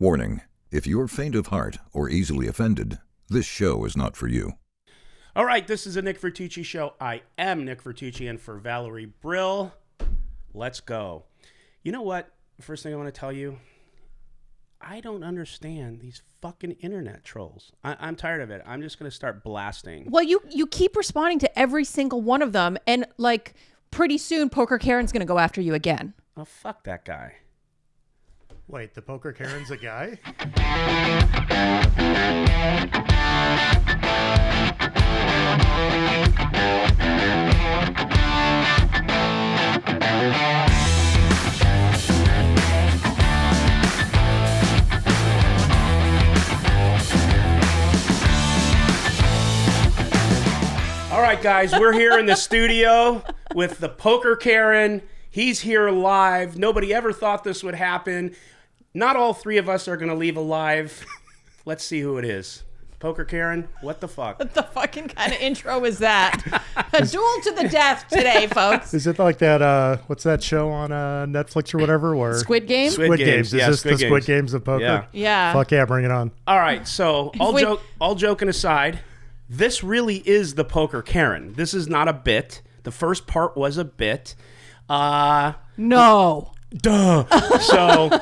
Warning, if you're faint of heart or easily offended, this show is not for you. All right, this is a Nick Vertucci show. I am Nick Vertucci, and for Valerie Brill, let's go. You know what? First thing I want to tell you, I don't understand these fucking internet trolls. I'm tired of it. I'm just going to start blasting. Well, you keep responding to every single one of them, and like pretty soon, Poker Karen's going to go after you again. Oh, fuck that guy. Wait, the Poker Karen's a guy? All right, guys, we're here in the studio with the Poker Karen. He's here live. Nobody ever thought this would happen. Not all three of us are going to leave alive. Let's see who it is. Poker Karen, what the fuck? What the fucking kind of intro is that? A duel to the death today, folks. Is it like that, what's that show on Netflix or whatever? Where Squid Game? Squid Games. Is this the Squid Games of poker? Yeah. Fuck yeah, bring it on. All right, so all joking aside, this really is the Poker Karen. This is not a bit. The first part was a bit. No. Duh. So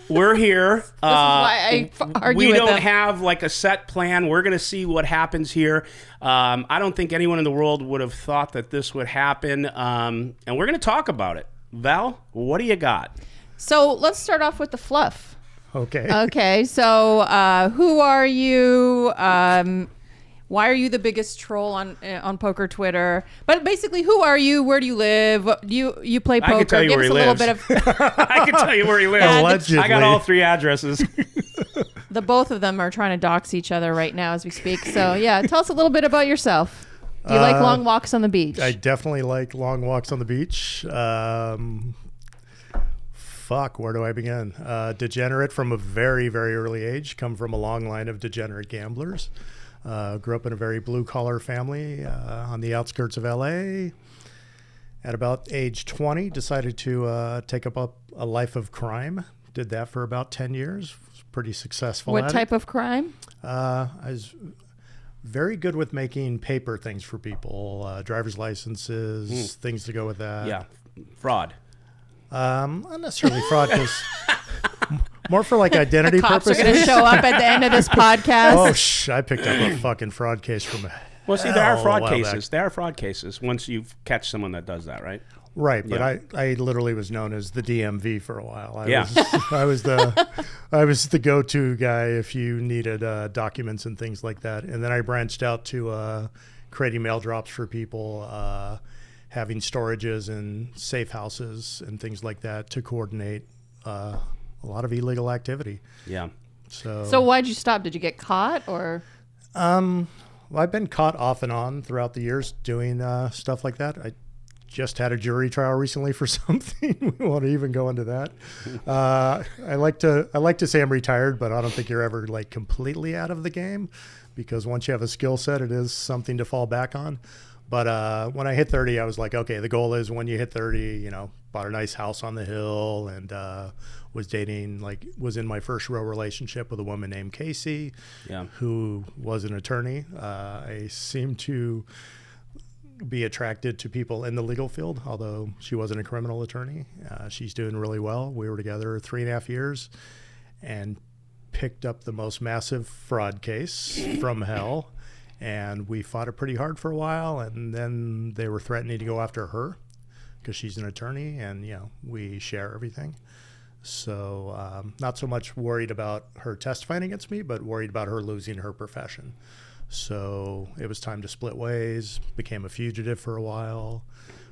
we're here. This is why I argue we with don't them. have like a set plan. We're going to see what happens here. I don't think anyone in the world would have thought that this would happen. And we're going to talk about it. Val, what do you got? So let's start off with the fluff. Okay. Okay, so who are you? Why are you the biggest troll on poker Twitter? But basically, who are you? Where do you live? Do you play poker? I can tell you Give where us he a little lives. bit of. I can tell you where he lives. Allegedly. I got all three addresses. The both of them are trying to dox each other right now as we speak. So yeah, tell us a little bit about yourself. Do you like long walks on the beach? I definitely like long walks on the beach. Fuck, where do I begin? Degenerate from a very, very early age. Come from a long line of degenerate gamblers. Grew up in a very blue-collar family on the outskirts of L.A. At about age 20, decided to take up a life of crime. Did that for about 10 years. Was pretty successful What at type it. of crime? I was very good with making paper things for people. Driver's licenses, things to go with that. Yeah, fraud. Not necessarily fraud, because more for like identity Cops purposes. are going to show up at the end of this podcast. Oh, I picked up a fucking fraud case from Well, see, there are a fraud while cases. back. There are fraud cases once you catch someone that does that, right? Right, but Yeah. I literally was known as the DMV for a while. I Yeah. was the go-to guy if you needed documents and things like that. And then I branched out to creating mail drops for people, having storages and safe houses and things like that to coordinate a lot of illegal activity. Yeah. So why'd you stop? Did you get caught or? Well, I've been caught off and on throughout the years doing stuff like that. I just had a jury trial recently for something. We won't even go into that. I like to say I'm retired, but I don't think you're ever like completely out of the game, because once you have a skill set, it is something to fall back on. But when I hit 30, I was like, okay, the goal is when you hit 30, bought a nice house on the hill and was in my first real relationship with a woman named Casey, who was an attorney. I seem to be attracted to people in the legal field, although she wasn't a criminal attorney. She's doing really well. We were together 3.5 years and picked up the most massive fraud case from hell. And we fought it pretty hard for a while, and then they were threatening to go after her because she's an attorney, and we share everything. So not so much worried about her testifying against me, but worried about her losing her profession. So it was time to split ways. Became a fugitive for a while,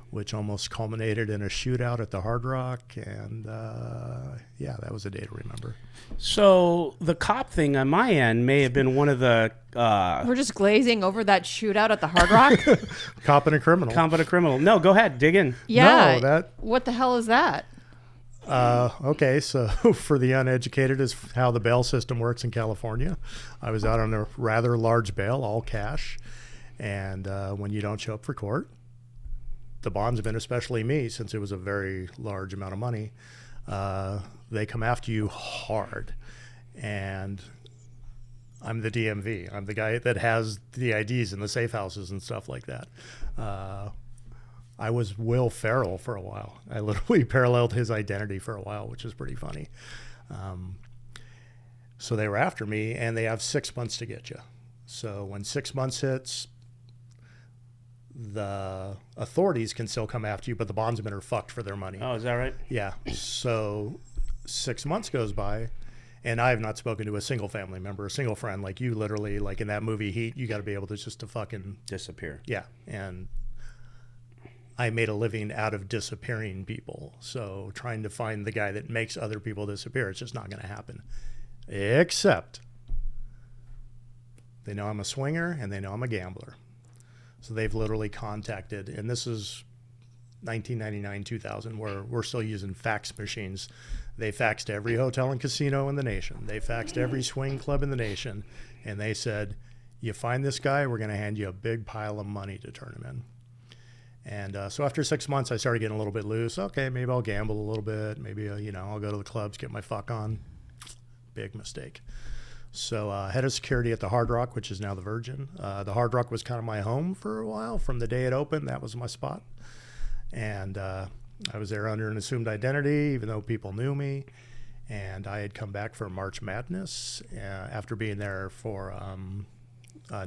which almost culminated in a shootout at the Hard Rock, and that was a day to remember. So the cop thing on my end may have been one of the We're just glazing over that shootout at the Hard Rock. Cop and a criminal. competent criminal. No, go ahead, dig in. Yeah. No, What the hell is that? Okay, so for the uneducated is how the bail system works in California. I was out on a rather large bail, all cash, and when you don't show up for court, the bondsman, especially me, since it was a very large amount of money, they come after you hard. and I'm the DMV. I'm the guy that has the IDs in the safe houses and stuff like that. I was Will Ferrell for a while. I literally paralleled his identity for a while, which is pretty funny. So they were after me, and they have 6 months to get you. So when 6 months hits, the authorities can still come after you, but the bondsmen are fucked for their money. Oh, is that right? Yeah. So 6 months goes by, and I have not spoken to a single family member, a single friend. Like you literally, like in that movie Heat, you got to be able to just to fucking disappear. Yeah. And I made a living out of disappearing people. So trying to find the guy that makes other people disappear, it's just not going to happen. Except they know I'm a swinger and they know I'm a gambler. So they've literally contacted, and this is 1999, 2000, where we're still using fax machines. They faxed every hotel and casino in the nation. They faxed every swing club in the nation. And they said, you find this guy, we're going to hand you a big pile of money to turn him in. And so after 6 months, I started getting a little bit loose. Okay, maybe I'll gamble a little bit. Maybe, I'll go to the clubs, get my fuck on. Big mistake. So head of security at the Hard Rock, which is now the Virgin. The Hard Rock was kind of my home for a while. From the day it opened, that was my spot. And I was there under an assumed identity, even though people knew me. And I had come back for March Madness after being there for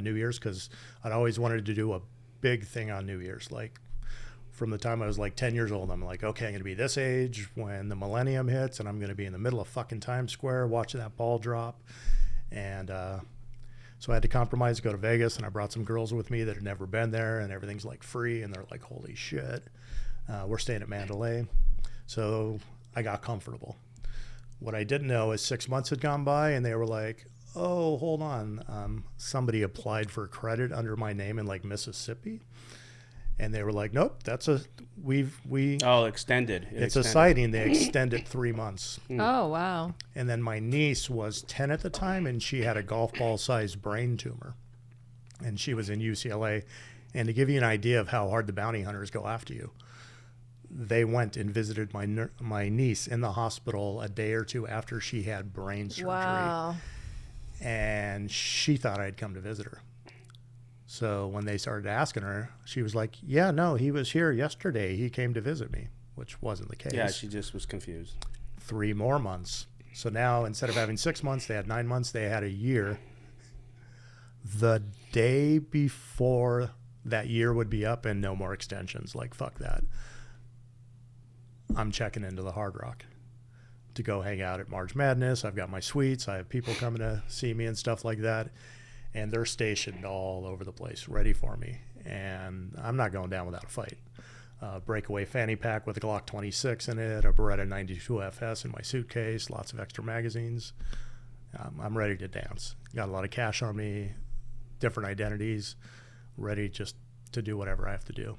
New Year's, because I'd always wanted to do a big thing on New Year's. Like from the time I was like 10 years old, I'm like, okay, I'm going to be this age when the millennium hits, and I'm going to be in the middle of fucking Times Square watching that ball drop. And so I had to compromise, go to Vegas, and I brought some girls with me that had never been there, and everything's like free, and they're like, holy shit. We're staying at Mandalay. So I got comfortable. What I didn't know is 6 months had gone by, and they were like, oh, hold on. Somebody applied for credit under my name in like Mississippi. And they were like, nope, extended. It's a sighting. They extended 3 months. Oh, wow. And then my niece was 10 at the time, and she had a golf ball sized brain tumor. And she was in UCLA. And to give you an idea of how hard the bounty hunters go after you, they went and visited my niece in the hospital a day or two after she had brain surgery. Wow. And she thought I'd come to visit her. So when they started asking her, she was like, yeah, no, he was here yesterday. He came to visit me, which wasn't the case. Yeah, she just was confused. 3 more months. So now instead of having 6 months, they had 9 months. They had a year. The day before that year would be up and no more extensions. Like, fuck that. I'm checking into the Hard Rock to go hang out at March Madness. I've got my suites. I have people coming to see me and stuff like that. And they're stationed all over the place, ready for me. And I'm not going down without a fight. Breakaway fanny pack with a Glock 26 in it, a Beretta 92 FS in my suitcase, lots of extra magazines. I'm ready to dance. Got a lot of cash on me, different identities, ready just to do whatever I have to do.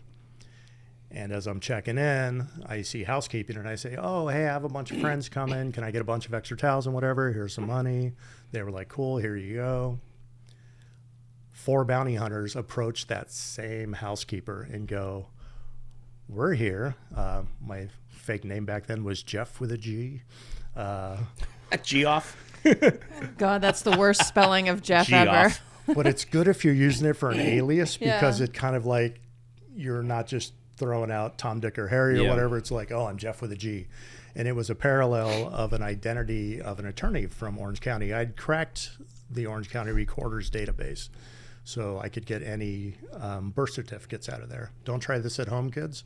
And as I'm checking in, I see housekeeping, and I say, oh, hey, I have a bunch of friends coming. Can I get a bunch of extra towels and whatever? Here's some money. They were like, cool, here you go. 4 bounty hunters approach that same housekeeper and go, we're here. My fake name back then was Jeff with a G. G off. God, that's the worst spelling of Jeff G ever. off. But it's good if you're using it for an alias, because Yeah. it kind of like, you're not just throwing out Tom, Dick, or Harry or Yeah. whatever. It's like, oh, I'm Jeff with a G. And it was a parallel of an identity of an attorney from Orange County. I'd cracked the Orange County Recorder's database, so I could get any birth certificates out of there. Don't try this at home, kids.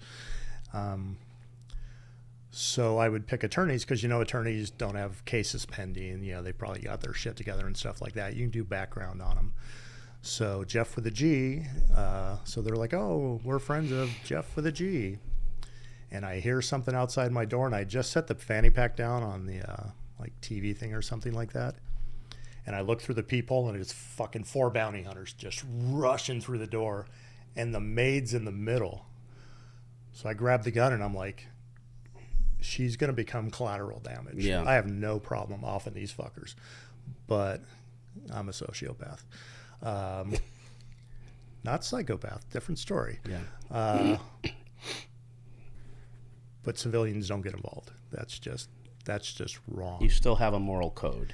So I would pick attorneys, because attorneys don't have cases pending. They probably got their shit together and stuff like that. You can do background on them. So Jeff with a G. So they're like, oh, we're friends of Jeff with a G. And I hear something outside my door, and I just set the fanny pack down on the TV thing or something like that. And I look through the peephole, and it's fucking 4 bounty hunters just rushing through the door, and the maid's in the middle. So I grab the gun, and I'm like, she's going to become collateral damage. Yeah. I have no problem offing these fuckers, but I'm a sociopath. Not psychopath, different story. Yeah. But civilians don't get involved. That's just wrong. You still have a moral code.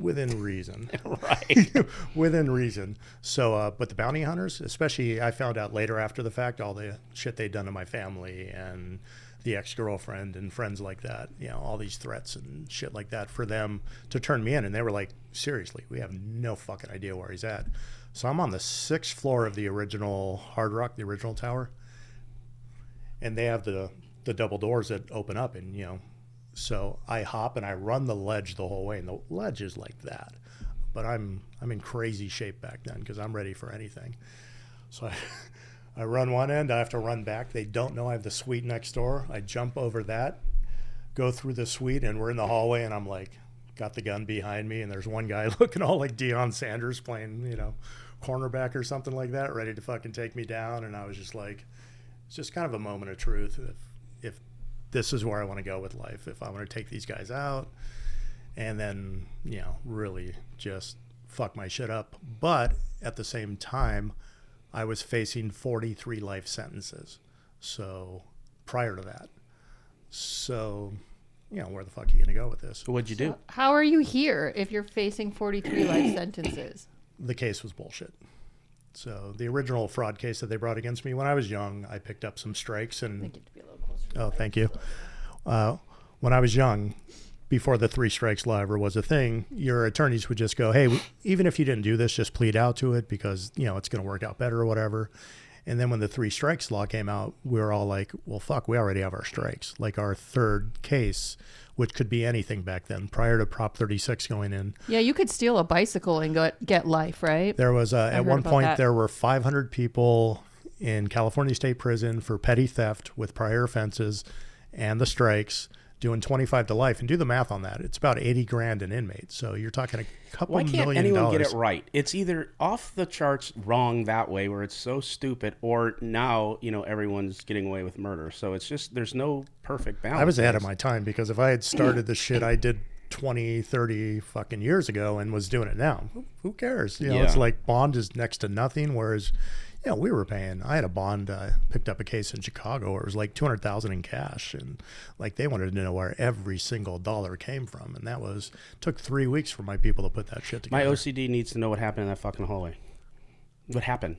within reason. Right. Within reason. So, but the bounty hunters, especially, I found out later after the fact, all the shit they'd done to my family and the ex-girlfriend and friends like that, you know, all these threats and shit like that for them to turn me in. And they were like, seriously, we have no fucking idea where he's at. So I'm on the 6th floor of the original Hard Rock, the original tower. And they have the double doors that open up, and, you know, so I hop and I run the ledge the whole way, and the ledge is like that. But I'm in crazy shape back then because I'm ready for anything. So I run one end, I have to run back. They don't know I have the suite next door. I jump over that, go through the suite, and we're in the hallway, and I'm like, got the gun behind me, and there's one guy looking all like Deion Sanders playing, you know, cornerback or something like that, ready to fucking take me down. And I was just like, it's just kind of a moment of truth. If this is where I want to go with life, if I want to take these guys out and then, you know, really just fuck my shit up. But at the same time, I was facing 43 life sentences. So prior to that. So, you know, where the fuck are you going to go with this? What'd you do? How are you here if you're facing 43 life sentences? The case was bullshit. So the original fraud case that they brought against me when I was young, I picked up some strikes and. I think you have to be a little closer to the mic. Thank you. When I was young, before the 3 strikes law ever was a thing, your attorneys would just go, hey, even if you didn't do this, just plead out to it because, you know, it's going to work out better or whatever. And then when the 3 strikes law came out, we were all like, well, fuck, we already have our strikes. Like our 3rd case, which could be anything back then, prior to Prop 36 going in. Yeah, you could steal a bicycle and get life, right? There was, at one point, that. there were 500 people in California State Prison for petty theft with prior offenses and the strikes, doing 25 to life. And do the math on that. It's about 80 grand an inmate. So you're talking a couple Why $1 can't million. anyone get it right? It's either off the charts wrong that way where it's so stupid, or now, you know, everyone's getting away with murder. So it's just, there's no perfect balance. I was ahead of my time because if I had started the shit I did 20, 30 fucking years ago and was doing it now, who cares? You know, It's like bond is next to nothing. Whereas, you know, we were paying. I had a bond. Picked up a case in Chicago where it was like $200,000 in cash, and like they wanted to know where every single dollar came from, and that took 3 weeks for my people to put that shit together. My OCD needs to know what happened in that fucking hallway. What happened?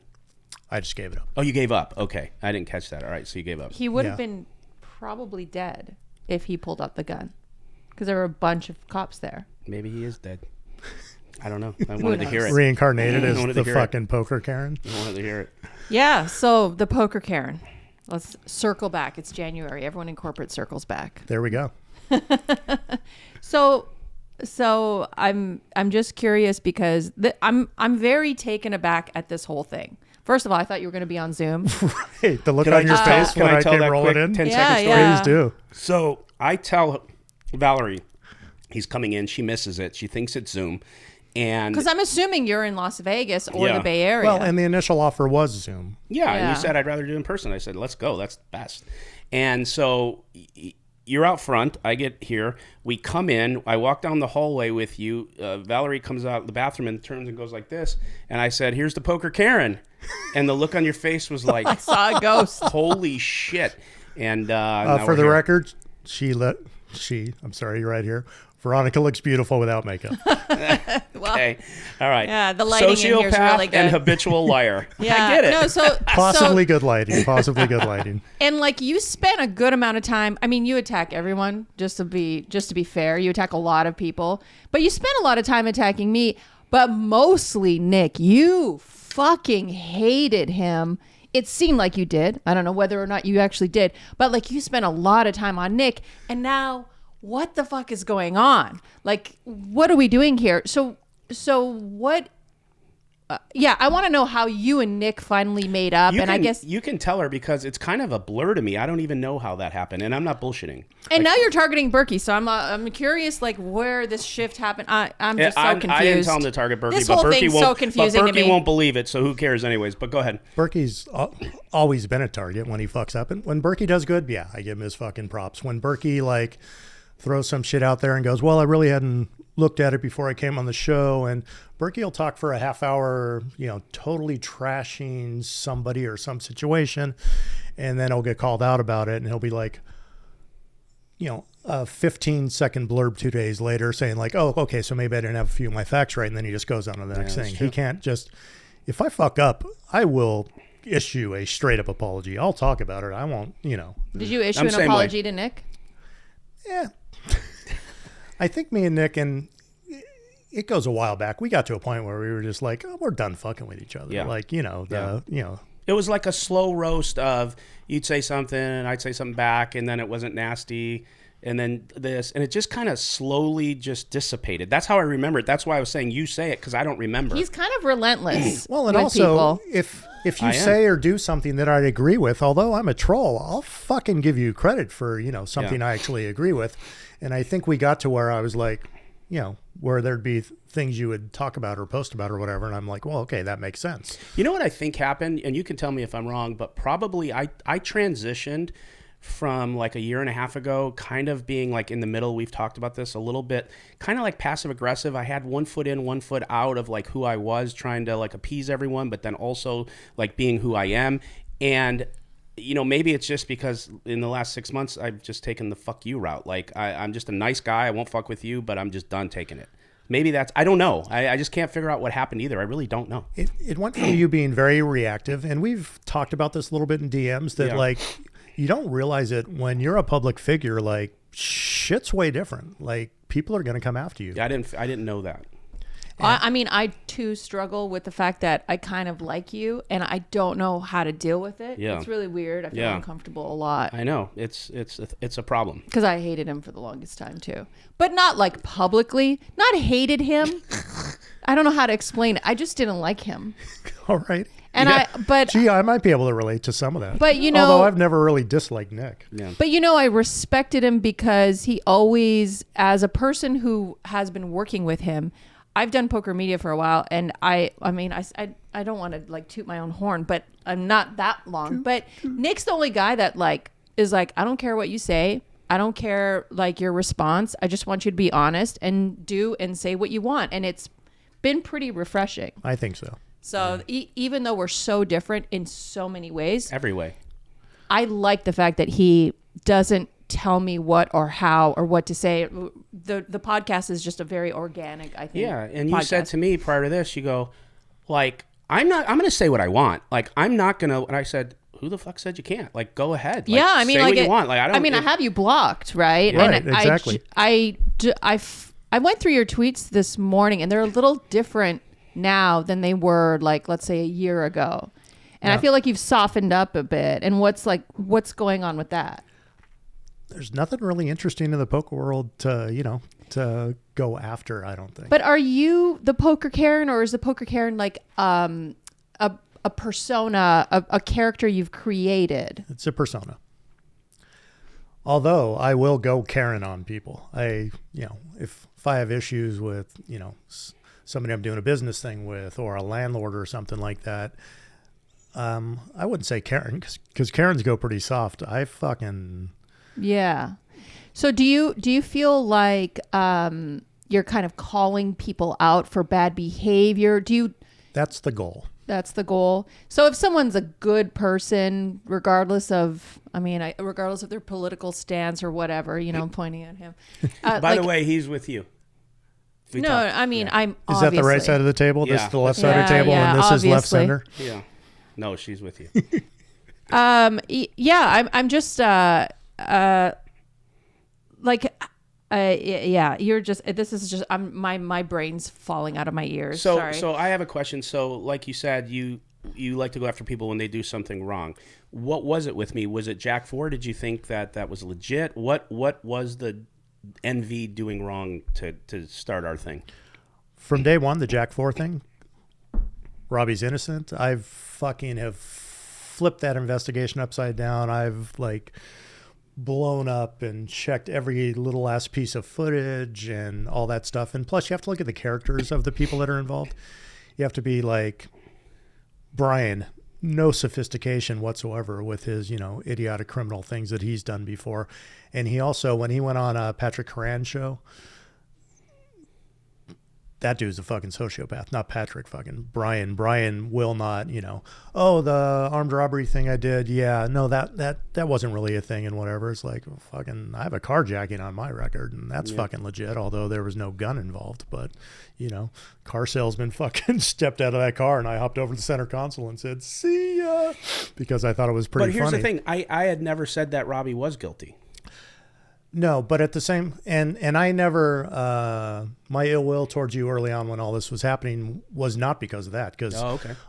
I just gave it up. Oh, you gave up. Okay, I didn't catch that. All right, so you gave up. He would have been probably dead if he pulled out the gun, because there were a bunch of cops there. Maybe he is dead. I don't know. I wanted to hear it. Reincarnated as wanted the to hear fucking poker Karen. I wanted to hear it. Yeah, so the poker Karen. Let's circle back. It's January. Everyone in corporate circles back. There we go. So I'm just curious because I'm very taken aback at this whole thing. First of all, I thought you were going to be on Zoom. Hey, the look Can on I your just face can when I I tell came that rolling quick in. 10 Yeah, second story? yeah. Please do. So I tell Valerie, he's coming in. She misses it. She thinks it's Zoom. And Because I'm assuming you're in Las Vegas or Yeah. the Bay Area. Well, and the initial offer was Zoom. yeah, and Yeah. you said I'd rather do it in person. I said, let's go. That's the best. And so you're out front. I get here. We come in. I walk down the hallway with you. Valerie comes out of the bathroom and turns and goes like this. And I said, here's the poker Karen. And the look on your face was like, I saw a ghost. holy shit. And now For we're the here. record, I'm sorry, you're right here. Veronica looks beautiful without makeup. Well, Okay. All right. Yeah, the lighting in here is Sociopath really good. and habitual liar. yeah. I get it. No, so Possibly good lighting. Possibly good lighting. And like you spent a good amount of time. I mean, you attack everyone just to be fair. You attack a lot of people, but you spent a lot of time attacking me. But mostly Nick, you fucking hated him. It seemed like you did. I don't know whether or not you actually did, but like you spent a lot of time on Nick, and now what the fuck is going on? Like, what are we doing here? So what? Yeah, I want to know how you and Nick finally made up. I guess you can tell her because it's kind of a blur to me. I don't even know how that happened, and I'm not bullshitting. And now you're targeting Berkey, so I'm curious, like where this shift happened. I'm just so confused. I didn't tell him to target Berkey, This but whole Berkey thing's won't. so confusing but to Berkey me. won't believe it, so who cares, anyways? But go ahead. Berkey's always been a target when he fucks up. And when Berkey does good, yeah, I give him his fucking props. When Berkey like throws some shit out there and goes, well, I really hadn't looked at it before I came on the show, and Berkey will talk for a half hour, you know, totally trashing somebody or some situation, and then he'll get called out about it, and he'll be like, you know, a 15-second blurb 2 days later saying like, oh, okay, so maybe I didn't have a few of my facts right. And then he just goes on to the next that's thing. true. He can't just, if I fuck up, I will issue a straight up apology. I'll talk about it. I won't, Did you issue I'm an same apology way. to Nick? Yeah. I think me and Nick, and it goes a while back, we got to a point where we were just like, oh, we're done fucking with each other. Yeah. Like, It was like a slow roast of you'd say something and I'd say something back, and then it wasn't nasty, and then this, and it just kind of slowly just dissipated. That's how I remember it. That's why I was saying you say it, because I don't remember. He's kind of relentless. well, and with also, people. if you I am. say or do something that I agree with, although I'm a troll, I'll fucking give you credit for, something I actually agree with. And I think we got to where I was like, where there'd be things you would talk about or post about or whatever. And I'm like, well, okay, that makes sense. You know what I think happened, and you can tell me if I'm wrong, but probably I transitioned from like a year and a half ago, kind of being like in the middle. We've talked about this a little bit, kind of like passive aggressive. I had 1 foot in, 1 foot out of like who I was, trying to like appease everyone, but then also like being who I am. And maybe it's just because in the last 6 months, I've just taken the fuck you route. Like I'm just a nice guy. I won't fuck with you, but I'm just done taking it. Maybe that's, I don't know. I just can't figure out what happened either. I really don't know. It went from you being very reactive. And we've talked about this a little bit in DMs that like, you don't realize it when you're a public figure, like shit's way different. Like people are going to come after you. I didn't know that. I mean, I too struggle with the fact that I kind of like you and I don't know how to deal with it. Yeah. It's really weird. I feel uncomfortable a lot. I know it's a problem. Because I hated him for the longest time too. But not like publicly. Not hated him. I don't know how to explain it. I just didn't like him. All right. And Gee, I might be able to relate to some of that. But although I've never really disliked Nick. Yeah. But I respected him because he always, as a person who has been working with him, I've done poker media for a while, and I don't want to like toot my own horn, but I'm not that long. But Nick's the only guy that like is like, I don't care what you say. I don't care like your response. I just want you to be honest and do and say what you want. And it's been pretty refreshing. I think so. So even though we're so different in so many ways, Every way. I like the fact that he doesn't tell me what or how or what to say. The podcast is just a very organic, I think. Yeah, and you podcast. said to me prior to this, you go, like, I'm going to say what I want. Like, I'm not going to, and I said, who the fuck said you can't? Like, go ahead. Like, Yeah, I mean, say like what you want. Like, I have you blocked, right? Right, And exactly. I went through your tweets this morning, and they're a little different now than they were, like, let's say a year ago. And I feel like you've softened up a bit. And what's going on with that? There's nothing really interesting in the poker world to go after, I don't think. But are you the poker Karen, or is the poker Karen like a persona, a character you've created? It's a persona. Although I will go Karen on people. If I have issues with, somebody I'm doing a business thing with or a landlord or something like that, I wouldn't say Karen because Karens go pretty soft. I fucking... Yeah. So do you feel like you're kind of calling people out for bad behavior? That's the goal. That's the goal. So if someone's a good person, regardless of their political stance or whatever, I'm pointing at him. By the way, he's with you. I'm Is obviously. that the right side of the table? This Yeah. is the left side of the Yeah, table, yeah, and this is left obviously. center? Yeah. No, she's with you. Yeah, I'm just you're just, this is just, my brain's falling out of my ears. Sorry. So I have a question. So like you said, you like to go after people when they do something wrong. What was it with me? Was it Jack 4? Did you think that was legit? What was the NV doing wrong to start our thing? From day one, the Jack 4 thing, Robbie's innocent. I've fucking have flipped that investigation upside down. I've like blown up and checked every little last piece of footage and all that stuff. And plus you have to look at the characters of the people that are involved. You have to be like Brian, no sophistication whatsoever with his, idiotic criminal things that he's done before. And he also, when he went on Patrick Cochran show, that dude's a fucking sociopath, not Patrick, fucking Brian. Brian will not, oh, the armed robbery thing I did. Yeah, no, that wasn't really a thing and whatever. It's like, well, fucking, I have a carjacking on my record and that's fucking legit, although there was no gun involved. But, car salesman fucking stepped out of that car and I hopped over to the center console and said, see ya, because I thought it was pretty funny. But here's the thing. I had never said that Robbie was guilty. No, but at the same, and I never, my ill will towards you early on when all this was happening was not because of that, because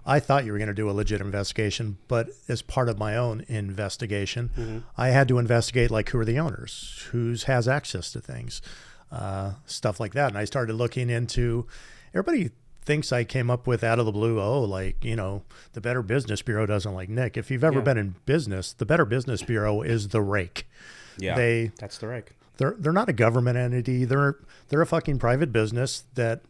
I thought you were going to do a legit investigation, but as part of my own investigation, I had to investigate, like, who are the owners, who has access to things, stuff like that. And I started looking into, everybody thinks I came up with out of the blue, the Better Business Bureau doesn't like Nick. If you've ever been in business, the Better Business Bureau is the rake. Yeah, that's the rake. They're not a government entity. They're a fucking private business that,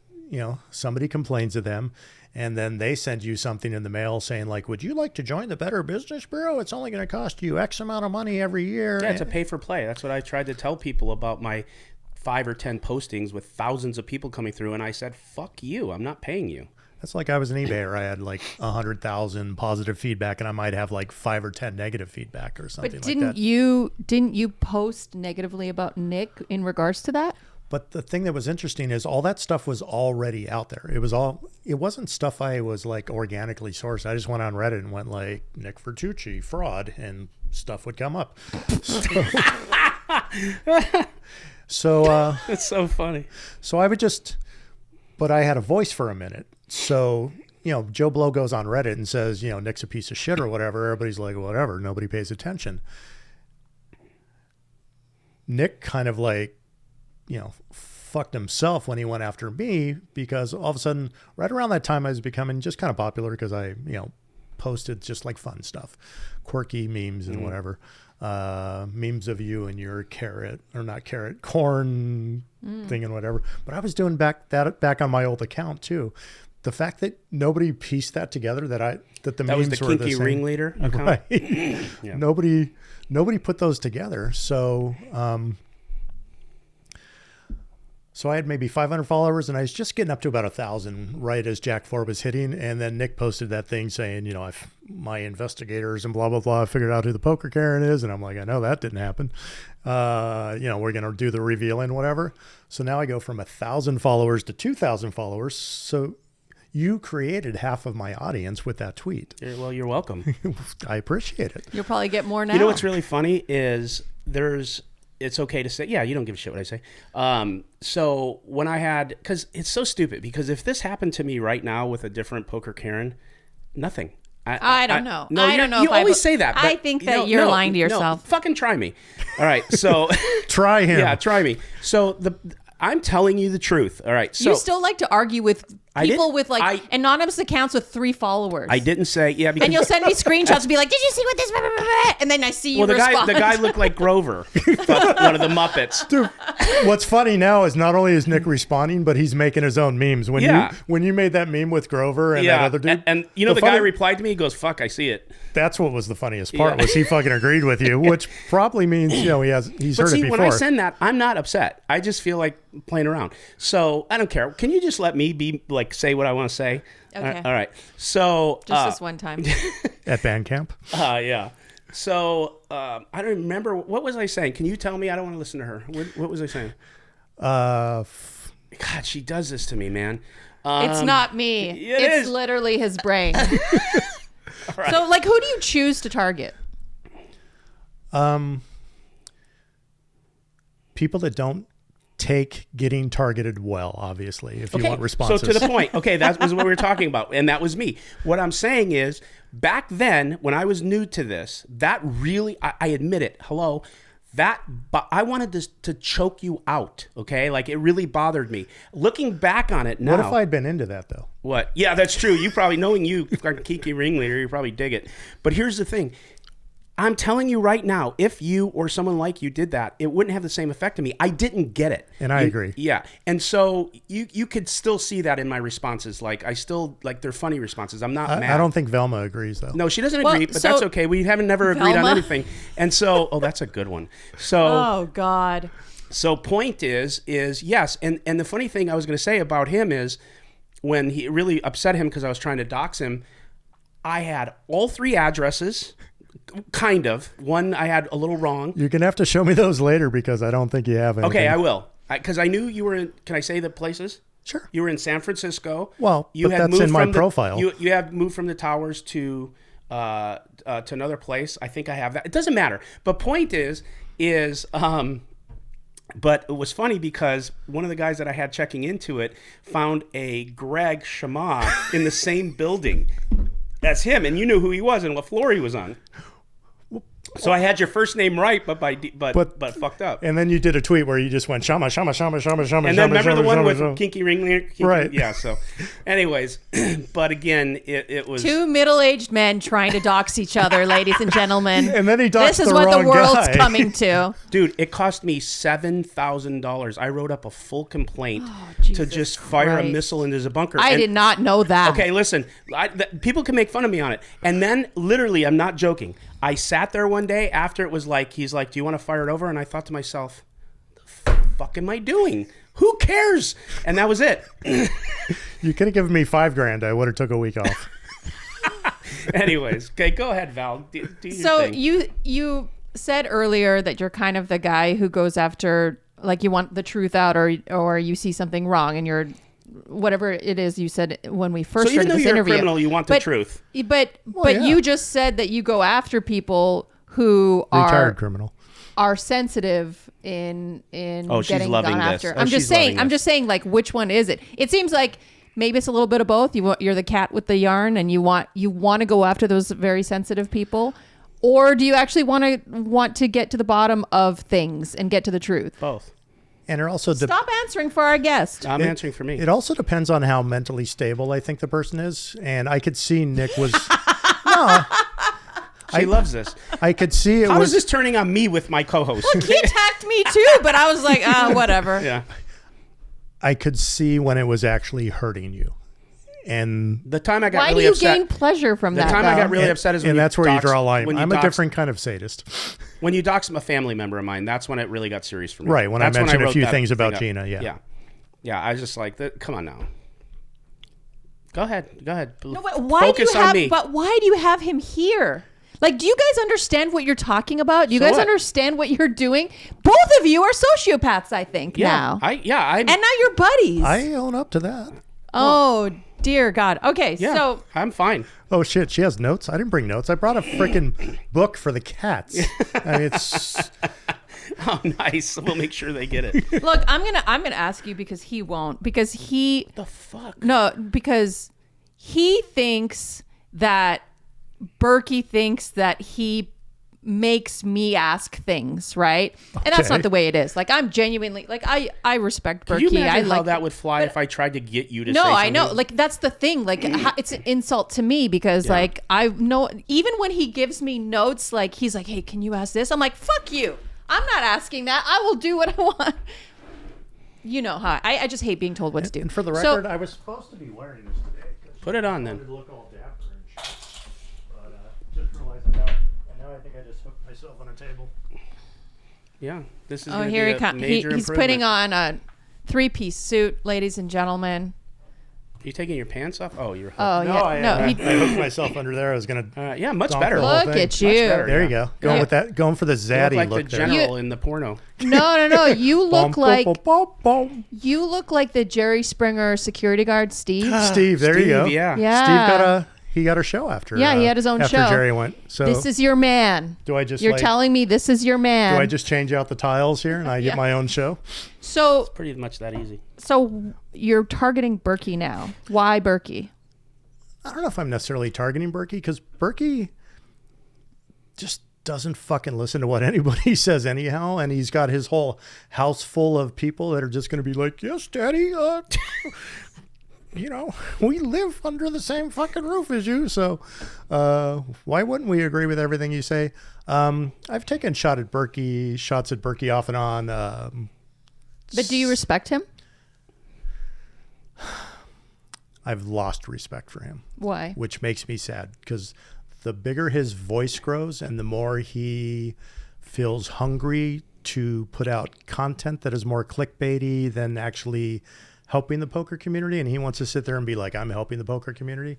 somebody complains to them and then they send you something in the mail saying, like, would you like to join the Better Business Bureau? It's only going to cost you X amount of money every year. Yeah, it's a pay for play. That's what I tried to tell people about my 5 or 10 postings with thousands of people coming through. And I said, fuck you. I'm not paying you. That's like I was an eBayer. I had like 100,000 positive feedback, and I might have like 5 or 10 negative feedback or something like that. But didn't you post negatively about Nick in regards to that? But the thing that was interesting is all that stuff was already out there. It wasn't stuff I was like organically sourced. I just went on Reddit and went like Nick Vertucci fraud, and stuff would come up. So it's so funny. So I would but I had a voice for a minute. So, Joe Blow goes on Reddit and says, Nick's a piece of shit or whatever. Everybody's like, whatever. Nobody pays attention. Nick kind of like, fucked himself when he went after me, because all of a sudden, right around that time, I was becoming just kind of popular because I, posted just like fun stuff, quirky memes and whatever. Memes of you and your corn thing and whatever. But I was doing back on my old account too. The fact that nobody pieced that together, that the memes was the were kinky the same, ringleader account. Right? Yeah. Nobody put those together. So so I had maybe 500 followers, and I was just getting up to about 1,000 right as Jack 4 was hitting. And then Nick posted that thing saying, my investigators and blah, blah, blah, figured out who the poker Karen is. And I'm like, I know that didn't happen. We're going to do the revealing, whatever. So now I go from 1,000 followers to 2,000 followers. So you created half of my audience with that tweet. Well, you're welcome. I appreciate it. You'll probably get more now. You know what's really funny is it's okay to say, yeah, you don't give a shit what I say. So when because it's so stupid, because if this happened to me right now with a different poker Karen, nothing. I don't know. No, I don't know. You always say that. But I think that you're lying to yourself. No, fucking try me. All right. So try him. Yeah, try me. So I'm telling you the truth. All right. So you still like to argue with people with anonymous accounts with 3 followers. I didn't say, yeah. Because, and you'll send me screenshots and be like, did you see what this, blah, blah, blah, blah? And then I see you respond. The guy looked like Grover, one of the Muppets. Dude, what's funny now is not only is Nick responding, but he's making his own memes. When you made that meme with Grover and that other dude. And the guy replied to me, he goes, fuck, I see it. That's what was the funniest part, was he fucking agreed with you, which probably means, he's heard it before. When I send that, I'm not upset. I just feel like playing around. So I don't care. Can you just let me be like, say what I want to say? Okay. All right. So just this one time. At band camp? Yeah. So I don't remember. What was I saying? Can you tell me? I don't want to listen to her. What was I saying? God, she does this to me, man. It's not me. It's literally his brain. Right. So, like, who do you choose to target? People that don't take getting targeted well, obviously, if you want responses. So to the point, that was what we were talking about, and that was me. What I'm saying is, back then, when I was new to this, that really, I admit it, but I wanted this to choke you out, okay? Like, it really bothered me. Looking back on it now. What if I'd been into that, though? What? Yeah, that's true. You probably, knowing you, Kiki ringleader, you probably dig it. But here's the thing. I'm telling you right now, if you or someone like you did that, it wouldn't have the same effect on me. I didn't get it. And I agree. Yeah. And so you could still see that in my responses. Like, I still, like, they're funny responses. I'm not mad. I don't think Velma agrees, though. No, she doesn't agree, but that's okay. We haven't never agreed on anything. And so, that's a good one. So. Oh, God. So point is yes. And the funny thing I was going to say about him is when he really upset him because I was trying to dox him, I had all 3 addresses, kind of. One I had a little wrong. You're going to have to show me those later because I don't think you have anything. Okay, I will. Because I knew you were in, can I say the places? Sure. You were in San Francisco. Well, you but that's in my profile. You have moved from the towers to another place. I think I have that. It doesn't matter. But point is but it was funny because one of the guys that I had checking into it found a Greg Shema in the same building as him, and you knew who he was and what floor he was on. So I had your first name right, but fucked up. And then you did a tweet where you just went shama, shama, shama, shama, shama. And then remember the one with Kinky Ring? Right. Yeah. So, anyways, but again, it was 2 middle-aged men trying to dox each other, ladies and gentlemen. And then he doxed This is the what wrong the world's guy. coming to. Dude, it cost me $7,000. I wrote up a full complaint to Jesus just fire Christ. a missile into his bunker. I And- did not know that. Okay, listen. People can make fun of me on it. And then, literally, I'm not joking. I sat there one day after it was like, he's like, do you want to fire it over? And I thought to myself, the fuck am I doing? Who cares? And that was it. You could have given me $5,000. I would have took a week off. Anyways, okay, go ahead, Val. Do your So thing. you said earlier that you're kind of the guy who goes after, like, you want the truth out, or you see something wrong and you're whatever it is you said when we first So even started though this you're interview. a criminal, you want the truth. But yeah. you just said that you go after people who Retired criminal. are sensitive in Oh, she's getting loving gone this. after. Oh, she's loving I'm this. just saying, like, which one is it? It seems like maybe it's a little bit of both. You're the cat with the yarn, and you want to go after those very sensitive people, or do you actually want to get to the bottom of things and get to the truth? Both. And it also Stop answering for our guest. I'm answering for me. It also depends on how mentally stable I think the person is. And I could see Nick was She loves this. I could see it How was is this turning on me with my co-host? He attacked me too, but I was like, whatever. Yeah. I could see when it was actually hurting you. And The time I got Why really do you upset. gain pleasure from The that? time I though? got really upset is when and you that's where you dox- draw a line. when you I'm a dox- different kind of sadist. When you dox a family member of mine, that's when it really got serious for me. Right, when I That's mentioned a wrote few that things about thing up. Gina, yeah. Yeah, I was just like, come on now. Go ahead. No, but why Focus do you have? on me. But why do you have him here? Like, do you guys understand what you're talking about? Do you So guys what? understand what you're doing? Both of you are sociopaths, I think, now. I'm And now you're buddies. I own up to that. Oh, dear God. Okay, yeah, so I'm fine. Oh shit, she has notes. I didn't bring notes. I brought a freaking book for the cats. I mean, it's Oh, nice. We'll make sure they get it. look, I'm gonna ask you because he won't. Because he The fuck? no, because he thinks that Berkey thinks that he makes me ask things, right? And that's Okay. not the way it is. Like, I'm genuinely, like, I respect Can Berkey. you imagine I how like that would fly if I tried to get you to No, say I something? know. Like, that's the thing. Like, it's an insult to me because, like, I know, even when he gives me notes, like, he's like, hey, can you ask this? I'm like, fuck you. I'm not asking that. I will do what I want. You know how I just hate being told what to do. and for the So- record, I was supposed to be wearing this today. 'Cause Put it on I wanted then. to look all dapper and shit. But just realized now I think I just hooked myself on a table. Yeah, this is Oh, gonna here be he a comes. major He's improvement. putting on a 3-piece suit, ladies and gentlemen. You taking your pants off? Oh, you're hooked. Oh, No, yeah. I, no, I, he, I hooked myself under there. I was gonna. Yeah, much Donk better. the whole look thing. at you. Much better. There Yeah. you go. Going Yeah. with that. Going for the You look zaddy like look the there. general in the porno. No. You look Bum, like bum, bum, bum. you look like the Jerry Springer security guard, Steve. Steve. There you go. Steve, yeah. Yeah. He got a show after. Yeah, he had his own after show. Jerry went. So This is your man. do I just You're like, telling me this is your man. Do I just change out the tiles here and I Yeah. get my own show? So Pretty much that easy. you're targeting Berkey now. Why Berkey? I don't know if I'm necessarily targeting Berkey because Berkey just doesn't fucking listen to what anybody says anyhow. And he's got his whole house full of people that are just going to be like, yes, daddy, you know, we live under the same fucking roof as you. So why wouldn't we agree with everything you say? I've taken shots at Berkey off and on. But do you respect him? I've lost respect for him. Why? Which makes me sad because the bigger his voice grows and the more he feels hungry to put out content that is more clickbaity than actually helping the poker community. And he wants to sit there and be like, I'm helping the poker community.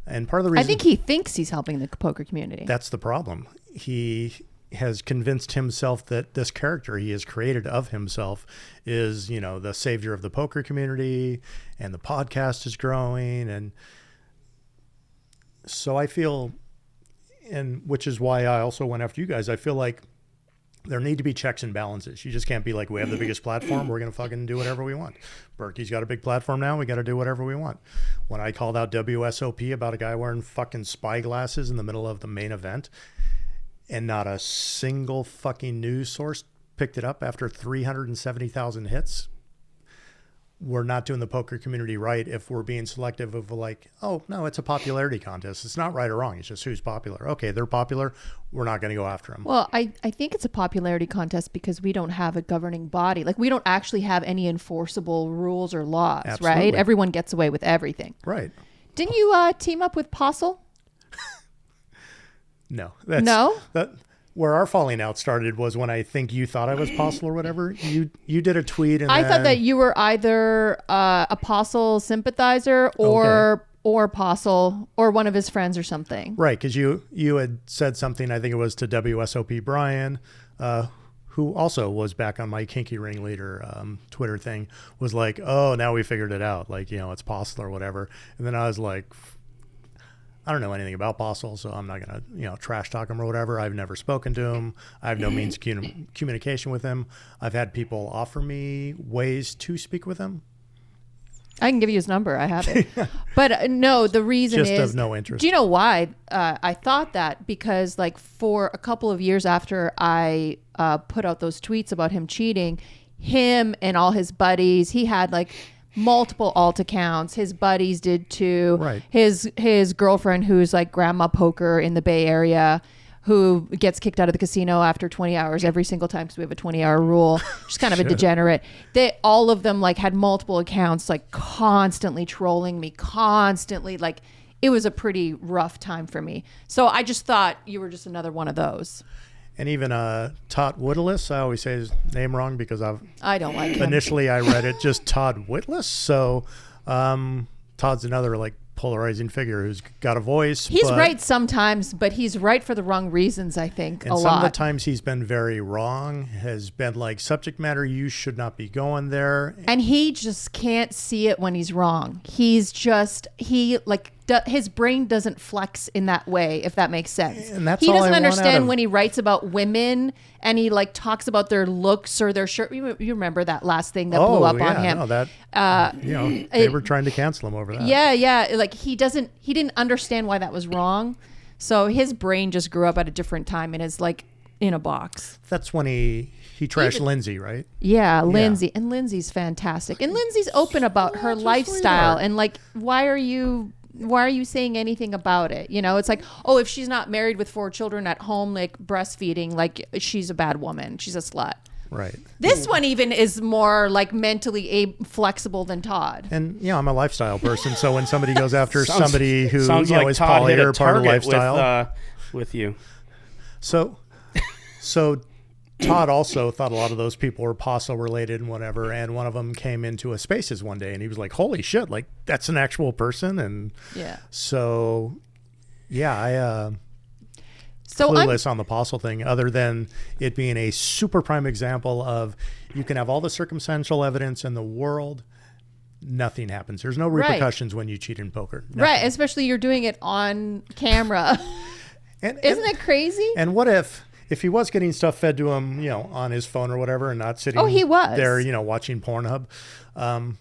And part of the reason... I think he thinks he's helping the poker community. That's the problem. He has convinced himself that this character he has created of himself is, you know, the savior of the poker community, and the podcast is growing. And so I feel, and which is why I also went after you guys, I feel like there need to be checks and balances. You just can't be like, we have the biggest platform, we're going to fucking do whatever we want. Berkey's got a big platform now, we got to do whatever we want. When I called out WSOP about a guy wearing fucking spy glasses in the middle of the main event, and not a single fucking news source picked it up after 370,000 hits, we're not doing the poker community right if we're being selective of like, oh, no, it's a popularity contest. It's not right or wrong. It's just who's popular. Okay, they're popular. We're not going to go after them. Well, I think it's a popularity contest because we don't have a governing body. Like, we don't actually have any enforceable rules or laws, Absolutely. right? Everyone gets away with everything. Right. Didn't you team up with Postle? No. No? Where our falling out started was when I think you thought I was Postle or whatever. You did a tweet, and I thought that you were either a Postle sympathizer or Postle or one of his friends or something. Right, because you had said something, I think it was to WSOP Brian, who also was back on my Kinky Ringleader Twitter thing, was like, oh, now we figured it out. Like, you know, it's Postle or whatever. And then I was like, I don't know anything about Postle, so I'm not going to, you know, trash talk him or whatever. I've never spoken to him. I have no means of communication with him. I've had people offer me ways to speak with him. I can give you his number. I have it. But no, the reason Just is... of no interest. Do you know why I thought that? Because like for a couple of years after I put out those tweets about him cheating, him and all his buddies, he had like multiple alt accounts. His buddies did too. Right. His girlfriend, who's like grandma poker in the Bay Area, who gets kicked out of the casino after 20 hours every single time because we have a 20-hour rule. She's kind of a degenerate. All of them like had multiple accounts, like constantly trolling me, constantly. Like, it was a pretty rough time for me. So I just thought you were just another one of those. And even Todd Whittless, I always say his name wrong because I don't like him. Initially I read it just Todd Whittless. So Todd's another like polarizing figure who's got a voice. He's right sometimes, but he's right for the wrong reasons, I think, and a lot. Some of the times he's been very wrong, has been like, subject matter, you should not be going there. And he just can't see it when he's wrong. His brain doesn't flex in that way, if that makes sense. And that's he all I doesn't want understand out of- when he writes about women and he like talks about their looks or their shirt. You remember that last thing that blew up on him? No, that, you know, they were trying to cancel him over that. Yeah. Like he didn't understand why that was wrong. So his brain just grew up at a different time and is like in a box. That's when he trashed Lindsay, right? Yeah, Lindsay. And Lindsay's fantastic. And Lindsay's open about her lifestyle. And like, why are you saying anything about it? You know, it's like, oh, if she's not married with 4 children at home, like breastfeeding, like she's a bad woman. She's a slut. Right. This one even is more like mentally flexible than Todd. And, you know, I'm a lifestyle person. So when somebody goes after somebody who, sounds you know, like is Todd poly hit a or part of target lifestyle. with you. So Todd also thought a lot of those people were Postle related and whatever. And one of them came into a Spaces one day and he was like, holy shit, like that's an actual person. And Yeah. so, yeah, So clueless on the Postle thing, other than it being a super prime example of you can have all the circumstantial evidence in the world. Nothing happens. There's no repercussions when you cheat in poker. Nothing. Right. Especially you're doing it on camera. Isn't it crazy? And what if he was getting stuff fed to him, you know, on his phone or whatever, and not sitting he was. there, you know, watching Pornhub? How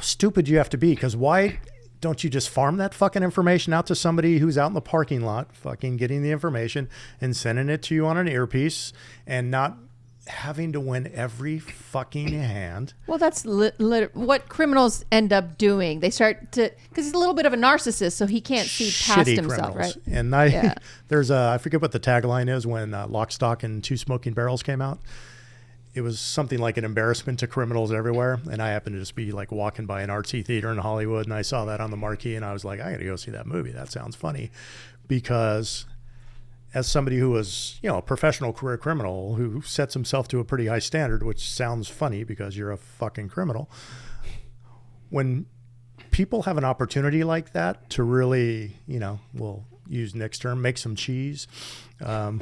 stupid do you have to be? Because why don't you just farm that fucking information out to somebody who's out in the parking lot fucking getting the information and sending it to you on an earpiece and not having to win every fucking hand? Well, that's what criminals end up doing. They start to, because he's a little bit of a narcissist, so he can't see past Shitty himself, criminals. right? And there's I forget what the tagline is when Lock, Stock, and Two Smoking Barrels came out. It was something like an embarrassment to criminals everywhere. And I happened to just be like walking by an artsy theater in Hollywood, and I saw that on the marquee, and I was like, I got to go see that movie. That sounds funny. Because as somebody who was, a professional career criminal who sets himself to a pretty high standard, which sounds funny because you're a fucking criminal. When people have an opportunity like that to really, we'll use Nick's term, make some cheese. How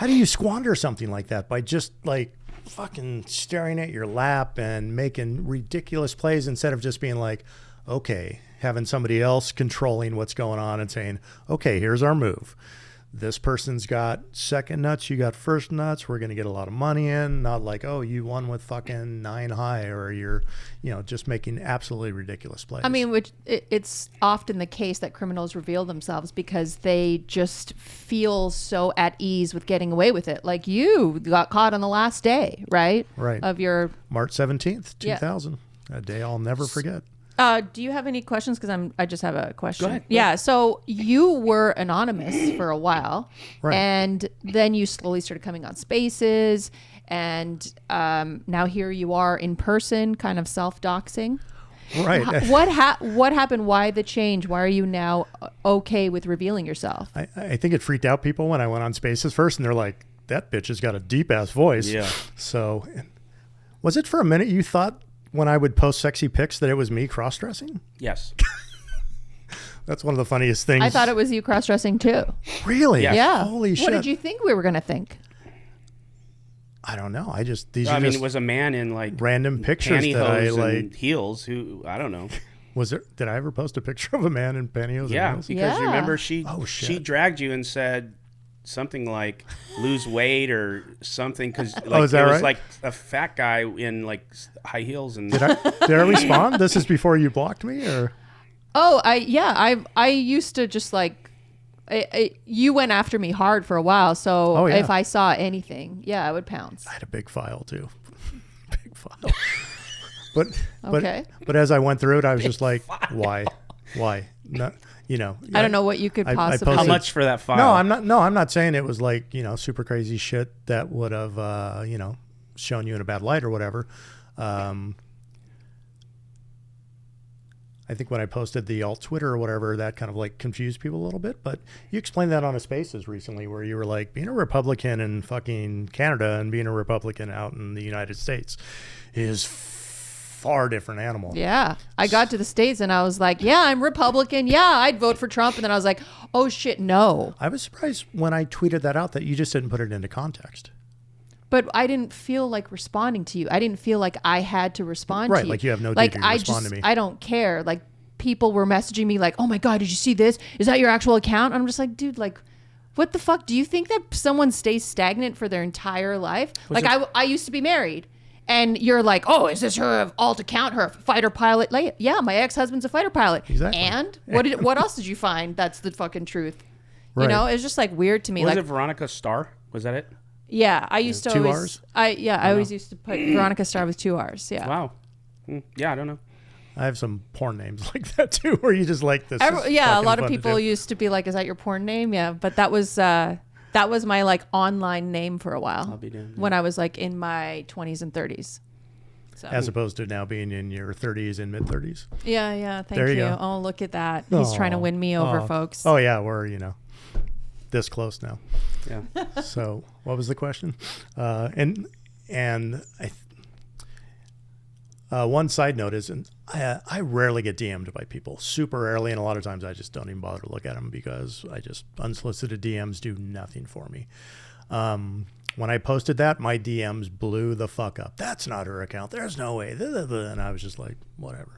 do you squander something like that by just like fucking staring at your lap and making ridiculous plays instead of just being like, okay, having somebody else controlling what's going on and saying, okay, here's our move. This person's got second nuts, you got first nuts. We're going to get a lot of money in. Not like, oh, you won with fucking 9 high, or you're, just making absolutely ridiculous plays. I mean, it's often the case that criminals reveal themselves because they just feel so at ease with getting away with it. Like you got caught on the last day, right? Right. Of your March 17th, 2000. A day I'll never forget. Do you have any questions? Because I just have a question. Go ahead. Yeah. So you were anonymous for a while, Right. And then you slowly started coming on Spaces, and now here you are in person, kind of self-doxing. Right. What happened? Why the change? Why are you now okay with revealing yourself? I think it freaked out people when I went on Spaces first, and they're like, that bitch has got a deep ass voice. Yeah. So was it for a minute you thought when I would post sexy pics that it was me cross-dressing? Yes. That's one of the funniest things. I thought it was you cross-dressing too. Really? Yeah. Yeah. Holy shit. What did you think we were going to think? I don't know. These I are mean, just it was a man in like random pictures that I pantyhose like. and heels. Who I don't know. Did I ever post a picture of a man in pantyhose Yeah, and heels? because Yeah. remember she Oh, shit. she dragged you and said something like lose weight or something because like, is that it was right? like a fat guy in like high heels and Did I respond? This is before you blocked me, or? Oh, I used to just like, you went after me hard for a while. So Oh, yeah. if I saw anything, I would pounce. I had a big file too. Big file. But Okay. but as I went through it, I was just like, why? Not, I don't know what you could I possibly. how posted- much for that file? No, I'm not saying it was like, super crazy shit that would have, shown you in a bad light or whatever. I think when I posted the alt Twitter or whatever, that kind of like confused people a little bit. But you explained that on a Spaces recently where you were like, being a Republican in fucking Canada and being a Republican out in the United States is far different animal. Yeah. I got to the States and I was like, yeah, I'm Republican. Yeah, I'd vote for Trump. And then I was like, oh shit, no. I was surprised when I tweeted that out that you just didn't put it into context. But I didn't feel like responding to you. I didn't feel like I had to respond to you. Right, like you have no like duty to respond to me. I don't care. Like people were messaging me like, oh my God, did you see this? Is that your actual account? I'm just like, dude, like, what the fuck? Do you think that someone stays stagnant for their entire life? I used to be married. And you're like, oh, is this her alt account, her fighter pilot? Like, yeah, my ex-husband's a fighter pilot. Exactly. And what else did you find? That's the fucking truth. Right. It's just like weird to me. Was like, it Veronica Starr? Was that it? yeah, I used to 2 always. Rs? I always used to put Veronica Starr with 2 R's. Yeah. Wow. Yeah, I don't know. I have some porn names like that too, where you just like this. Yeah, a lot of people used to be like, "Is that your porn name?" Yeah, but that was my like online name for a while. I'll be damned. When I was like in my 20s and 30s. So. As opposed to now being in your 30s and mid 30s. Yeah. Thank There you you. go. Oh, look at that. He's trying to win me over, folks. Oh yeah, we're this close now. Yeah. So what was the question? And one side note is, and I rarely get DM'd by people, super rarely, and a lot of times I just don't even bother to look at them because unsolicited DMs do nothing for me. When I posted that, my DMs blew the fuck up. That's not her account. There's no way. And I was just like, whatever.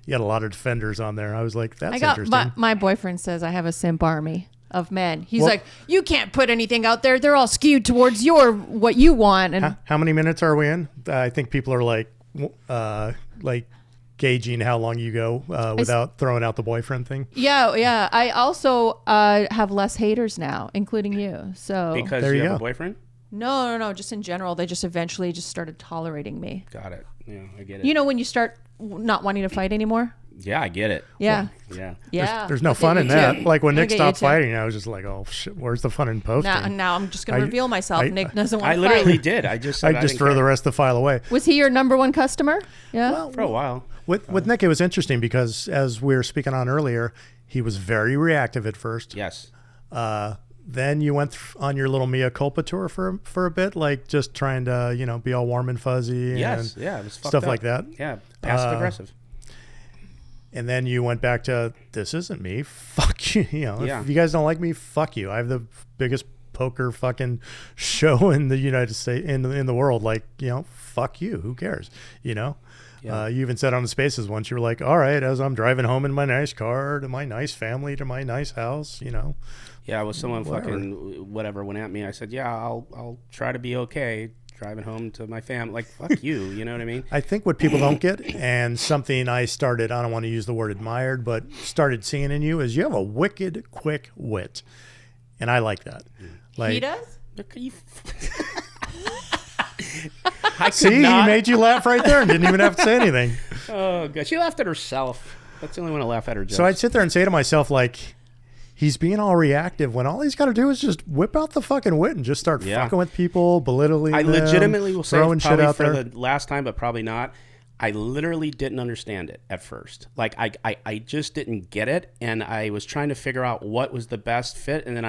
You got a lot of defenders on there. I was like, that's interesting. My boyfriend says I have a simp army of men. He's Well- like, you can't put anything out there. They're all skewed towards what you want. And How many minutes are we in? I think people are like gauging how long you go without throwing out the boyfriend thing. yeah. I also have less haters now, including you. So Because There you you have go. a boyfriend? no. Just in general, they just eventually just started tolerating me. Got it. Yeah, I get it. When you start not wanting to fight anymore. Yeah, I get it. Yeah. Yeah. Yeah. There's no Look at fun you in that. too. Like when Nick Look at you stopped too. fighting, I was just like, oh shit, where's the fun in posting? Now I'm just going to I- reveal myself. I- Nick doesn't want I to literally fight. did. I just said I just didn't throw the care. rest of the file away. Was he your number one customer? Yeah. Well, For a while. with Nick, it was interesting because as we were speaking on earlier, he was very reactive at first. Yes. Then you went on your little mea culpa tour for a bit, like just trying to, be all warm and fuzzy. Yes, and yeah, it was fucked stuff up. like that. Yeah, passive aggressive. And then you went back to, this isn't me. Fuck you. Yeah. If you guys don't like me, fuck you. I have the biggest poker fucking show in the United States, in the world. Like, fuck you. Who cares? Yeah. You even said on the Spaces once, you were like, all right, as I'm driving home in my nice car to my nice family to my nice house, Yeah, well, someone whatever. fucking whatever went at me. I said, yeah, I'll try to be okay driving home to my family. Like, fuck you. You know what I mean? I think what people don't get, and something I started, I don't want to use the word admired, but started seeing in you, is you have a wicked quick wit. And I like that. Like, He does? See, he made you laugh right there and didn't even have to say anything. Oh, God. She laughed at herself. That's the only one to laugh at her jokes. So I'd sit there and say to myself, like, he's being all reactive when all he's got to do is just whip out the fucking wit and just start fucking with people, belittling I them, legitimately will say throwing shit probably out for there. the last time, but probably not. I literally didn't understand it at first. Like, I just didn't get it, and I was trying to figure out what was the best fit, and then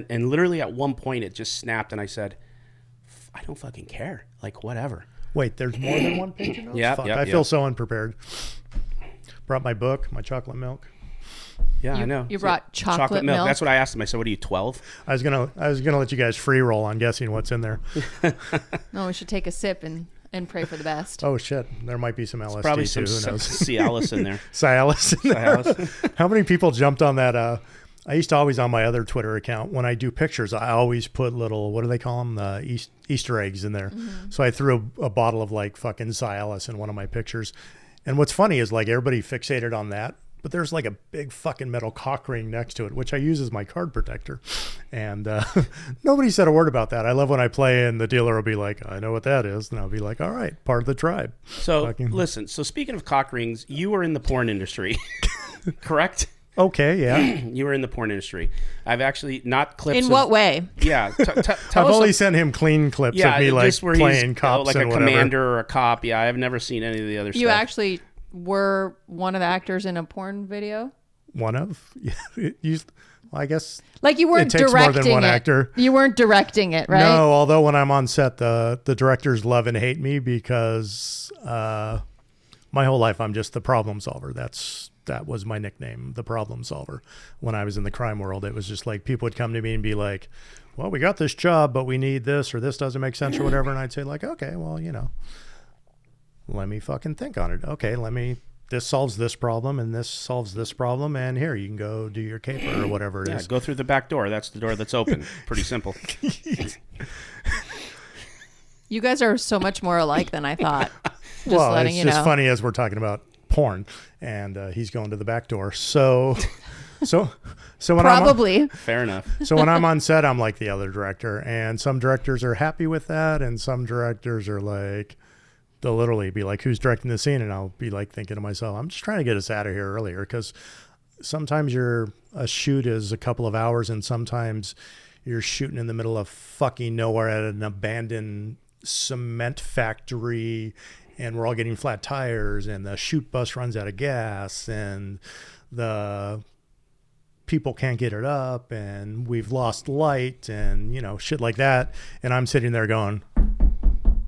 and literally at one point it just snapped, and I said, I don't fucking care. Like, whatever. Wait, there's more than one page of notes? Yeah, Fuck, yep, I yep. feel so unprepared. Brought my book, my chocolate milk. Yeah, I know. You brought chocolate milk? That's what I asked him. I said, what are you, 12? I was gonna let you guys free roll on guessing what's in there. No, we should take a sip and pray for the best. Oh shit, there might be some LSD Probably too. some Who knows? Cialis in there. Cialis in there. Cialis. How many people jumped on that? I used to always, on my other Twitter account, when I do pictures, I always put little, what do they call them? The Easter eggs in there. Mm-hmm. So I threw a bottle of like fucking Cialis in one of my pictures. And what's funny is like everybody fixated on that, but there's like a big fucking metal cock ring next to it, which I use as my card protector. And nobody said a word about that. I love when I play and the dealer will be like, I know what that is. And I'll be like, all right, part of the tribe. So, listen, so speaking of cock rings, you were in the porn industry, correct? Okay, yeah. You were in the porn industry. I've actually not clips. In what way? Yeah. Tell I've us only sent him clean clips of me like just where playing he's, cops like and a whatever. commander or a cop. Yeah, I've never seen any of the other stuff. You actually were one of the actors in a porn video? One of? Yeah. I guess. Like you weren't It takes directing more than one it. actor. You weren't directing it, right? No, although when I'm on set, the directors love and hate me because my whole life I'm just the problem solver. That was my nickname, the problem solver. When I was in the crime world, it was just like people would come to me and be like, well, we got this job, but we need this or this doesn't make sense or whatever. And I'd say like, okay, well, let me fucking think on it. Okay, this solves this problem and this solves this problem. And here, you can go do your caper or whatever it is. Yeah, go through the back door. That's the door that's open. Pretty simple. You guys are so much more alike than I thought. Just Well, letting it's you just know. funny as we're talking about porn and he's going to the back door. So when Probably. Fair enough. so when I'm on set, I'm like the other director, and some directors are happy with that, and some directors are like, they'll literally be like, who's directing the scene? And I'll be like thinking to myself, I'm just trying to get us out of here earlier, because sometimes a shoot is a couple of hours, and sometimes you're shooting in the middle of fucking nowhere at an abandoned cement factory, and we're all getting flat tires, and the shoot bus runs out of gas, and the people can't get it up, and we've lost light, and shit like that. And I'm sitting there going,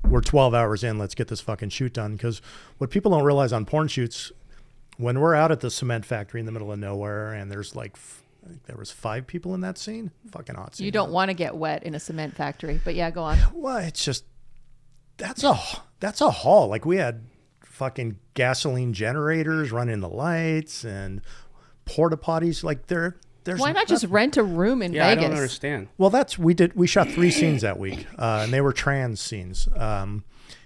we're 12 hours in, let's get this fucking shoot done. Because what people don't realize on porn shoots, when we're out at the cement factory in the middle of nowhere, and there's like, I think there was 5 people in that scene, fucking hot scene. You don't want to get wet in a cement factory, but yeah, go on. Well, it's just, that's a haul. Like, we had fucking gasoline generators running the lights and porta potties. Like, there's Why not just rent a room in Yeah, Vegas? I don't understand. Well, we shot 3 scenes that week, and they were trans scenes.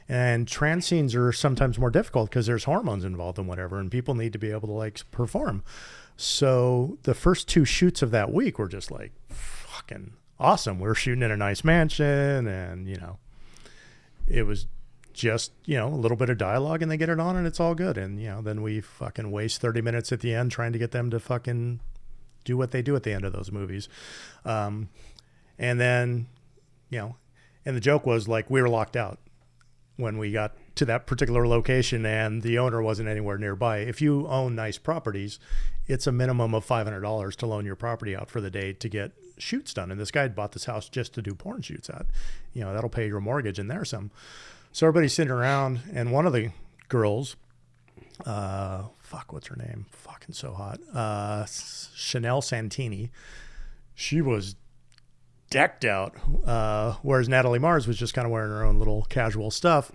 And trans scenes are sometimes more difficult because there's hormones involved and whatever, and people need to be able to like perform. So the first 2 shoots of that week were just like fucking awesome. We were shooting in a nice mansion, and it was just a little bit of dialogue, and they get it on, and it's all good. And then we fucking waste 30 minutes at the end trying to get them to fucking do what they do at the end of those movies. And then, and the joke was like, we were locked out when we got to that particular location and the owner wasn't anywhere nearby. If you own nice properties, it's a minimum of $500 to loan your property out for the day to get shoots done. And this guy had bought this house just to do porn shoots at. That'll pay your mortgage and there's some. So everybody's sitting around, and one of the girls, what's her name? Fucking so hot. Chanel Santini. She was decked out, whereas Natalie Mars was just kind of wearing her own little casual stuff.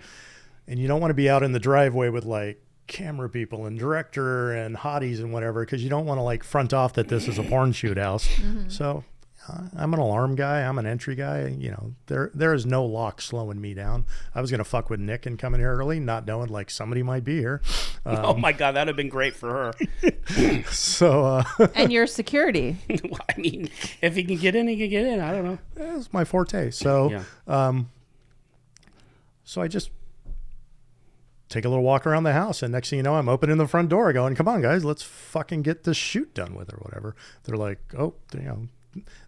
And you don't want to be out in the driveway with like camera people and director and hotties and whatever, because you don't want to like front off that this is a porn shoot house. Mm-hmm. So I'm an alarm guy. I'm an entry guy. There is no lock slowing me down. I was going to fuck with Nick and come in here early, not knowing like somebody might be here. Oh my God, that'd have been great for her. So, and your security. I mean, if he can get in, he can get in. I don't know. That's my forte. So, yeah. So I just take a little walk around the house, and next thing you know, I'm opening the front door going, come on guys, let's fucking get this shoot done with or whatever. They're like,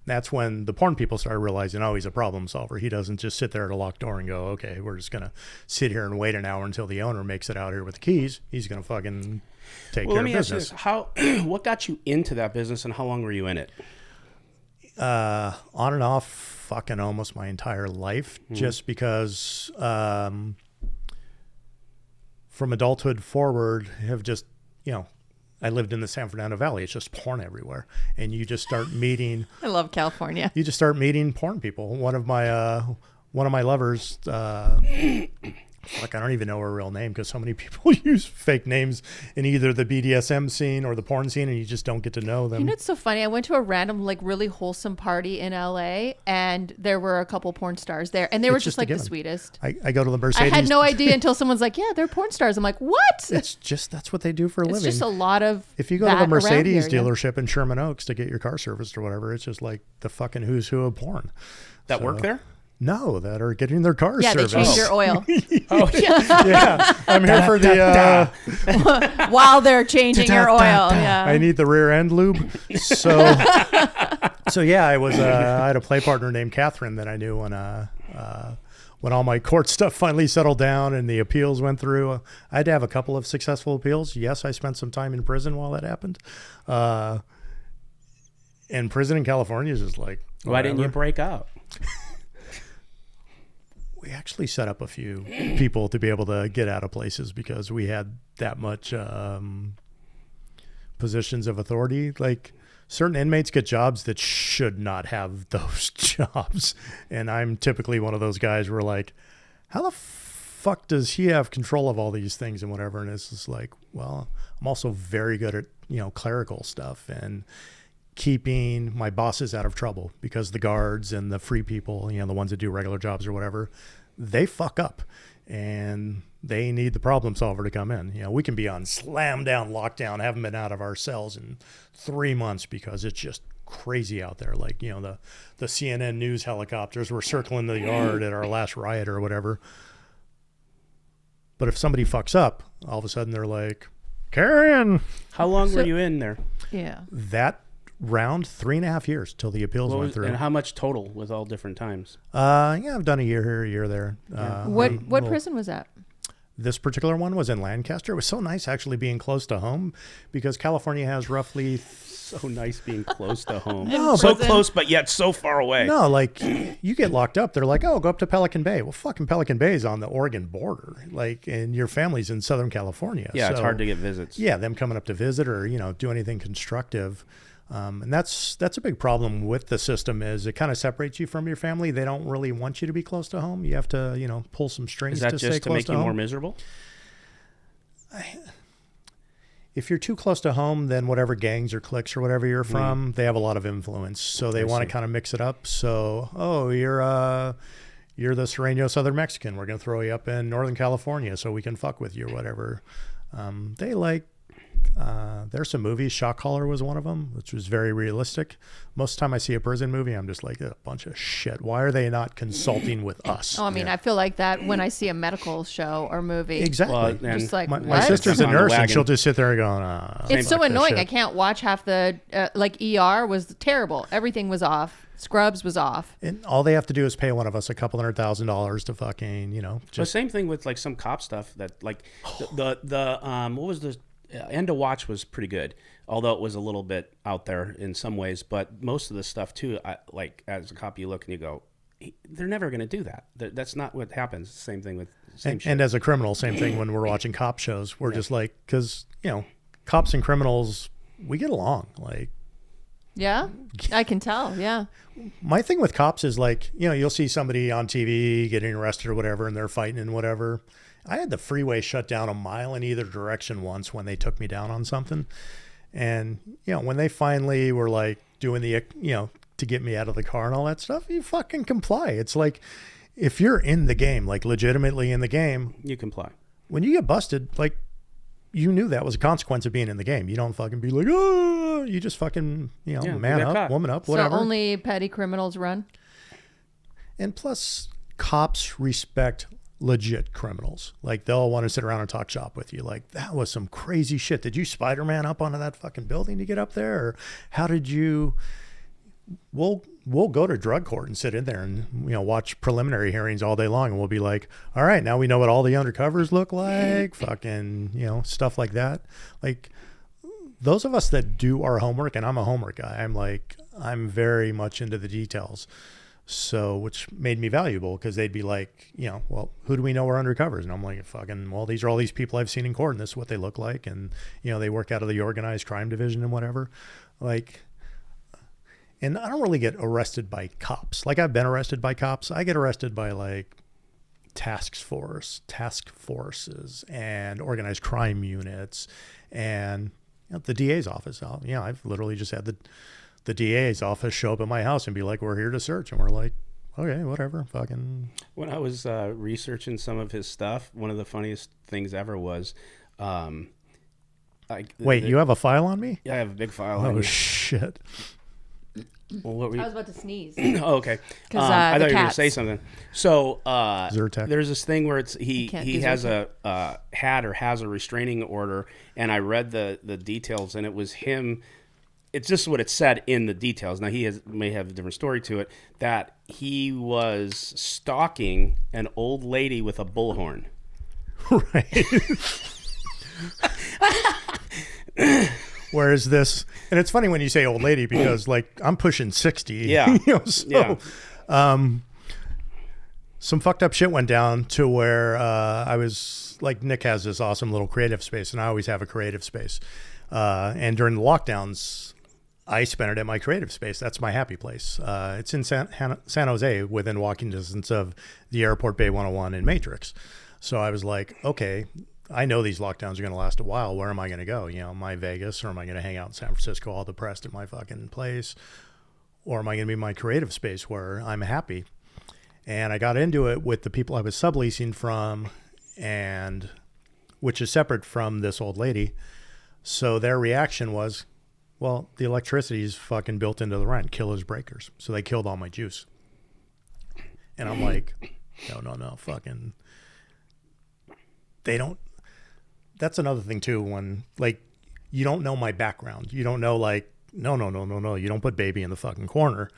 that's when the porn people started realizing, he's a problem solver. He doesn't just sit there at a locked door and go, okay, we're just going to sit here and wait an hour until the owner makes it out here with the keys. He's going to fucking take care of business. Let me ask you this. What got you into that business, and how long were you in it? On and off fucking almost my entire life, just because from adulthood forward have just, I lived in the San Fernando Valley. It's just porn everywhere. And you just start meeting. I love California. You just start meeting porn people. One of my lovers, I don't even know her real name because so many people use fake names in either the BDSM scene or the porn scene, and you just don't get to know them. It's so funny. I went to a random, like, really wholesome party in LA, and there were a couple porn stars there, and they were just like the sweetest. I go to the Mercedes. I had no idea until someone's like, yeah, they're porn stars. I'm like, what? It's just, that's what they do for a living. It's just a lot of If you go to the Mercedes dealership in Sherman Oaks to get your car serviced or whatever, it's just like the fucking who's who of porn. That work there? No, that are getting their cars serviced. Yeah, they change your oil. Yeah, I'm here for the... While they're changing your oil, yeah. I need the rear end lube. So yeah, I had a play partner named Catherine that I knew when all my court stuff finally settled down and the appeals went through. I had to have a couple of successful appeals. Yes, I spent some time in prison while that happened. And prison in California is just like... Why didn't you break out? We actually set up a few people to be able to get out of places because we had that much positions of authority. Like certain inmates get jobs that should not have those jobs. And I'm typically one of those guys where like, how the fuck does he have control of all these things and whatever? And it's just like, well, I'm also very good at, clerical stuff and keeping my bosses out of trouble because the guards and the free people, the ones that do regular jobs or whatever, they fuck up and they need the problem solver to come in. We can be on slam down lockdown, haven't been out of our cells in 3 months because it's just crazy out there. Like, the CNN news helicopters were circling the yard at our last riot or whatever. But if somebody fucks up, all of a sudden they're like, Karen. How long were you in there? Yeah. That round 3.5 years till the appeals went through. And how much total with all different times? I've done a year here, a year there. What prison was that? This particular one was in Lancaster. It was so nice actually being close to home because California has roughly... So nice being close to home. No, so close, but yet so far away. No, like you get locked up. They're like, go up to Pelican Bay. Well, fucking Pelican Bay is on the Oregon border. Like, and your family's in Southern California. Yeah, so, it's hard to get visits. Yeah, them coming up to visit or, do anything constructive. And that's a big problem with the system is it kind of separates you from your family. They don't really want you to be close to home. You have to, pull some strings to stay close to home. Is that just to make you more miserable? If you're too close to home, then whatever gangs or cliques or whatever you're from, they have a lot of influence. So they want to kind of mix it up. So, you're the Sereno Southern Mexican. We're going to throw you up in Northern California so we can fuck with you or whatever. They like... there's some movies. Shock Collar was one of them, which was very realistic. Most of the time I see a prison movie, I'm just like, a bunch of shit. Why are they not consulting with us? Oh, I mean, I feel like that when I see a medical show or movie. Exactly. Well, just like, my sister's a nurse and she'll just sit there going, it's so annoying. I can't watch half the, like ER was terrible. Everything was off. Scrubs was off. And all they have to do is pay one of us $200,000 to fucking, you know, The just same thing with like some cop stuff that like the what was the End of Watch was pretty good, although it was a little bit out there in some ways. But most of the stuff too, like as a cop, you look and you go, they're never going to do that. That's not what happens. Same thing with same shit. and as a criminal, same thing when we're watching cop shows. We're just like, because, you know, cops and criminals, we get along. Like, Yeah, I can tell. Yeah. my thing with cops is like, you know, you'll see somebody on TV getting arrested or whatever, and they're fighting and whatever. I had the freeway shut down a mile in either direction once when they took me down on something. And, you know, when they finally were like doing the, you know, to get me out of the car and all that stuff, you fucking comply. It's like, if you're in the game, like legitimately in the game, You comply. when you get busted, like, you knew that was a consequence of being in the game. You don't fucking be like, oh, you just fucking, you know, Yeah, man you got up, caught. woman up, whatever. So only petty criminals run? And plus, cops respect legit criminals. Like, they'll want to sit around and talk shop with you. Like, that was some crazy shit. Did you Spider-Man up onto that fucking building to get up there? Or how did you... We'll go to drug court and sit in there and, you know, watch preliminary hearings all day long. And we'll be like, all right, now we know what all the undercovers look like. Fucking, you know, stuff like that. Like, those of us that do our homework, and I'm a homework guy, I'm very much into the details. So, which made me valuable, because they'd be like, you know, well, who do we know are undercovers? And I'm like, fucking, well, these are all these people I've seen in court, and this is what they look like. And, you know, they work out of the organized crime division and whatever. Like, and I don't really get arrested by cops. Like, I've been arrested by cops. I get arrested by like task forces and organized crime units and, you know, the DA's office. Yeah, I've literally just had the DA's office show up at my house and be like, we're here to search. And we're like, okay, whatever, fucking. When I was researching some of his stuff, one of the funniest things ever was, Wait, you have a file on me? Yeah, I have a big file. Oh, on you. shit. Well, what were you? I was about to sneeze. Oh, okay. 'Cause, I the thought you were going to cats. say something. So Zyrtec. there's this thing where it's he can't do has Zyrtec. has a restraining order, and I read the details, and it was him. It's just what it said in the details. Now may have a different story to it, that he was stalking an old lady with a bullhorn. Right. Whereas this, and it's funny when you say old lady, because like I'm pushing 60. Yeah. You know, so, some fucked up shit went down to where I was like, Nick has this awesome little creative space, and I always have a creative space. And during the lockdowns, I spent it at my creative space. That's my happy place. It's in San Jose, within walking distance of the Airport Bay 101 and Matrix. So I was like, okay, I know these lockdowns are going to last a while. Where am I going to go? You know, am I Vegas, or am I going to hang out in San Francisco all depressed at my fucking place? Or am I going to be in my creative space where I'm happy? And I got into it with the people I was subleasing from, and which is separate from this old lady. So their reaction was, well, the electricity is fucking built into the rent. Killers breakers. So they killed all my juice. And I'm like, no, fucking. They don't. That's another thing too, when like you don't know my background. You don't know, like, no. You don't put baby in the fucking corner.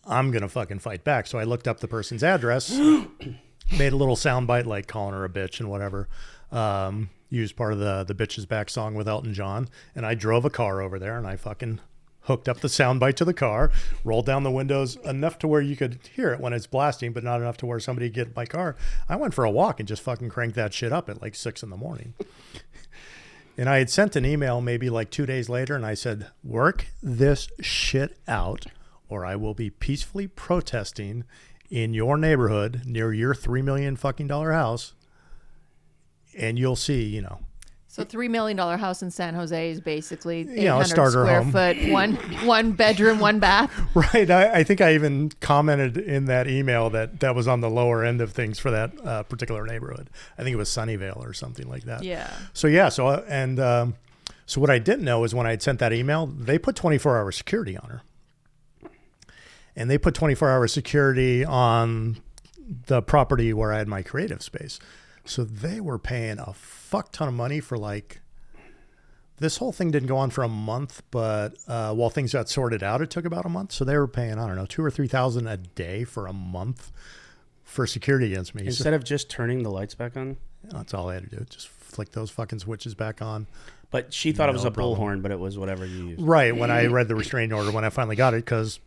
I'm going to fucking fight back. So I looked up the person's address, made a little soundbite like calling her a bitch and whatever. Used part of the Bitches Back song with Elton John. And I drove a car over there, and I fucking hooked up the soundbite to the car, rolled down the windows enough to where you could hear it when it's blasting, but not enough to where somebody could get in my car. I went for a walk and just fucking cranked that shit up at like 6 a.m. And I had sent an email maybe like 2 days later, and I said, work this shit out, or I will be peacefully protesting in your neighborhood near your $3 million fucking house. And you'll see, you know. So $3 million house in San Jose is basically 800 a starter square home. foot, one bedroom, one bath. Right. I think I even commented in that email that was on the lower end of things for that particular neighborhood. I think it was Sunnyvale or something like that. Yeah. So what I didn't know is when I had sent that email, they put 24-hour security on her. And they put 24-hour security on the property where I had my creative space. So they were paying a fuck ton of money for like this whole thing didn't go on for a month, but while things got sorted out, it took about a month. So they were paying, I don't know, $2,000 or $3,000 a day for a month for security against me. Instead of just turning the lights back on? That's all I had to do. Just flick those fucking switches back on. But she thought it was No a problem. bullhorn, but it was whatever you used. Right, when I read the restraining order, when I finally got it, because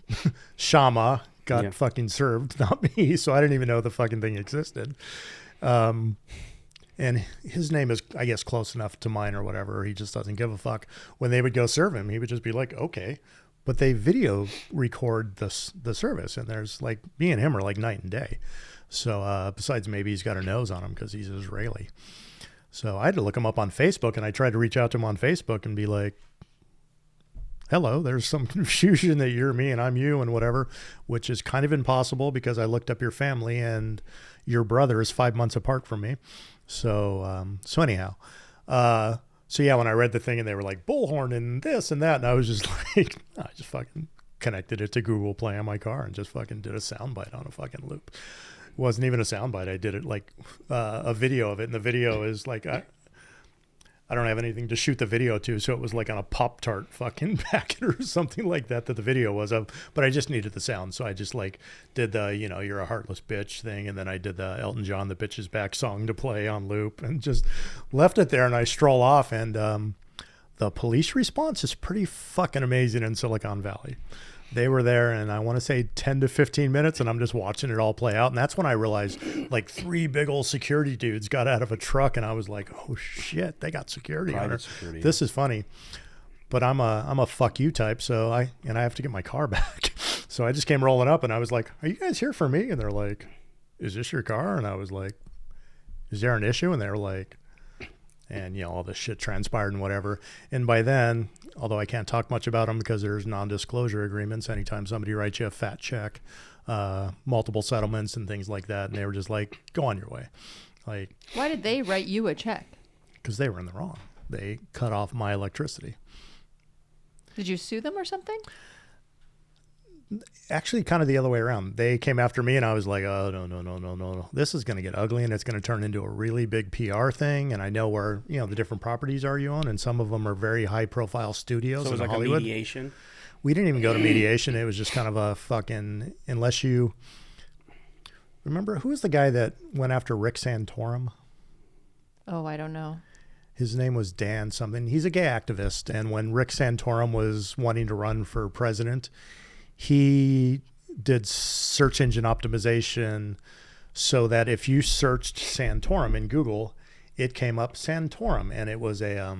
Shama got fucking served, not me, so I didn't even know the fucking thing existed. And his name is, I guess, close enough to mine or whatever. He just doesn't give a fuck. When they would go serve him, he would just be like, okay. But they video record the service, and there's like, me and him are like night and day. So besides maybe he's got a nose on him because he's Israeli. So I had to look him up on Facebook, and I tried to reach out to him on Facebook and be like, hello, there's some confusion that you're me and I'm you and whatever, which is kind of impossible because I looked up your family and your brother is 5 months apart from me. So anyhow, so yeah, when I read the thing and they were like bullhorn and this and that, and I was just like, I just fucking connected it to Google Play on my car and just fucking did a soundbite on a fucking loop. It wasn't even a soundbite. I did it like a video of it, and the video is like I don't have anything to shoot the video to, so it was like on a Pop-Tart fucking packet or something like that the video was of. But I just needed the sound, so I just like did the you're a heartless bitch thing, and then I did the Elton John "The Bitch Is Back" song to play on loop, and just left it there. And I stroll off, and the police response is pretty fucking amazing in Silicon Valley. They were there, and I want to say 10 to 15 minutes, and I'm just watching it all play out. And that's when I realized like 3 big old security dudes got out of a truck, and I was like, oh shit, they got security on it. This is funny. But I'm a fuck you type, so I have to get my car back. So I just came rolling up, and I was like, are you guys here for me? And they're like, is this your car? And I was like, is there an issue? And they were like, and all this shit transpired and whatever. And by then, although I can't talk much about them because there's non-disclosure agreements anytime somebody writes you a fat check, multiple settlements and things like that. And they were just like, go on your way. Like, Why did they write you a check? because they were in the wrong. They cut off my electricity. Did you sue them or something? Actually, kind of the other way around. They came after me, and I was like, oh, no. This is going to get ugly, and it's going to turn into a really big PR thing. And I know where, the different properties are you own, and some of them are very high-profile studios So it was in like Hollywood. a mediation? We didn't even go to mediation. It was just kind of a fucking, unless you remember, who was the guy that went after Rick Santorum? Oh, I don't know. His name was Dan something. He's a gay activist. And when Rick Santorum was wanting to run for president, he did search engine optimization so that if you searched Santorum in Google, it came up Santorum, and it was a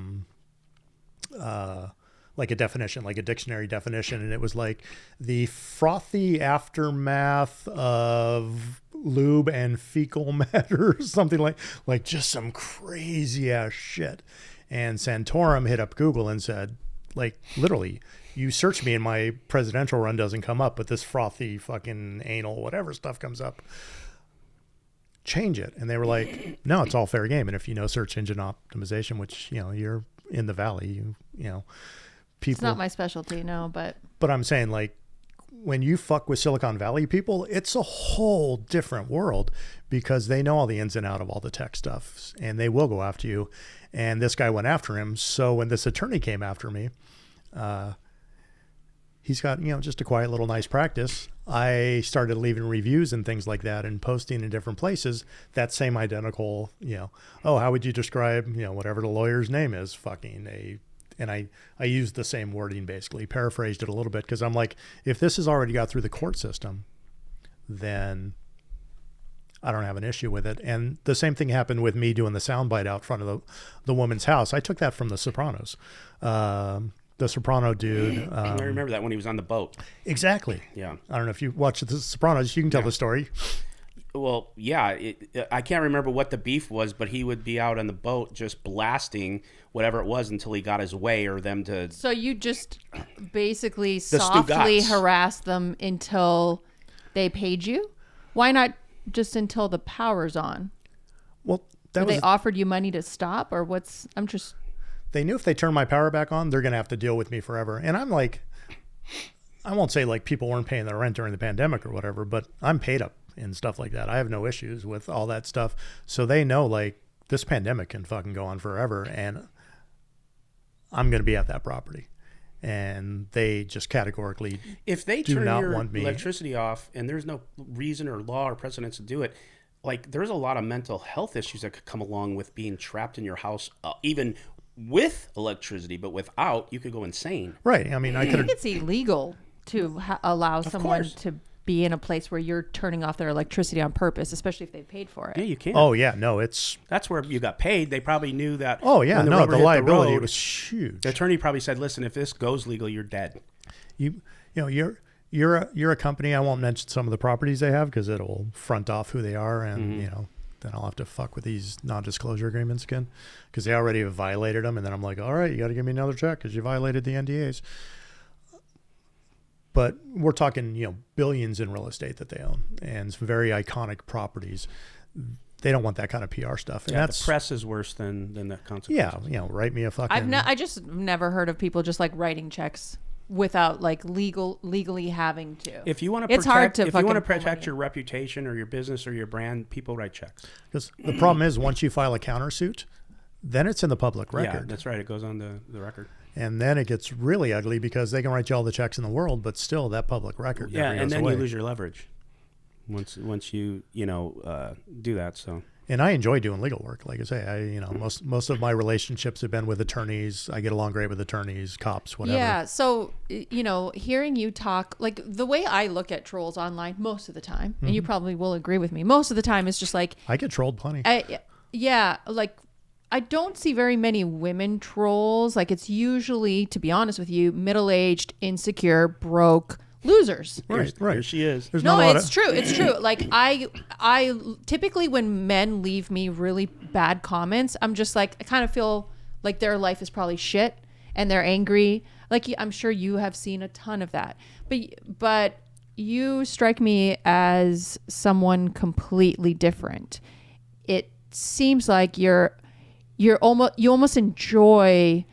like a definition, like a dictionary definition, and it was like the frothy aftermath of lube and fecal matter, something like just some crazy ass shit. And Santorum hit up Google and said, like, literally, you search me and my presidential run doesn't come up, but this frothy fucking anal whatever stuff comes up. Change it. And they were like, no, it's all fair game. And if you know search engine optimization, which, you're in the valley, people. It's not my specialty, no, but I'm saying, like, when you fuck with Silicon Valley people, it's a whole different world because they know all the ins and out of all the tech stuff, and they will go after you. And this guy went after him. So when this attorney came after me, he's got, just a quiet little nice practice. I started leaving reviews and things like that and posting in different places that same identical, oh, how would you describe, whatever the lawyer's name is, and I used the same wording, basically paraphrased it a little bit. Cause I'm like, if this has already got through the court system, then I don't have an issue with it. And the same thing happened with me doing the soundbite out front of the woman's house. I took that from The Sopranos. The Soprano dude. I remember that when he was on the boat. Exactly. Yeah. I don't know if you watched The Sopranos. You can tell the story. Well, yeah. I can't remember what the beef was, but he would be out on the boat just blasting whatever it was until he got his way or them to... So you just basically softly harassed them until they paid you? Why not just until the power's on? Well, they offered you money to stop, or what's... I'm just... They knew if they turn my power back on, they're going to have to deal with me forever. And I'm like, I won't say like people weren't paying their rent during the pandemic or whatever, but I'm paid up and stuff like that. I have no issues with all that stuff. So they know like this pandemic can fucking go on forever. And I'm going to be at that property. And they just categorically if they do turn not your want me. electricity off and there's no reason or law or precedence to do it, like there's a lot of mental health issues that could come along with being trapped in your house, even with electricity, but without, you could go insane. Right. I mean, I could. I think it's illegal to allow someone course. to be in a place where you're turning off their electricity on purpose, especially if they paid for it. Yeah, you can. Oh yeah, no, it's. That's where you got paid. They probably knew that. Oh yeah, when no, rubber the hit liability road, was huge. The attorney probably said, "Listen, if this goes legal, you're dead." You know, you're a company. I won't mention some of the properties they have because it'll front off who they are, and you know, then I'll have to fuck with these non-disclosure agreements again because they already have violated them, and then I'm like, all right, you got to give me another check because you violated the NDAs. But we're talking, you know, billions in real estate that they own and some very iconic properties. They don't want that kind of PR stuff. And Yeah, that's the press is worse than the consequences. yeah, you know, write me a fucking. I just never heard of people just like writing checks without like legally having to. If you want to, It's hard to if you want to fucking pull protect money. your reputation or your business or your brand, people write checks. Because the problem is once you file a countersuit, then it's in the public Yeah, record. that's right. It goes on the record. And then it gets really ugly because they can write you all the checks in the world, but still that public record Yeah, never and goes then away. you lose your leverage once you do that. So And I enjoy doing legal work. Like I say, most of my relationships have been with attorneys. I get along great with attorneys, cops, whatever. Yeah. So, hearing you talk, like the way I look at trolls online most of the time, and you probably will agree with me, most of the time it's just like, I get trolled plenty. I don't see very many women trolls. Like it's usually, to be honest with you, middle-aged, insecure, broke losers. Right. Here she is. There's No, not a lot it's true. It's true. Like I typically when men leave me really bad comments, I'm just like, I kind of feel like their life is probably shit and they're angry. Like I'm sure you have seen a ton of that, but you strike me as someone completely different. It seems like you almost enjoy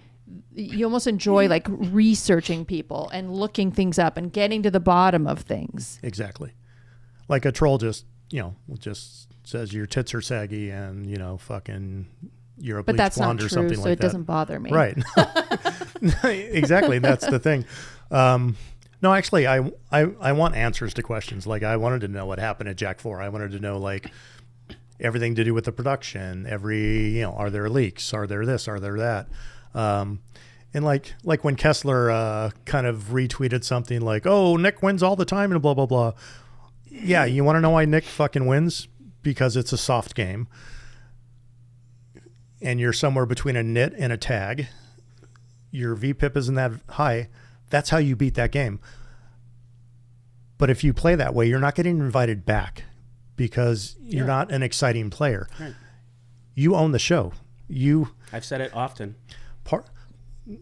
like researching people and looking things up and getting to the bottom of things. Exactly. Like a troll just says your tits are saggy and, fucking you're a But bleach that's not blonde true, or something so like it that. doesn't bother me. Right. Exactly. That's the thing. No, actually, I want answers to questions. Like I wanted to know what happened at Jack 4. I wanted to know like everything to do with the production, are there leaks? Are there this? Are there that? And like when Kessler kind of retweeted something like, oh, Nick wins all the time and blah, blah, blah. Yeah, you want to know why Nick fucking wins? Because it's a soft game. And you're somewhere between a nit and a tag. Your VPIP isn't that high. That's how you beat that game. But if you play that way, you're not getting invited back because you're not an exciting player. Right. You own the show. I've said it often.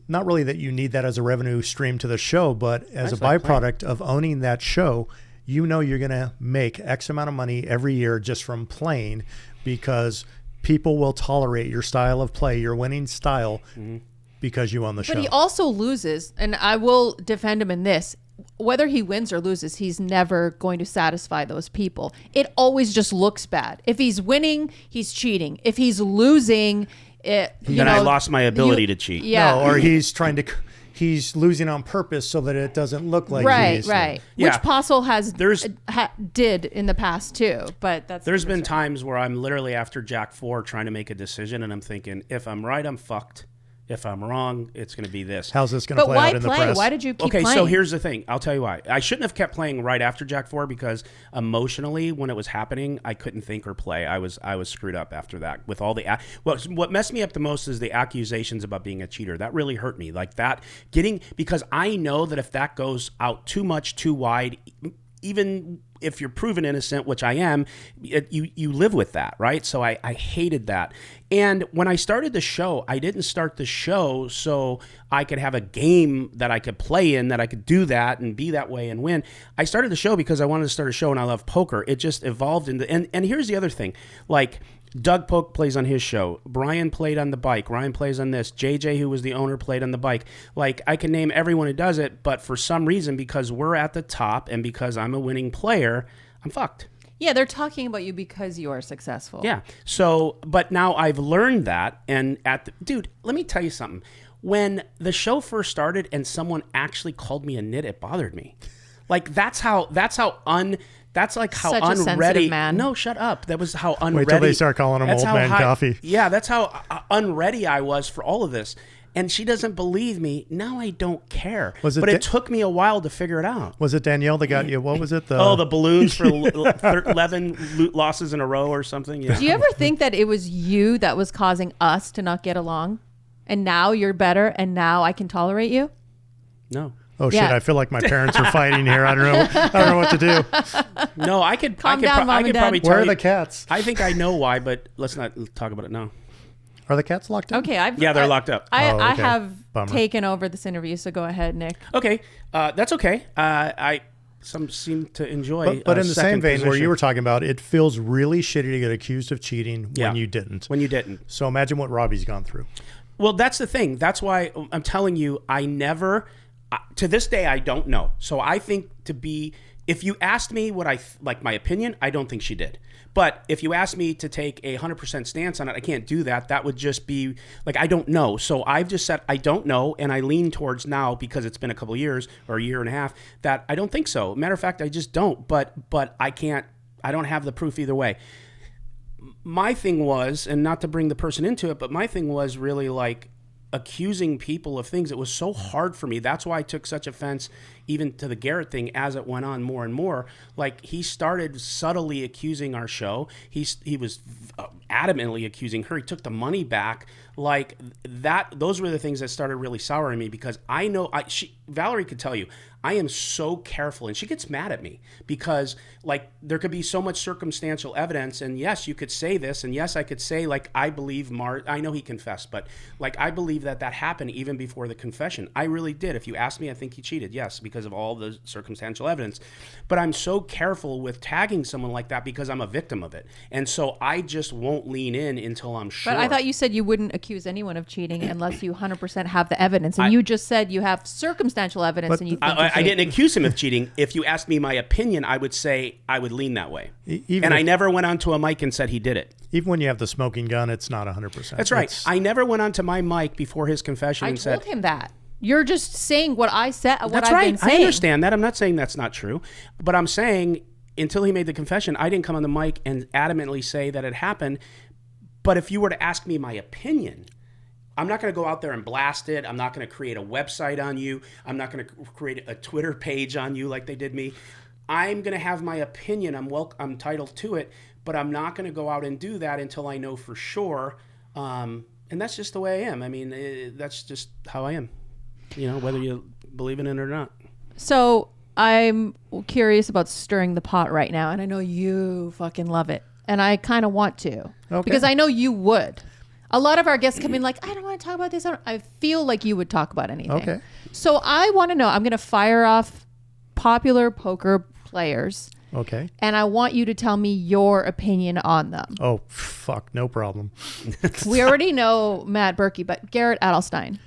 Not really that you need that as a revenue stream to the show, but as That's a like byproduct of owning that show, you're going to make X amount of money every year just from playing because people will tolerate your style of play, your winning style, because you own the show. But he also loses, and I will defend him in this. Whether he wins or loses, he's never going to satisfy those people. It always just looks bad. If he's winning, he's cheating. If he's losing, I lost my ability to cheat. Yeah. No, or he's losing on purpose so that it doesn't look like he's Right. Yeah. Which Postle did in the past too, but There's been times where I'm literally after Jack 4 trying to make a decision, and I'm thinking, if I'm right, I'm fucked. If I'm wrong, it's going to be this. How's this going to But play why out in the play? press? Why did you keep Okay, playing? so here's the thing. I'll tell you why. I shouldn't have kept playing right after Jack 4 because emotionally, when it was happening, I couldn't think or play. I was screwed up after that with all the. What messed me up the most is the accusations about being a cheater. That really hurt me. Like that because I know that if that goes out too much, too wide, even if you're proven innocent, which I am, you live with that, right? So I hated that. And when I started the show, I didn't start the show so I could have a game that I could play in, that I could do that and be that way and win. I started the show because I wanted to start a show and I love poker. It just evolved into, and here's the other thing, like Doug Polk plays on his show. Brian played on the bike. Ryan plays on this. JJ, who was the owner, played on the bike. Like, I can name everyone who does it, but for some reason, because we're at the top and because I'm a winning player, I'm fucked. Yeah, they're talking about you because you are successful. Yeah. So, but now I've learned that, and dude, let me tell you something. When the show first started and someone actually called me a nit, it bothered me. Like that's like how Such a sensitive unready. man. No, shut up. That was how unready. Wait till they start calling him that's old how man coffee. Yeah, that's how unready I was for all of this. And she doesn't believe me. Now I don't care. It took me a while to figure it out. Was it Danielle that got you? What was it? The balloons for 11 loot losses in a row or something. Yeah. Do you ever think that it was you that was causing us to not get along? And now you're better and now I can tolerate you? No. Oh Yeah. shit! I feel like my parents are fighting here. I don't know what to do. No, I could. Calm I could, down, Mom I and could Dad. probably tell Where are you. the cats? I think I know why, but let's not talk about it now. Are the cats locked up? Okay, Yeah, they're locked up. I okay. have Bummer. taken over this interview, so go ahead, Nick. Okay, that's okay. Some seem to enjoy. But in the same second vein, where position. you were talking about, it feels really shitty to get accused of cheating Yeah. when you didn't. when you didn't. So imagine what Robbie's gone through. Well, that's the thing. That's why I'm telling you, I never, to this day, I don't know. So I think if you asked me what like my opinion, I don't think she did. But if you asked me to take a 100% stance on it, I can't do that. That would just be like, I don't know. So I've just said, I don't know. And I lean towards now, because it's been a couple of years or a year and a half, that I don't think so. Matter of fact, I just don't. But I don't have the proof either way. My thing was, and not to bring the person into it, but my thing was really like accusing people of things. It was so hard for me. That's why I took such offense even to the Garrett thing as it went on more and more. Like, he started subtly accusing our show. He was adamantly accusing her. He took the money back. Like that, those were the things that started really souring me, because I know Valerie could tell you, I am so careful, and she gets mad at me because like there could be so much circumstantial evidence, and yes, you could say this, and yes, I could say like, I believe I know he confessed, but like, I believe that happened even before the confession. I really did. If you ask me, I think he cheated. Yes, because of all the circumstantial evidence. But I'm so careful with tagging someone like that because I'm a victim of it. And so I just won't lean in until I'm sure. But I thought you said you wouldn't accuse anyone of cheating unless you 100% have the evidence. And you just said you have circumstantial evidence and you think I didn't accuse him of cheating. If you asked me my opinion, I would say I would lean that way. And I never went onto a mic and said he did it. Even when you have the smoking gun, it's not 100%. That's right. I never went onto my mic before his confession I and told said... him that. You're just saying what I said, what That's I've right. been saying. I understand that. I'm not saying that's not true. But I'm saying until he made the confession, I didn't come on the mic and adamantly say that it happened. But if you were to ask me my opinion... I'm not going to go out there and blast it. I'm not going to create a website on you. I'm not going to create a Twitter page on you like they did me. I'm going to have my opinion. I'm entitled to it, but I'm not going to go out and do that until I know for sure. And that's just the way I am. I mean, that's just how I am, whether you believe in it or not. So I'm curious about stirring the pot right now, and I know you fucking love it, and I kind of want to, because I know you would. A lot of our guests come in like, I don't want to talk about this. I feel like you would talk about anything. Okay. So I want to know, I'm going to fire off popular poker players. Okay. And I want you to tell me your opinion on them. Oh, fuck. No problem. We already know Matt Berkey, but Garrett Adelstein.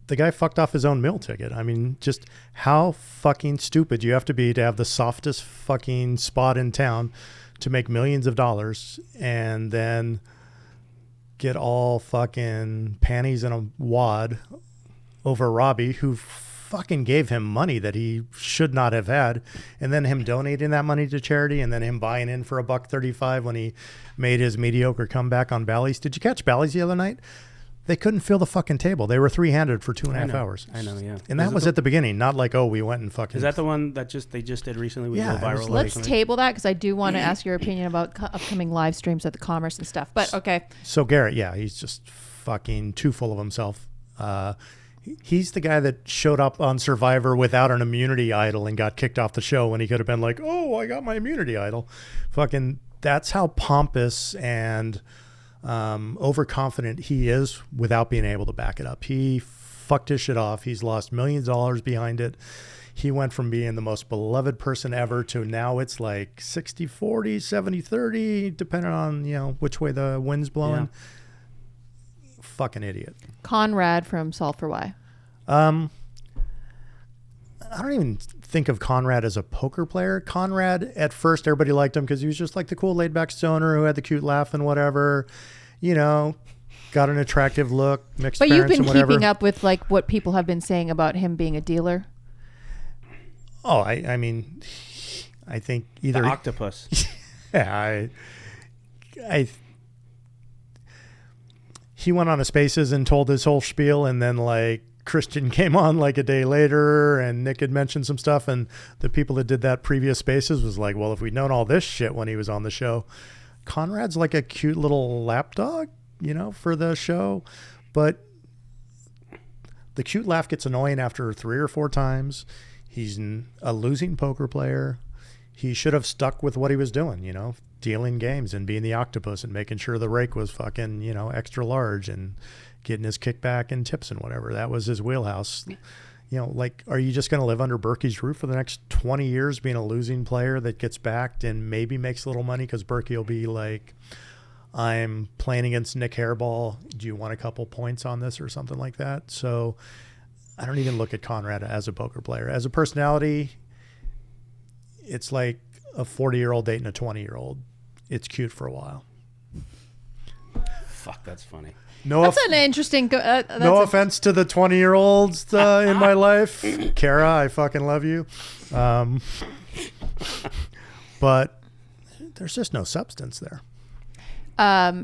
The guy fucked off his own meal ticket. I mean, just how fucking stupid you have to be to have the softest fucking spot in town to make millions of dollars and then get all fucking panties in a wad over Robbie, who fucking gave him money that he should not have had, and then him donating that money to charity, and then him buying in for $1.35 when he made his mediocre comeback on Bally's. Did you catch Bally's the other night? They couldn't fill the fucking table. They were three-handed for 2.5 hours. I know, yeah. And that was at the beginning, not like, oh, we went and fucking... Is that the one that they just did recently? We Yeah, go it was viral. Let's table that, because I do want to ask your opinion about upcoming live streams at the Commerce and stuff. But okay. So Garrett, yeah, he's just fucking too full of himself. He's the guy that showed up on Survivor without an immunity idol and got kicked off the show when he could have been like, oh, I got my immunity idol. Fucking, that's how pompous and overconfident he is without being able to back it up. He fucked his shit off. He's lost millions of dollars behind it. He went from being the most beloved person ever to now it's like 60-40, 70-30, depending on, which way the wind's blowing. Yeah. Fucking idiot. Conrad from Solve for Why. I don't even think of Conrad as a poker player. Conrad, at first, everybody liked him because he was just like the cool laid back stoner who had the cute laugh and whatever, you know, got an attractive look, mixed But parents you've been and whatever. keeping up with like what people have been saying about him being a dealer. Oh, I mean, I think either The octopus. yeah, he went on a Spaces and told his whole spiel, and then like Christian came on like a day later, and Nick had mentioned some stuff, and the people that did that previous Spaces was like, well, if we'd known all this shit when he was on the show. Conrad's like a cute little lapdog, you know, for the show, but the cute laugh gets annoying after 3 or 4 times. He's a losing poker player. He should have stuck with what he was doing, you know, dealing games and being the octopus and making sure the rake was fucking, you know, extra large and getting his kickback and tips and whatever. That was his wheelhouse. You know, like, are you just going to live under Berkey's roof for the next 20 years being a losing player that gets backed and maybe makes a little money because Berkey will be like, I'm playing against Nick Hairball. Do you want a couple points on this or something like that? So I don't even look at Conrad as a poker player. As a personality, it's like a 40-year-old dating a 20-year-old. It's cute for a while. Fuck, that's funny. That's an interesting. No offense to the 20-year-olds in my life. Kara, I fucking love you. But there's just no substance there.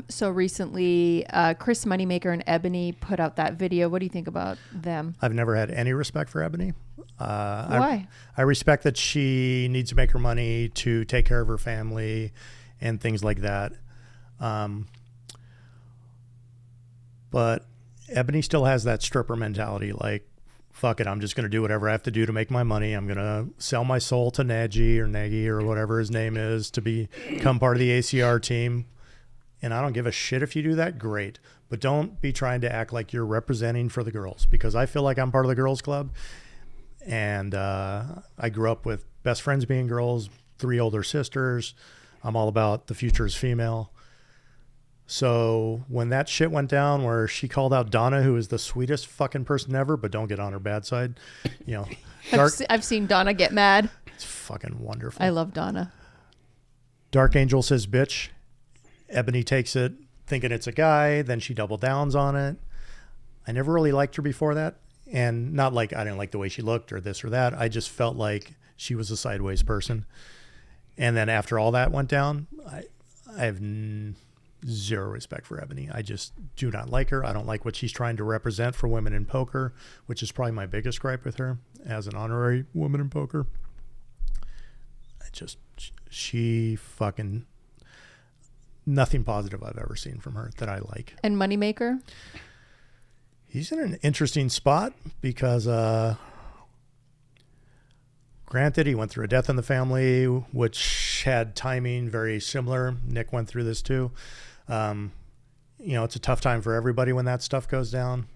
So recently, Chris Moneymaker and Ebony put out that video. What do you think about them? I've never had any respect for Ebony. Why? I respect that she needs to make her money to take care of her family and things like that. But Ebony still has that stripper mentality. Like, fuck it, I'm just going to do whatever I have to do to make my money. I'm going to sell my soul to Nagy or whatever his name is to become part of the ACR team. And I don't give a shit if you do that, great. But don't be trying to act like you're representing for the girls, because I feel like I'm part of the girls club. And I grew up with best friends being girls, 3 older sisters. I'm all about the future is female. So when that shit went down where she called out Donna, who is the sweetest fucking person ever, but don't get on her bad side, you know. I've seen Donna get mad. It's fucking wonderful. I love Donna. Dark Angel says bitch. Ebony takes it thinking it's a guy. Then she double downs on it. I never really liked her before that. And not like I didn't like the way she looked or this or that. I just felt like she was a sideways person. And then after all that went down, I have zero respect for Ebony. I just do not like her. I don't like what she's trying to represent for women in poker, which is probably my biggest gripe with her as an honorary woman in poker. She fucking, nothing positive I've ever seen from her that I like. And Moneymaker? He's in an interesting spot because, granted, he went through a death in the family, which had timing very similar. Nick went through this too. You know, it's a tough time for everybody when that stuff goes down.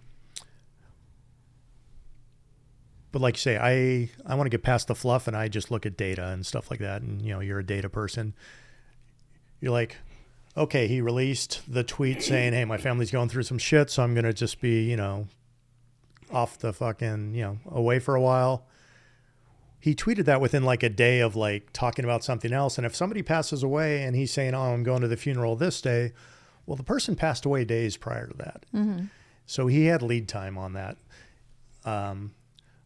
But like you say, I want to get past the fluff and I just look at data and stuff like that. And, you know, you're a data person. You're like, okay, he released the tweet saying, hey, my family's going through some shit, so I'm going to just be, you know, off the fucking, you know, away for a while. He tweeted that within like a day of like talking about something else. And if somebody passes away and he's saying, oh, I'm going to the funeral this day, well, the person passed away days prior to that. Mm-hmm. So he had lead time on that.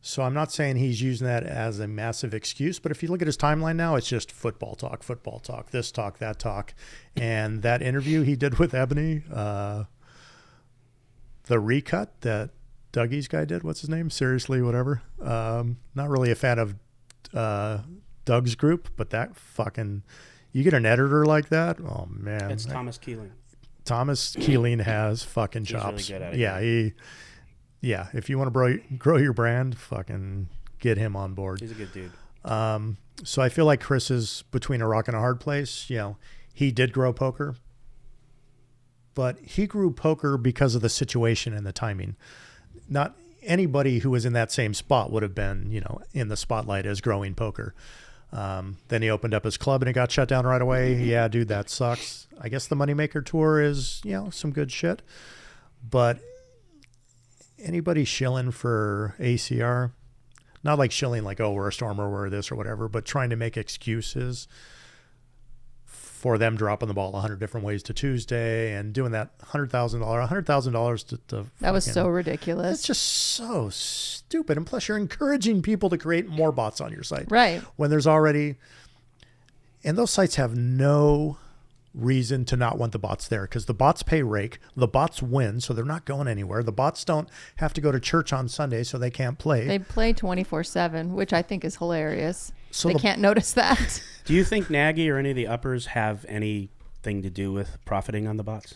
So I'm not saying he's using that as a massive excuse, but if you look at his timeline now, it's just football talk, this talk, that talk. And that interview he did with Ebony, the recut that Dougie's guy did, what's his name? Seriously, whatever. Not really a fan of Doug's group, but that fucking, you get an editor like that, oh man. It's Thomas Keeling. Thomas Keeling has fucking chops. He's really good at it. Yeah, if you want to grow your brand, fucking get him on board. He's a good dude. So I feel like Chris is between a rock and a hard place. You know, he did grow poker, but he grew poker because of the situation and the timing. Not anybody who was in that same spot would have been, you know, in the spotlight as growing poker. Then he opened up his club and it got shut down right away. Yeah, dude, that sucks. I guess the Moneymaker Tour is, you know, some good shit. But anybody shilling for ACR, not like shilling like, oh, we're a storm or we're this or whatever, but trying to make excuses for them dropping the ball 100 different ways to Tuesday and doing that $100,000 to That was so ridiculous. It's just so stupid. And plus you're encouraging people to create more bots on your site. Right. When there's already, and those sites have no reason to not want the bots there because the bots pay rake, the bots win, so they're not going anywhere. The bots don't have to go to church on Sunday, so they can't play. They play 24/7, which I think is hilarious. So they can't notice that. Do you think Nagy or any of the uppers have anything to do with profiting on the bots?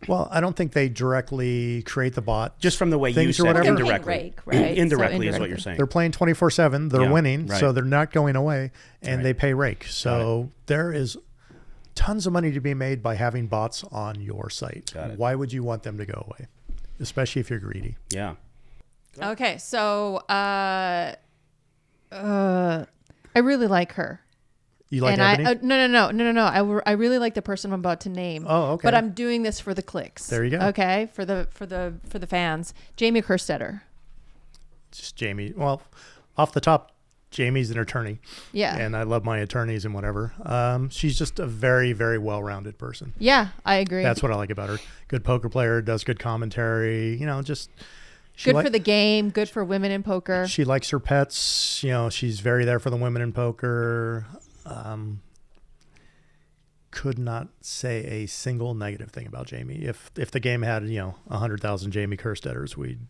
Well, I don't think they directly create the bot. Just from the way you Things or said whatever. indirectly. Rake, right? Indirectly is what you're saying. They're playing 24/7. They're Yeah, winning, right. so they're not going away, and Right. they pay rake. So there is tons of money to be made by having bots on your site. Got it. Why would you want them to go away? Especially if you're greedy. Yeah. Okay, so I really like her. You like And Ebony? No. I really like the person I'm about to name. Oh, okay. But I'm doing this for the clicks. There you go. Okay, for the fans. Jamie Kerstetter. Just Jamie. Well, off the top, Jamie's an attorney. Yeah. And I love my attorneys and whatever. She's just a very, very well-rounded person. Yeah, I agree. That's what I like about her. Good poker player, does good commentary, just she good for the game, good for women in poker. She likes her pets, she's very there for the women in poker. Could not say a single negative thing about Jamie. If the game had, 100,000 Jamie Kerstetters, we'd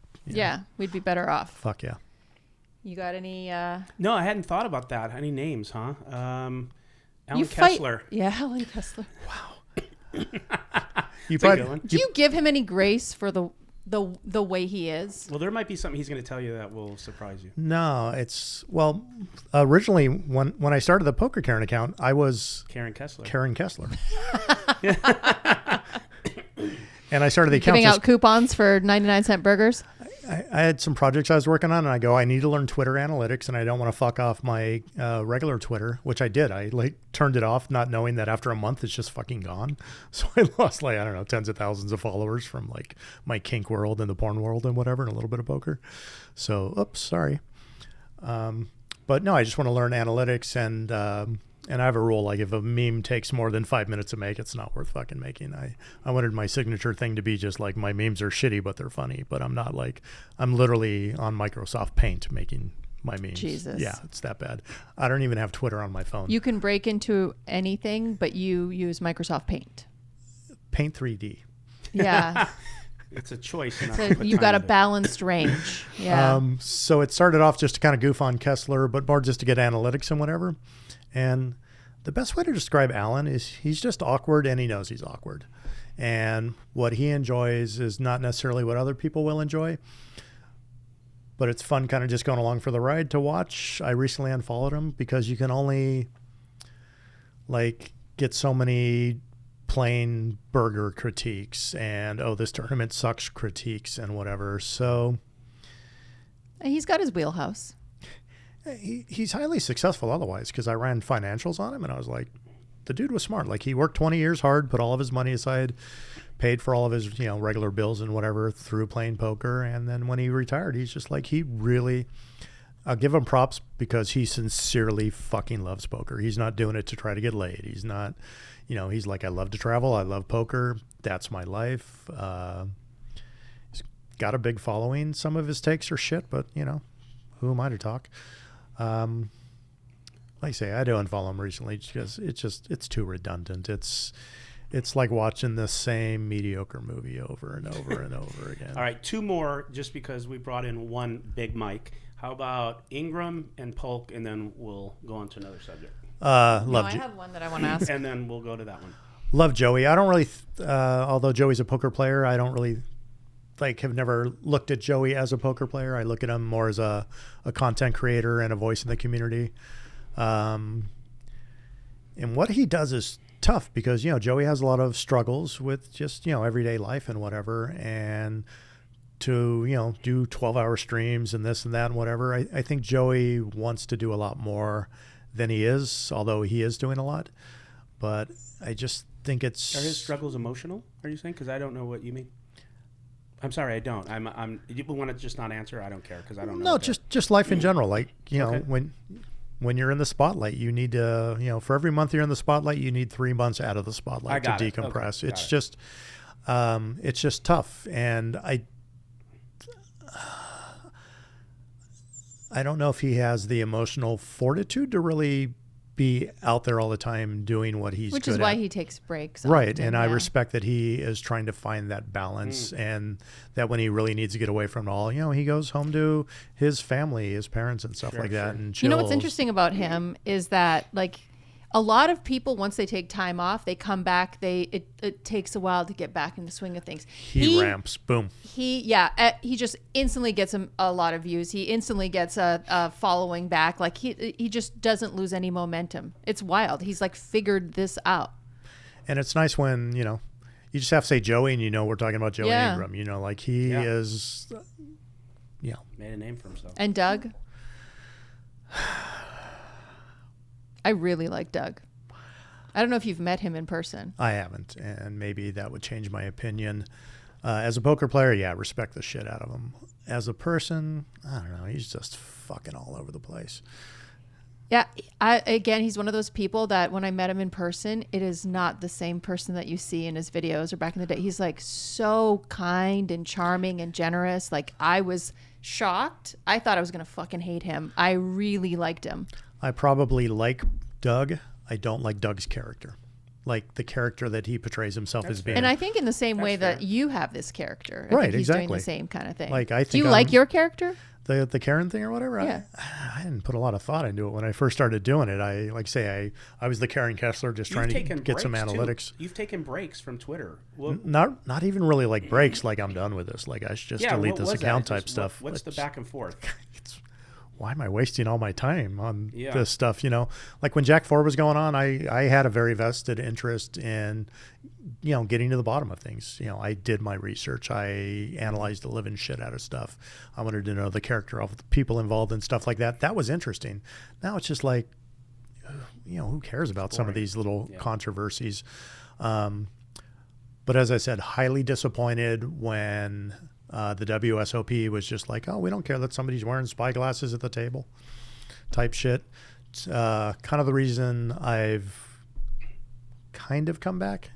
we'd be better off. fuck yeah. You got any No, I hadn't thought about that. Any names, huh? Alan you Kessler. Yeah, Alan Kessler. You Good probably, one. Do you give him any grace for the way he is? Well, there might be something he's going to tell you that will surprise you. no, originally when I started the Poker Karen account, I was Karen Kessler. Karen Kessler. And I started the account. Giving out coupons for 99-cent burgers? I had some projects I was working on, and I need to learn Twitter analytics, and I don't want to fuck off my regular Twitter, which I did. I turned it off, not knowing that after a month it's just fucking gone. So I lost tens of thousands of followers from my kink world and the porn world and whatever, and a little bit of poker. So, oops, sorry. But no, I just want to learn analytics, and I have a rule, if a meme takes more than 5 minutes to make, it's not worth fucking making. I wanted my signature thing to be just my memes are shitty, but they're funny. But I'm not I'm literally on Microsoft Paint making my memes. Jesus. Yeah, it's that bad. I don't even have Twitter on my phone. You can break into anything, but you use Microsoft Paint. Paint 3D. Yeah. It's a choice. So you've got a balanced range. Yeah. So it started off just to kind of goof on Kessler, but more just to get analytics and whatever. And the best way to describe Alan is he's just awkward, and he knows he's awkward. And what he enjoys is not necessarily what other people will enjoy. But it's fun kind of just going along for the ride to watch. I recently unfollowed him because you can only get so many plain burger critiques and, oh, this tournament sucks critiques and whatever. So He's got his wheelhouse. he's highly successful otherwise, because I ran financials on him, and I was like, the dude was smart. He worked 20 years hard, put all of his money aside, paid for all of his regular bills and whatever through playing poker. And then when he retired, he's just he really, I'll give him props because he sincerely fucking loves poker. He's not doing it to try to get laid. He's not, he's I love to travel. I love poker. That's my life. He's got a big following. Some of his takes are shit, but who am I to talk? Like I say, I do unfollow him recently because it's too redundant. It's like watching the same mediocre movie over and over and over again. All right, two more, just because we brought in one big mic. How about Ingram and Polk, and then we'll go on to another subject. I have one that I want to ask. And then we'll go to that one. Love Joey. I don't really, although Joey's a poker player, I don't really have never looked at Joey as a poker player. I look at him more as a content creator and a voice in the community. And what he does is tough because, Joey has a lot of struggles with just, everyday life and whatever. And to, do 12-hour streams and this and that and whatever, I think Joey wants to do a lot more than he is, although he is doing a lot. But I just think Are his struggles emotional, are you saying? Because I don't know what you mean. I'm sorry, I don't. You want to just not answer? I don't care because I don't know. No, just life in general. Like, Okay. when you're in the spotlight, you need to, for every month you're in the spotlight, you need 3 months out of the spotlight to got it. decompress. Okay, It's just tough. And I don't know if he has the emotional fortitude to really be out there all the time doing what he's Which good is why at. he takes breaks. Right. often, And I yeah. respect that he is trying to find that balance and that when he really needs to get away from it all, he goes home to his family, his parents and stuff like that. And You know what's chills. interesting about him is that, like, a lot of people, once they take time off, they come back. It takes a while to get back in the swing of things. He ramps. Boom. He just instantly gets a lot of views. He instantly gets a following back. Like he just doesn't lose any momentum. It's wild. He's like figured this out. And it's nice when, you just have to say Joey and we're talking about Joey Yeah. Ingram. Like he is, Made a name for himself. And Doug, I really like Doug. I don't know if you've met him in person. I haven't. And maybe that would change my opinion. As a poker player, yeah, respect the shit out of him. As a person, I don't know. He's just fucking all over the place. Yeah, he's one of those people that when I met him in person, it is not the same person that you see in his videos or back in the day. He's like so kind and charming and generous. Like I was shocked. I thought I was going to fucking hate him. I really liked him. I probably like Doug. I don't like Doug's character. Like the character that he portrays himself as being. And I think in the same way fair. that you have this character. I Right, think he's doing exactly. the same kind of thing. Like, I Do think you like I'm- your character? The Karen thing or whatever. Yeah. I didn't put a lot of thought into it when I first started doing it. I was the Karen Kessler just trying to get some breaks, analytics. Too. You've taken breaks from Twitter. Well, Not even really like breaks. Like I'm done with this. Like I should just delete what this was account that? type Just stuff. What's the back and forth? Why am I wasting all my time on Yeah. this stuff? Like when Jack 4 was going on, I had a very vested interest in, getting to the bottom of things. I did my research. I analyzed the living shit out of stuff. I wanted to know the character of the people involved and stuff like that. That was interesting. Now it's just like, who cares about some of these little controversies? But as I said, highly disappointed when the WSOP was just like, oh, we don't care that somebody's wearing spy glasses at the table type shit. Kind of the reason I've kind of come back.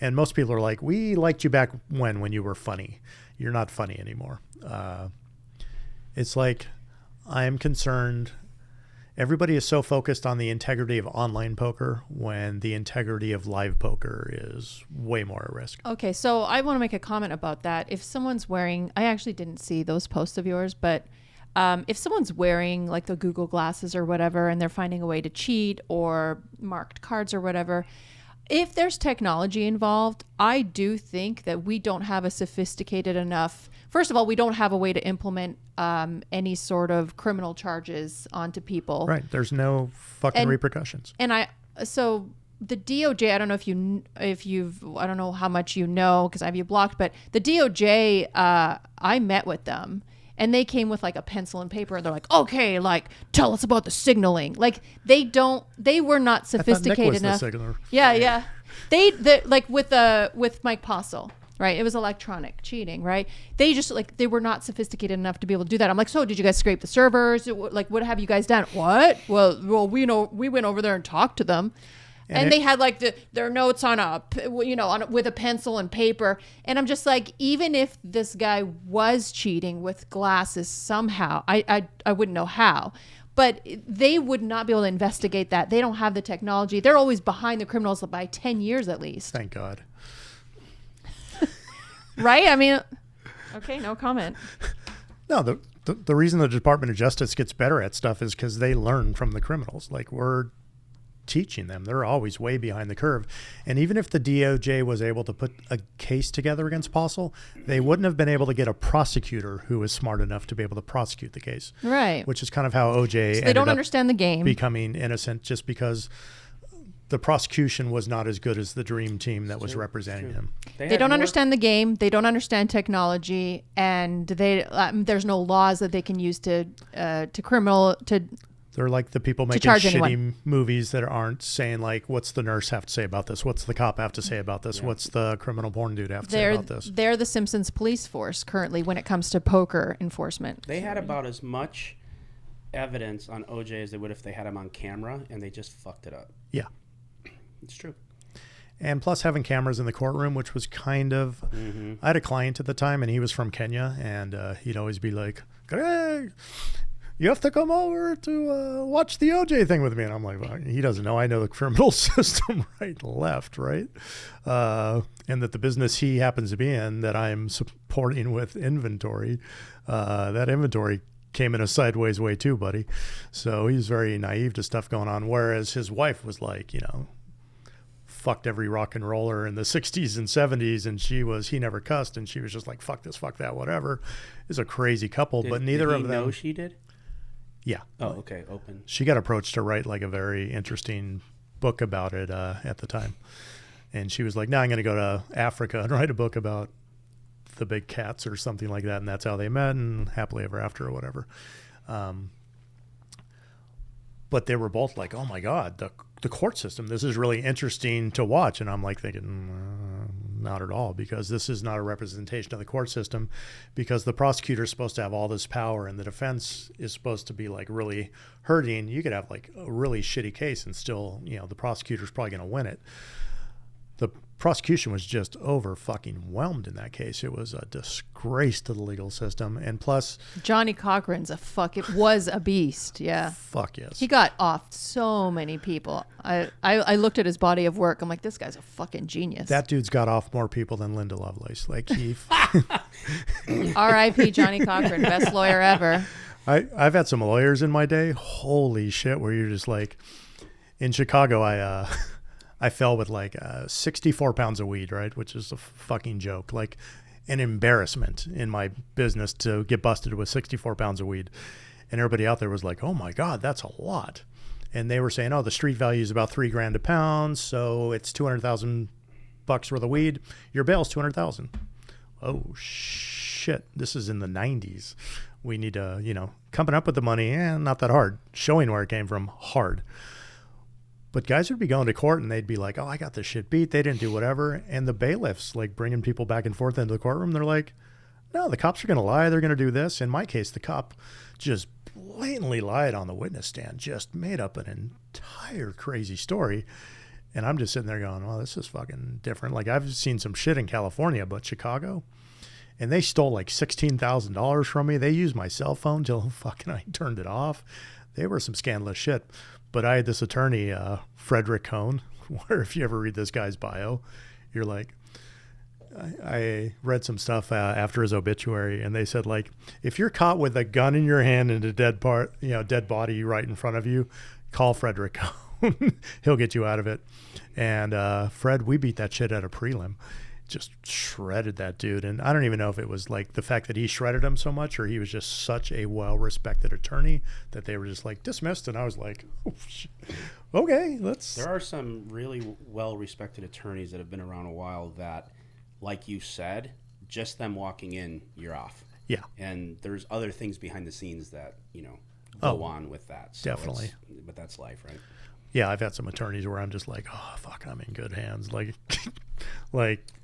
And most people are like, we liked you back when you were funny. You're not funny anymore. It's like, I'm concerned. Everybody is so focused on the integrity of online poker when the integrity of live poker is way more at risk. Okay, so I want to make a comment about that. If someone's wearing, I actually didn't see those posts of yours, but if someone's wearing like the Google glasses or whatever, and they're finding a way to cheat or marked cards or whatever, if there's technology involved, I do think that we don't have a sophisticated enough. First of all, we don't have a way to implement any sort of criminal charges onto people. Right. There's no fucking repercussions. And so the DOJ, I don't know I don't know how much you know because I have you blocked, but the DOJ, I met with them. And they came with like a pencil and paper, and they're like, "Okay, like tell us about the signaling." Like they were not sophisticated enough. The signaler. Yeah. They like with Mike Postle, right? It was electronic cheating, right? They were not sophisticated enough to be able to do that. I'm like, so did you guys scrape the servers? Like, what have you guys done? What? Well, we went over there and talked to them. And they had like their notes on with a pencil and paper. And I'm just like, even if this guy was cheating with glasses somehow, I wouldn't know how, but they would not be able to investigate that. They don't have the technology. They're always behind the criminals by 10 years at least. Thank God. Right? I mean, okay, no comment. No, the reason the Department of Justice gets better at stuff is because they learn from the criminals. Like we're teaching them. They're always way behind the curve. And even if the DOJ was able to put a case together against Postle, they wouldn't have been able to get a prosecutor who was smart enough to be able to prosecute the case. Right. Which is kind of how OJ They don't understand the game. becoming innocent just because the prosecution was not as good as the dream team that was representing him. They don't understand the game. They don't understand technology, and there's no laws that they can use to They're like the people making charge shitty anyone. movies that aren't saying like, what's the nurse have to say about this? What's the cop have to say about this? Yeah. What's the criminal porn dude have to say about this? They're the Simpsons police force currently when it comes to poker enforcement. They had about as much evidence on OJ as they would if they had him on camera, and they just fucked it up. Yeah. It's true. And plus having cameras in the courtroom, which was kind of, I had a client at the time and he was from Kenya, and he'd always be like, "Hey, you have to come over to watch the OJ thing with me." And I'm like, well, he doesn't know I know the criminal system right and left, right? And that the business he happens to be in that I'm supporting with inventory, that inventory came in a sideways way too, buddy. So he's very naive to stuff going on. Whereas his wife was like, fucked every rock and roller in the 60s and 70s, and he never cussed, and she was just like, fuck this, fuck that, whatever. It's a crazy couple, but neither did of he them know she did? Yeah. Oh, okay. Open. She got approached to write like a very interesting book about it at the time, and she was like, no, I'm going to go to Africa and write a book about the big cats or something like that, and that's how they met, and happily ever after or whatever. But they were both like, oh my God, the court system, this is really interesting to watch. And I'm like thinking, not at all, because this is not a representation of the court system, because the prosecutor is supposed to have all this power and the defense is supposed to be like really hurting. You could have like a really shitty case and still, the prosecutor's probably going to win it. The prosecution was just over fucking whelmed in that case. It was a disgrace to the legal system. And plus, Johnnie Cochran's was a beast. Yeah. Fuck yes. He got off so many people. I looked at his body of work. I'm like, this guy's a fucking genius. That dude's got off more people than Linda Lovelace. Like he R.I.P. Johnnie Cochran, best lawyer ever. I've had some lawyers in my day. Holy shit, where you're just like, in Chicago, I fell with like 64 pounds of weed, right? Which is a fucking joke. Like an embarrassment in my business to get busted with 64 pounds of weed. And everybody out there was like, oh my God, that's a lot. And they were saying, oh, the street value is about $3,000 a pound. So it's $200,000 worth of weed. Your bail's $200,000. Oh shit. This is in the 90s. We need to, coming up with the money. Not that hard. Showing where it came from, hard. But guys would be going to court and they'd be like, oh, I got this shit beat. They didn't do whatever. And the bailiffs, like bringing people back and forth into the courtroom, they're like, no, the cops are going to lie. They're going to do this. In my case, the cop just blatantly lied on the witness stand, just made up an entire crazy story. And I'm just sitting there going, well, this is fucking different. Like I've seen some shit in California, but Chicago, and they stole like $16,000 from me. They used my cell phone till fucking I turned it off. They were some scandalous shit. But I had this attorney, Frederick Cohn, where if you ever read this guy's bio, you're like, I read some stuff after his obituary, and they said, like, if you're caught with a gun in your hand and a dead body right in front of you, call Frederick Cohn. He'll get you out of it. And Fred, we beat that shit at a prelim. Just shredded that dude. And I don't even know if it was like the fact that he shredded him so much, or he was just such a well-respected attorney that they were just like dismissed. And I was like, oh, shit. Okay, let's. There are some really well-respected attorneys that have been around a while that, like you said, just them walking in, you're off. Yeah. And there's other things behind the scenes that, go on with that. So definitely. But that's life, right? Yeah, I've had some attorneys where I'm just like, oh, fuck, I'm in good hands. Like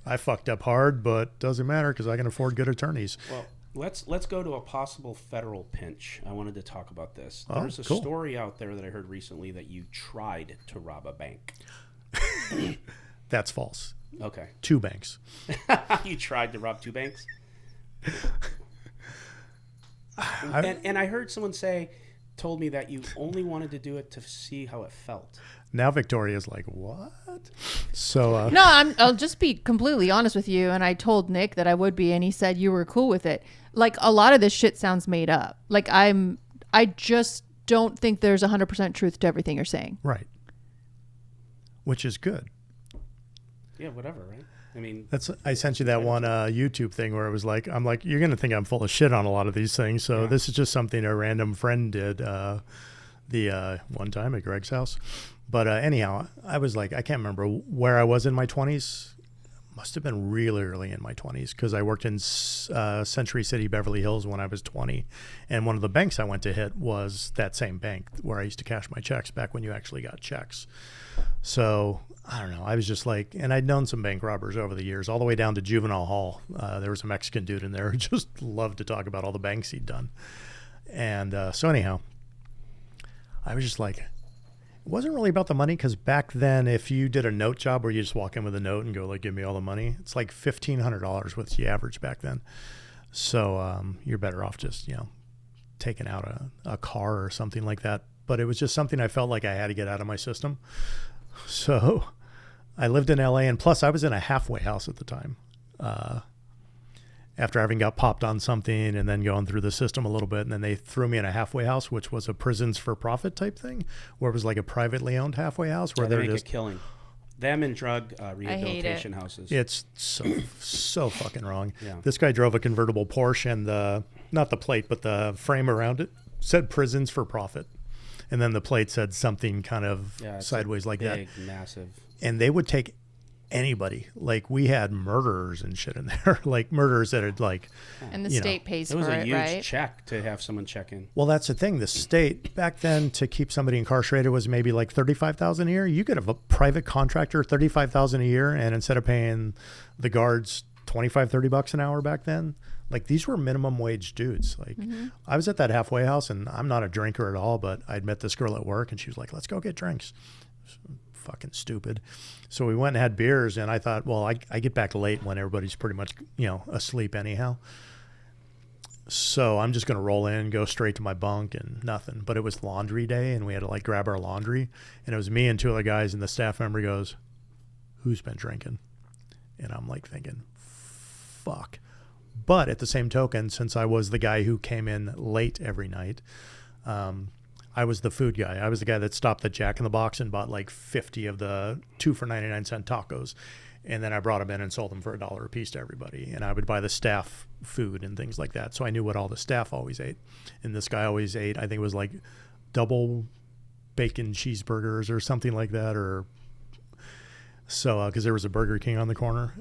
I fucked up hard, but doesn't matter because I can afford good attorneys. Well, let's go to a possible federal pinch. I wanted to talk about this. Oh, There's a cool. story out there that I heard recently that you tried to rob a bank. That's false. Okay. 2 banks. You tried to rob 2 banks? And I heard someone told me that you only wanted to do it to see how it felt. Now Victoria's like, what? So No, I'll just be completely honest with you. And I told Nick that I would be, and he said you were cool with it. Like a lot of this shit sounds made up. Like I just don't think there's 100% truth to everything you're saying. right, which is good. Yeah, whatever, right? I mean, I sent you that one YouTube thing where it was like, I'm like, you're gonna think I'm full of shit on a lot of these things. So this is just something a random friend did the one time at Greg's house. But anyhow, I was like, I can't remember where I was in my 20s. must have been really early in my 20s because I worked in Century City, Beverly Hills when I was 20. And one of the banks I went to hit was that same bank where I used to cash my checks back when you actually got checks. So I don't know. I was just like, and I'd known some bank robbers over the years, all the way down to juvenile hall. There was a Mexican dude in there who just loved to talk about all the banks he'd done. And so anyhow, I was just like, it wasn't really about the money because back then, if you did a note job where you just walk in with a note and go like, give me all the money, it's like $1,500 was the average back then. So you're better off just, taking out a car or something like that. But it was just something I felt like I had to get out of my system. So I lived in LA, and plus I was in a halfway house at the time. After having got popped on something and then going through the system a little bit. And then they threw me in a halfway house, which was a prisons for profit type thing, where it was like a privately owned halfway house where they they're make just a killing. Them and drug rehabilitation houses. It's so fucking wrong. Yeah. This guy drove a convertible Porsche, and not the plate, but the frame around it said prisons for profit. And then the plate said something kind of sideways like big, that. Massive. And they would take anybody. Like we had murderers and shit in there, like murderers that had like, and the state pays for it, right? It was a huge check to have someone check in. Well, that's the thing. The state back then to keep somebody incarcerated was maybe like $35,000 a year. You could have a private contractor, $35,000 a year. And instead of paying the guards $25-$30 an hour back then, like these were minimum wage dudes. Like I was at that halfway house, and I'm not a drinker at all, but I'd met this girl at work and she was like, let's go get drinks. Fucking stupid. So we went and had beers, and I thought, well, I get back late when everybody's pretty much, asleep anyhow. So I'm just going to roll in, go straight to my bunk and nothing. But it was laundry day, and we had to like grab our laundry. And it was me and two other guys, and the staff member goes, who's been drinking? And I'm like thinking, fuck. But at the same token, since I was the guy who came in late every night, I was the food guy. I was the guy that stopped at Jack in the Box and bought like 50 of the 2 for 99-cent tacos. And then I brought them in and sold them for $1 a piece to everybody. And I would buy the staff food and things like that. So I knew what all the staff always ate. And this guy always ate, I think it was like double bacon cheeseburgers or something like that. Or so, because there was a Burger King on the corner.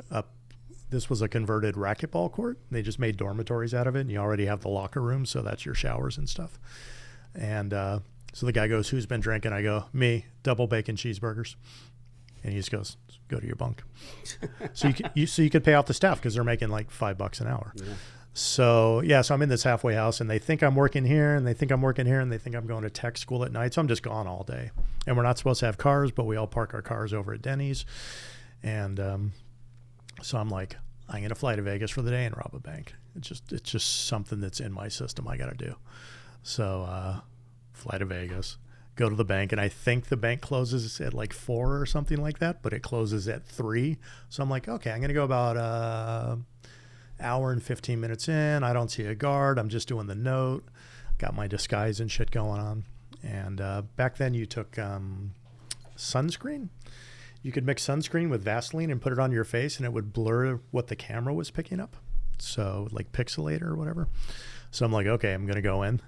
This was a converted racquetball court. They just made dormitories out of it. And you already have the locker room. So that's your showers and stuff. And so the guy goes, who's been drinking? I go, me, double bacon cheeseburgers. And he just goes, go to your bunk. So you could pay off the staff because they're making like $5 an hour. Yeah. So I'm in this halfway house, and they think I'm working here, and they think I'm working here, and they think I'm going to tech school at night. So I'm just gone all day. And we're not supposed to have cars, but we all park our cars over at Denny's. And so I'm like, I'm going to fly to Vegas for the day and rob a bank. It's just something that's in my system I got to do. So fly to Vegas, go to the bank, and I think the bank closes at like 4 or something like that, but it closes at 3. So I'm like, okay, I'm going to go about hour and 15 minutes in. I don't see a guard. I'm just doing the note. Got my disguise and shit going on. And back then you took sunscreen. You could mix sunscreen with Vaseline and put it on your face, and it would blur what the camera was picking up. So like pixelate or whatever. So I'm like, okay, I'm going to go in.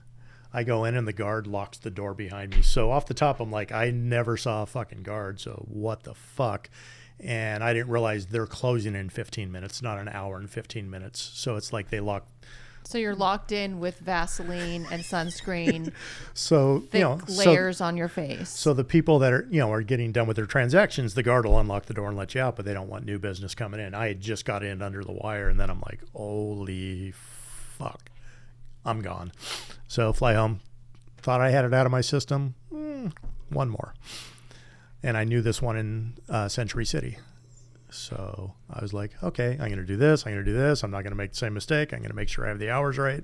I go in, and the guard locks the door behind me. So off the top, I'm like, I never saw a fucking guard. So what the fuck? And I didn't realize they're closing in 15 minutes, not an hour and 15 minutes. So it's like they lock. So you're locked in with Vaseline and sunscreen. So thick layers on your face. So the people that are getting done with their transactions, the guard will unlock the door and let you out, but they don't want new business coming in. I had just got in under the wire, and then I'm like, holy fuck, I'm gone. So fly home. Thought I had it out of my system. One more. And I knew this one in Century City. So I was like, okay, I'm going to do this. I'm going to do this. I'm not going to make the same mistake. I'm going to make sure I have the hours right.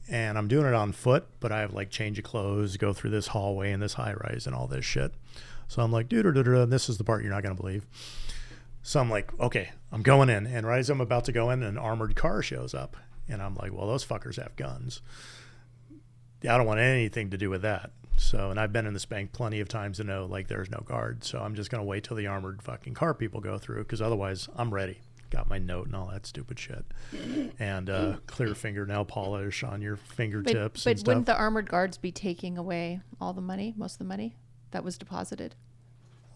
And I'm doing it on foot, but I have like change of clothes, go through this hallway and this high rise and all this shit. So I'm like, this is the part you're not going to believe. So I'm like, okay, I'm going in. And right as I'm about to go in, an armored car shows up. And I'm like, well, those fuckers have guns. I don't want anything to do with that. So, and I've been in this bank plenty of times to know, like, there's no guard. So I'm just going to wait till the armored fucking car people go through, because otherwise I'm ready. Got my note and all that stupid shit. And clear fingernail polish on your fingertips and but stuff. wouldn't the armored guards be taking away all the money, most of the money that was deposited?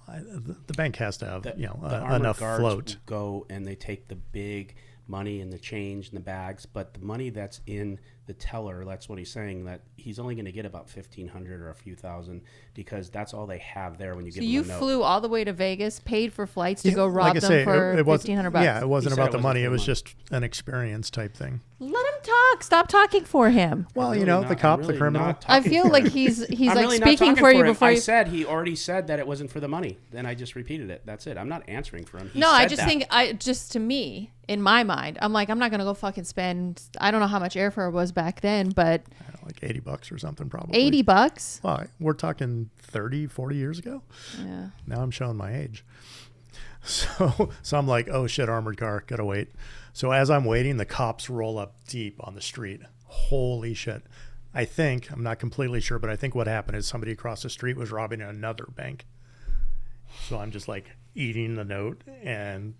the bank has to have The enough armored guards float. go and they take the big money and the change and the bags, but the money that's in the teller, that's what he's saying, that he's only going to get about 1,500 or a few thousand, because that's all they have there when you So give you them a note. flew all the way to Vegas, paid for flights to go Like rob I them say, for it wasn't- $1,500. Yeah, it wasn't He said about it the wasn't money. for It was money. just an experience type thing. Let him talk. Stop talking for him. Well, Really the not- cop, I'm the really criminal. not I talking feel for like him. he's I'm like really not speaking talking for you him. before I you. said he already said that it wasn't for the money. Then I just repeated it. That's it. I'm not answering for him. He No, I said just that. think just to me, in my mind, I'm like, I'm not gonna go fucking spend. I don't know how much airfare was back then, but Like $80 or something, probably. $80. Well, we're talking 30, 40 years ago. Yeah. Now I'm showing my age. So I'm like, oh shit, armored car, gotta wait. So as I'm waiting, the cops roll up deep on the street. Holy shit. I'm not completely sure, but I think what happened is somebody across the street was robbing another bank. So I'm just like eating the note, and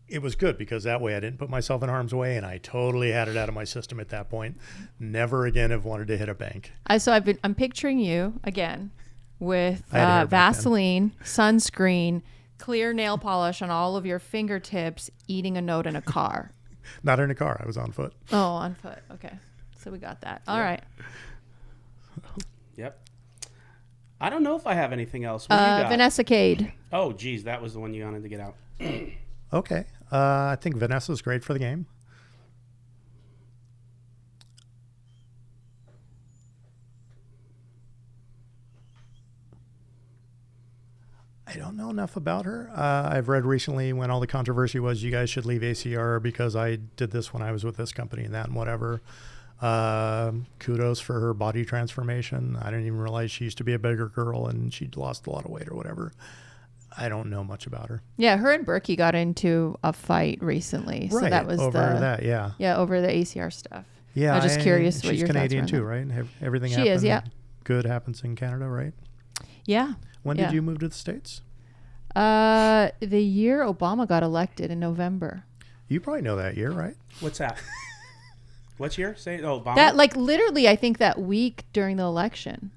it was good because that way I didn't put myself in harm's way, and I totally had it out of my system at that point. Never again have wanted to hit a bank. I'm picturing you again with I had hair back then. Vaseline, sunscreen, clear nail polish on all of your fingertips, eating a note in a car. Not in a car. I was on foot. Oh, on foot. Okay. So we got that. All right. Yep. I don't know if I have anything else. What do you got? Vanessa Kade. Oh, geez, that was the one you wanted to get out. Okay. I think Vanessa's great for the game. I don't know enough about her. I've read recently when all the controversy was you guys should leave ACR because I did this when I was with this company and that and whatever. Kudos for her body transformation. I didn't even realize she used to be a bigger girl and she'd lost a lot of weight or whatever. I don't know much about her. Yeah, her and Berkey got into a fight recently. So Right, that was over that, yeah. Yeah, over the ACR stuff. Yeah, I was just curious what she's your Canadian thoughts were too, on right? Everything She is, yeah. good happens in Canada, right? that. Yeah. When yeah. did you move to the States? The year Obama got elected in November. You probably know that year, right? What's that? What's year? Say, oh, Obama? That literally, I think that week during the election.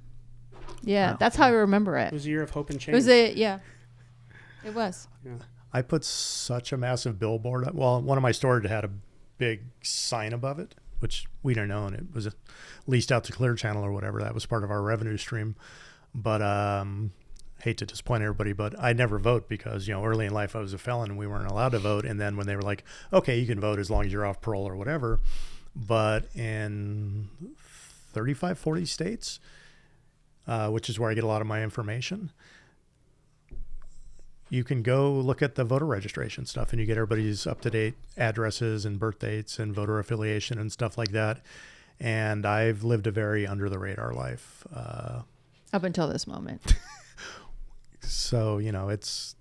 Yeah, Wow. that's how I remember it. It was a year of hope and change. It was It was. Yeah. I put such a massive billboard up. Well, one of my stores had a big sign above it, which we didn't own. It was leased out to Clear Channel or whatever. That was part of our revenue stream. But hate to disappoint everybody, but I never vote because, early in life I was a felon and we weren't allowed to vote. And then when they were like, okay, you can vote as long as you're off parole or whatever. But in 35, 40 states, which is where I get a lot of my information, you can go look at the voter registration stuff and you get everybody's up-to-date addresses and birth dates and voter affiliation and stuff like that. And I've lived a very under-the-radar life. Up until this moment. So, it's...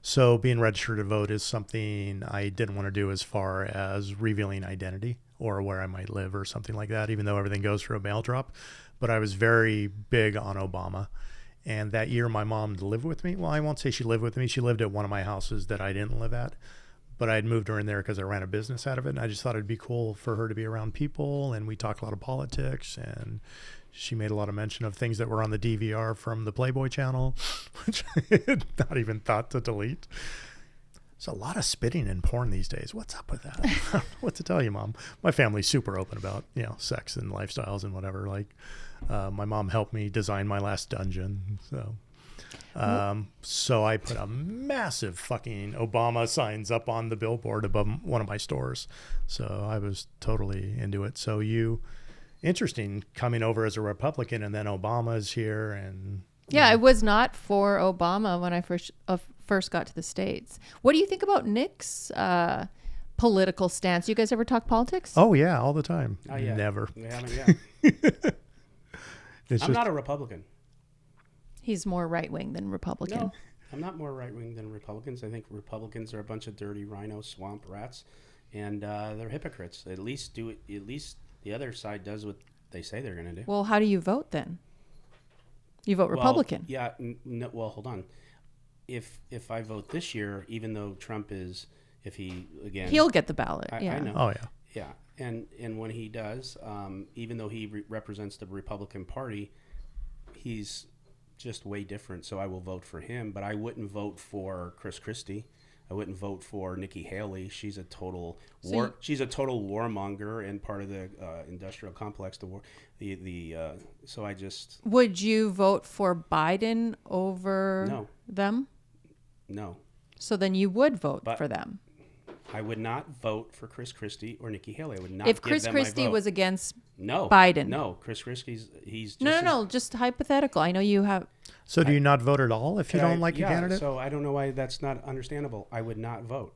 so being registered to vote is something I didn't want to do as far as revealing identity or where I might live or something like that, even though everything goes through a mail drop. But I was very big on Obama. And that year, my mom lived with me. Well, I won't say she lived with me. She lived at one of my houses that I didn't live at. But I had moved her in there because I ran a business out of it. And I just thought it'd be cool for her to be around people. And we talked a lot of politics. And she made a lot of mention of things that were on the DVR from the Playboy channel, which I had not even thought to delete. There's a lot of spitting in porn these days. What's up with that? What to tell you, Mom? My family's super open about, sex and lifestyles and whatever. My mom helped me design my last dungeon. So I put a massive fucking Obama signs up on the billboard above one of my stores. So I was totally into it. So interesting coming over as a Republican and then Obama's here. And Yeah, I was not for Obama when I first got to the States. What do you think about Nick's political stance? You guys ever talk politics? Oh, yeah, all the time. Oh, yeah. Never. We haven't yet. It's I'm just, not a Republican. He's more right-wing than Republican. No, I'm not more right-wing than Republicans. I think Republicans are a bunch of dirty rhino swamp rats, and they're hypocrites. At least the other side does what they say they're going to do. Well, how do you vote then? You vote Republican. Well, yeah. No, well, hold on. If I vote this year, even though Trump is, if he again, He'll get the ballot. I know. oh, yeah. Yeah, and when he does, even though he represents the Republican Party, he's just way different. So I will vote for him, but I wouldn't vote for Chris Christie. I wouldn't vote for Nikki Haley. She's a total she's a total warmonger and part of the industrial complex. So I just. Would you vote for Biden over them? No. So then you would vote for them. I would not vote for Chris Christie or Nikki Haley. I would not. If give Chris them Christie my vote. was against Biden. No, Chris Christie's he's just No, just hypothetical. I know you have. So do you not vote at all if you don't like a candidate? So I don't know why that's not understandable. I would not vote.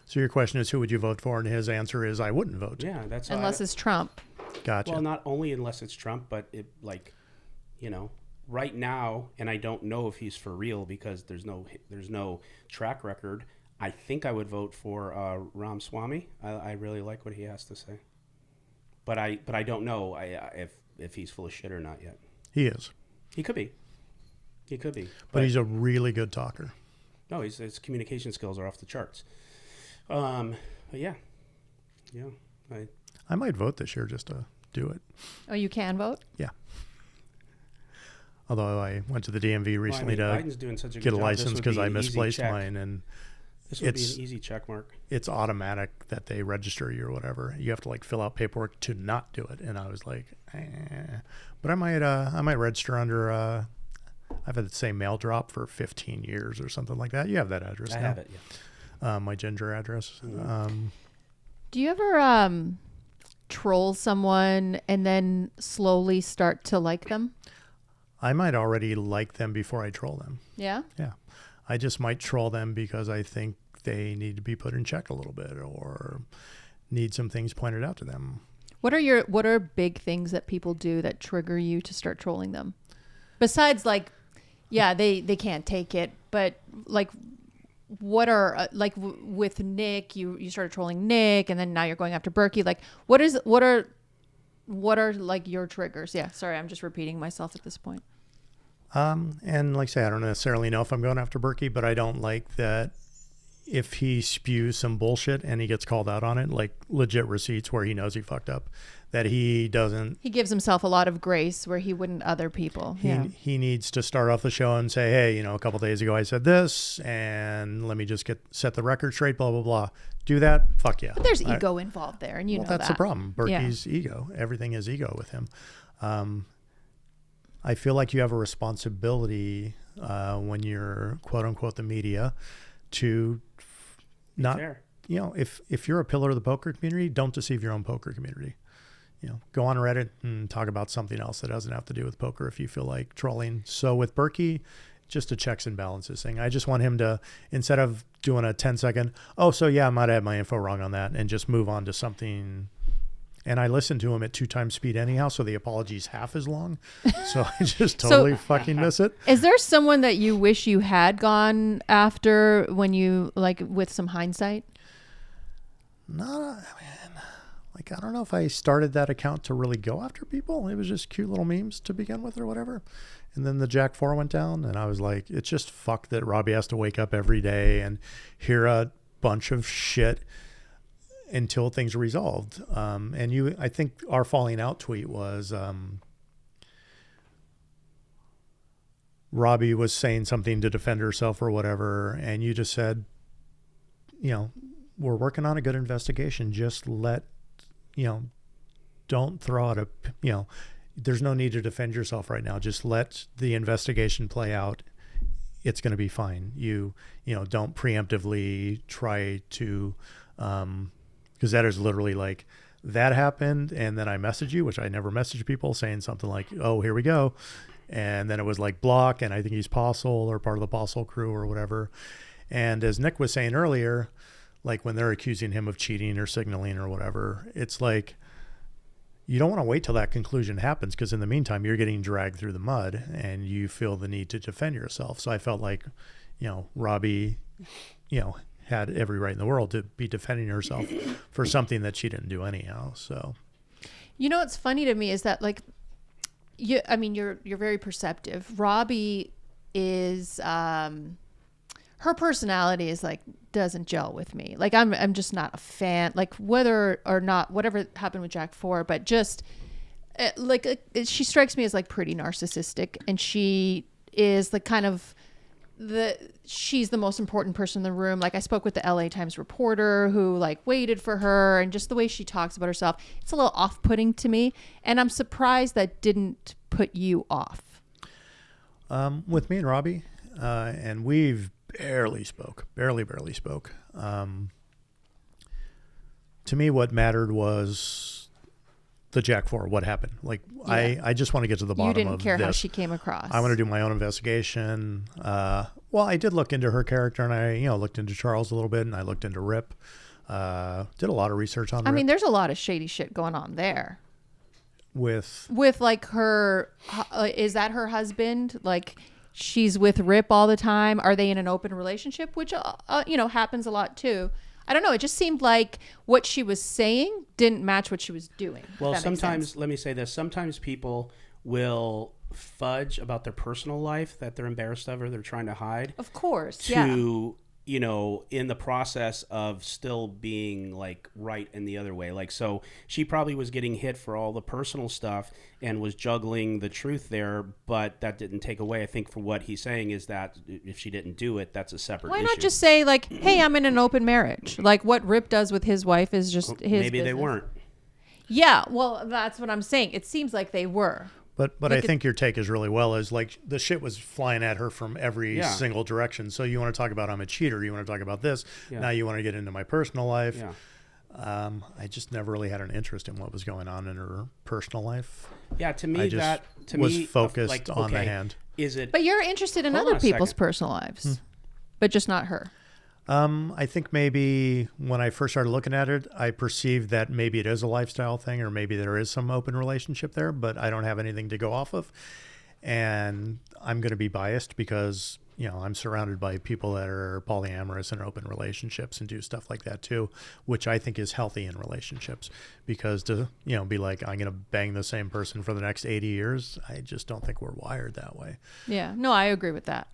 So your question is, who would you vote for? And his answer is, I wouldn't vote. Yeah, that's unless it's Trump. Gotcha. Well, not only unless it's Trump, but it right now, and I don't know if he's for real because there's no track record. I think I would vote for Ramaswamy. I really like what he has to say, but I don't know if he's full of shit or not yet. He is. He could be. But he's a really good talker. No, his communication skills are off the charts. But yeah. I might vote this year just to do it. Oh, you can vote? Yeah. Although I went to the DMV recently Biden's doing such a get good a job. license because I misplaced mine, and this would be an easy check mark. It's automatic that they register you or whatever. You have to fill out paperwork to not do it, and I was like, But I might register under. I've had the same mail drop for 15 years or something like that. You have that address now. I have it. Yeah. My Ginger address. Mm-hmm. Do you ever troll someone and then slowly start to like them? I might already like them before I troll them. Yeah? Yeah. I just might troll them because I think they need to be put in check a little bit or need some things pointed out to them. What are big things that people do that trigger you to start trolling them? Besides they can't take it, but what are with Nick, you started trolling Nick and then now you're going after Berkey. What are your triggers? Yeah, sorry, I'm just repeating myself at this point. And like I say, I don't necessarily know if I'm going after Berkey, but I don't like that if he spews some bullshit and he gets called out on it, like legit receipts where he knows he fucked up, that he doesn't. He gives himself a lot of grace where he wouldn't other people. He needs to start off the show and say, hey, a couple days ago I said this, and let me just set the record straight, blah, blah, blah. Do that? Fuck yeah. There's ego involved there, and know that's that. the problem. Berkey's ego. Everything is ego with him. I feel like you have a responsibility when you're quote unquote the media to not, if you're a pillar of the poker community, don't deceive your own poker community. Go on Reddit and talk about something else that doesn't have to do with poker if you feel like trolling. So with Berkey, just a checks and balances thing. I just want him to, instead of doing a 10-second, I might have my info wrong on that, and just move on to something. And I listened to him at 2 times speed anyhow, so the apology's half as long. So I just totally fucking miss it. Is there someone that you wish you had gone after when you, with some hindsight? No, I don't know if I started that account to really go after people. It was just cute little memes to begin with or whatever. And then the Jack 4 went down, and I was like, it's just fucked that Robbie has to wake up every day and hear a bunch of shit until things are resolved. And I think our falling out tweet was Robbie was saying something to defend herself or whatever, and you just said, we're working on a good investigation. Just don't throw out there's no need to defend yourself right now. Just let the investigation play out. It's going to be fine. You don't preemptively try to, because that is literally that happened. And then I messaged you, which I never message people, saying something like, oh, here we go. And then it was block. And I think he's Postle or part of the Postle crew or whatever. And as Nick was saying earlier, when they're accusing him of cheating or signaling or whatever, it's you don't want to wait till that conclusion happens, because in the meantime, you're getting dragged through the mud and you feel the need to defend yourself. So I felt like, Robbie, had every right in the world to be defending herself for something that she didn't do anyhow. So, what's funny to me is that you're very perceptive. Robbie is, her personality is doesn't gel with me. I'm just not a fan, whether or not, whatever happened with Jack 4, but just She strikes me as like pretty narcissistic, and she is the kind of she's the most important person in the room. Like I spoke with the LA Times reporter who like waited for her, and just the way she talks about herself, it's a little off-putting to me, and I'm surprised that didn't put you off. With me and Robbie, and we've barely spoke. To me, what mattered was the Jack 4, what happened. Like, yeah. I just want to get to the bottom of this. You didn't care how she came across. I want to do my own investigation. Well, I did look into her character, and I looked into Charles a little bit, and I looked into Rip. Did a lot of research on Rip. I mean, there's a lot of shady shit going on there. With like her, is that her husband? Like, she's with Rip all the time. Are they in an open relationship? Which, happens a lot too. I don't know. It just seemed like what she was saying didn't match what she was doing. Well, sometimes, let me say this. Sometimes people will fudge about their personal life that they're embarrassed of or they're trying to hide. Of course, in the process of still being like right in the other way. Like, so she probably was getting hit for all the personal stuff and was juggling the truth there, but that didn't take away. I think for what he's saying is that if she didn't do it, that's a separate issue. Why not just say like, hey, I'm in an open marriage. Like what Rip does with his wife is just his maybe business. They weren't. Yeah, well, that's what I'm saying. It seems like they were. But I think your take is really well is like the shit was flying at her from every single direction. So you want to talk about I'm a cheater. You want to talk about this. Yeah. Now you want to get into my personal life. Yeah. I just never really had an interest in what was going on in her personal life. Yeah, to me I was focused on the hand. Is it? But you're interested in other people's personal lives, but just not her. I think maybe when I first started looking at it, I perceived that maybe it is a lifestyle thing or maybe there is some open relationship there, but I don't have anything to go off of. And I'm going to be biased because, I'm surrounded by people that are polyamorous and open relationships and do stuff like that too, which I think is healthy in relationships because to, be like, I'm going to bang the same person for the next 80 years. I just don't think we're wired that way. Yeah, no, I agree with that.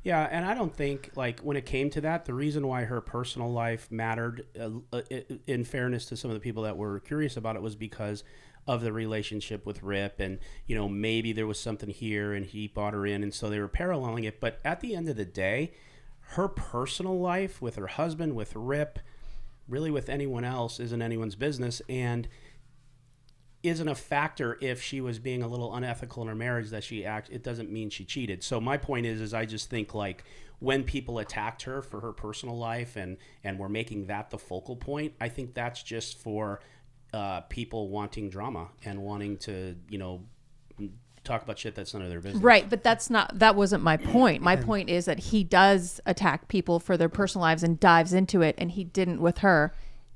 Yeah, and I don't think, like, when it came to that, the reason why her personal life mattered, in fairness to some of the people that were curious about it, was because of the relationship with Rip, and, maybe there was something here, and he brought her in, and so they were paralleling it. But at the end of the day, her personal life with her husband, with Rip, really with anyone else, isn't anyone's business, and isn't a factor if she was being a little unethical in her marriage that it doesn't mean she cheated. So my point is I just think like when people attacked her for her personal life and were making that the focal point, I think that's just for people wanting drama and wanting to, talk about shit that's none of their business. Right, but that wasn't my point. My point is that he does attack people for their personal lives and dives into it, and he didn't with her.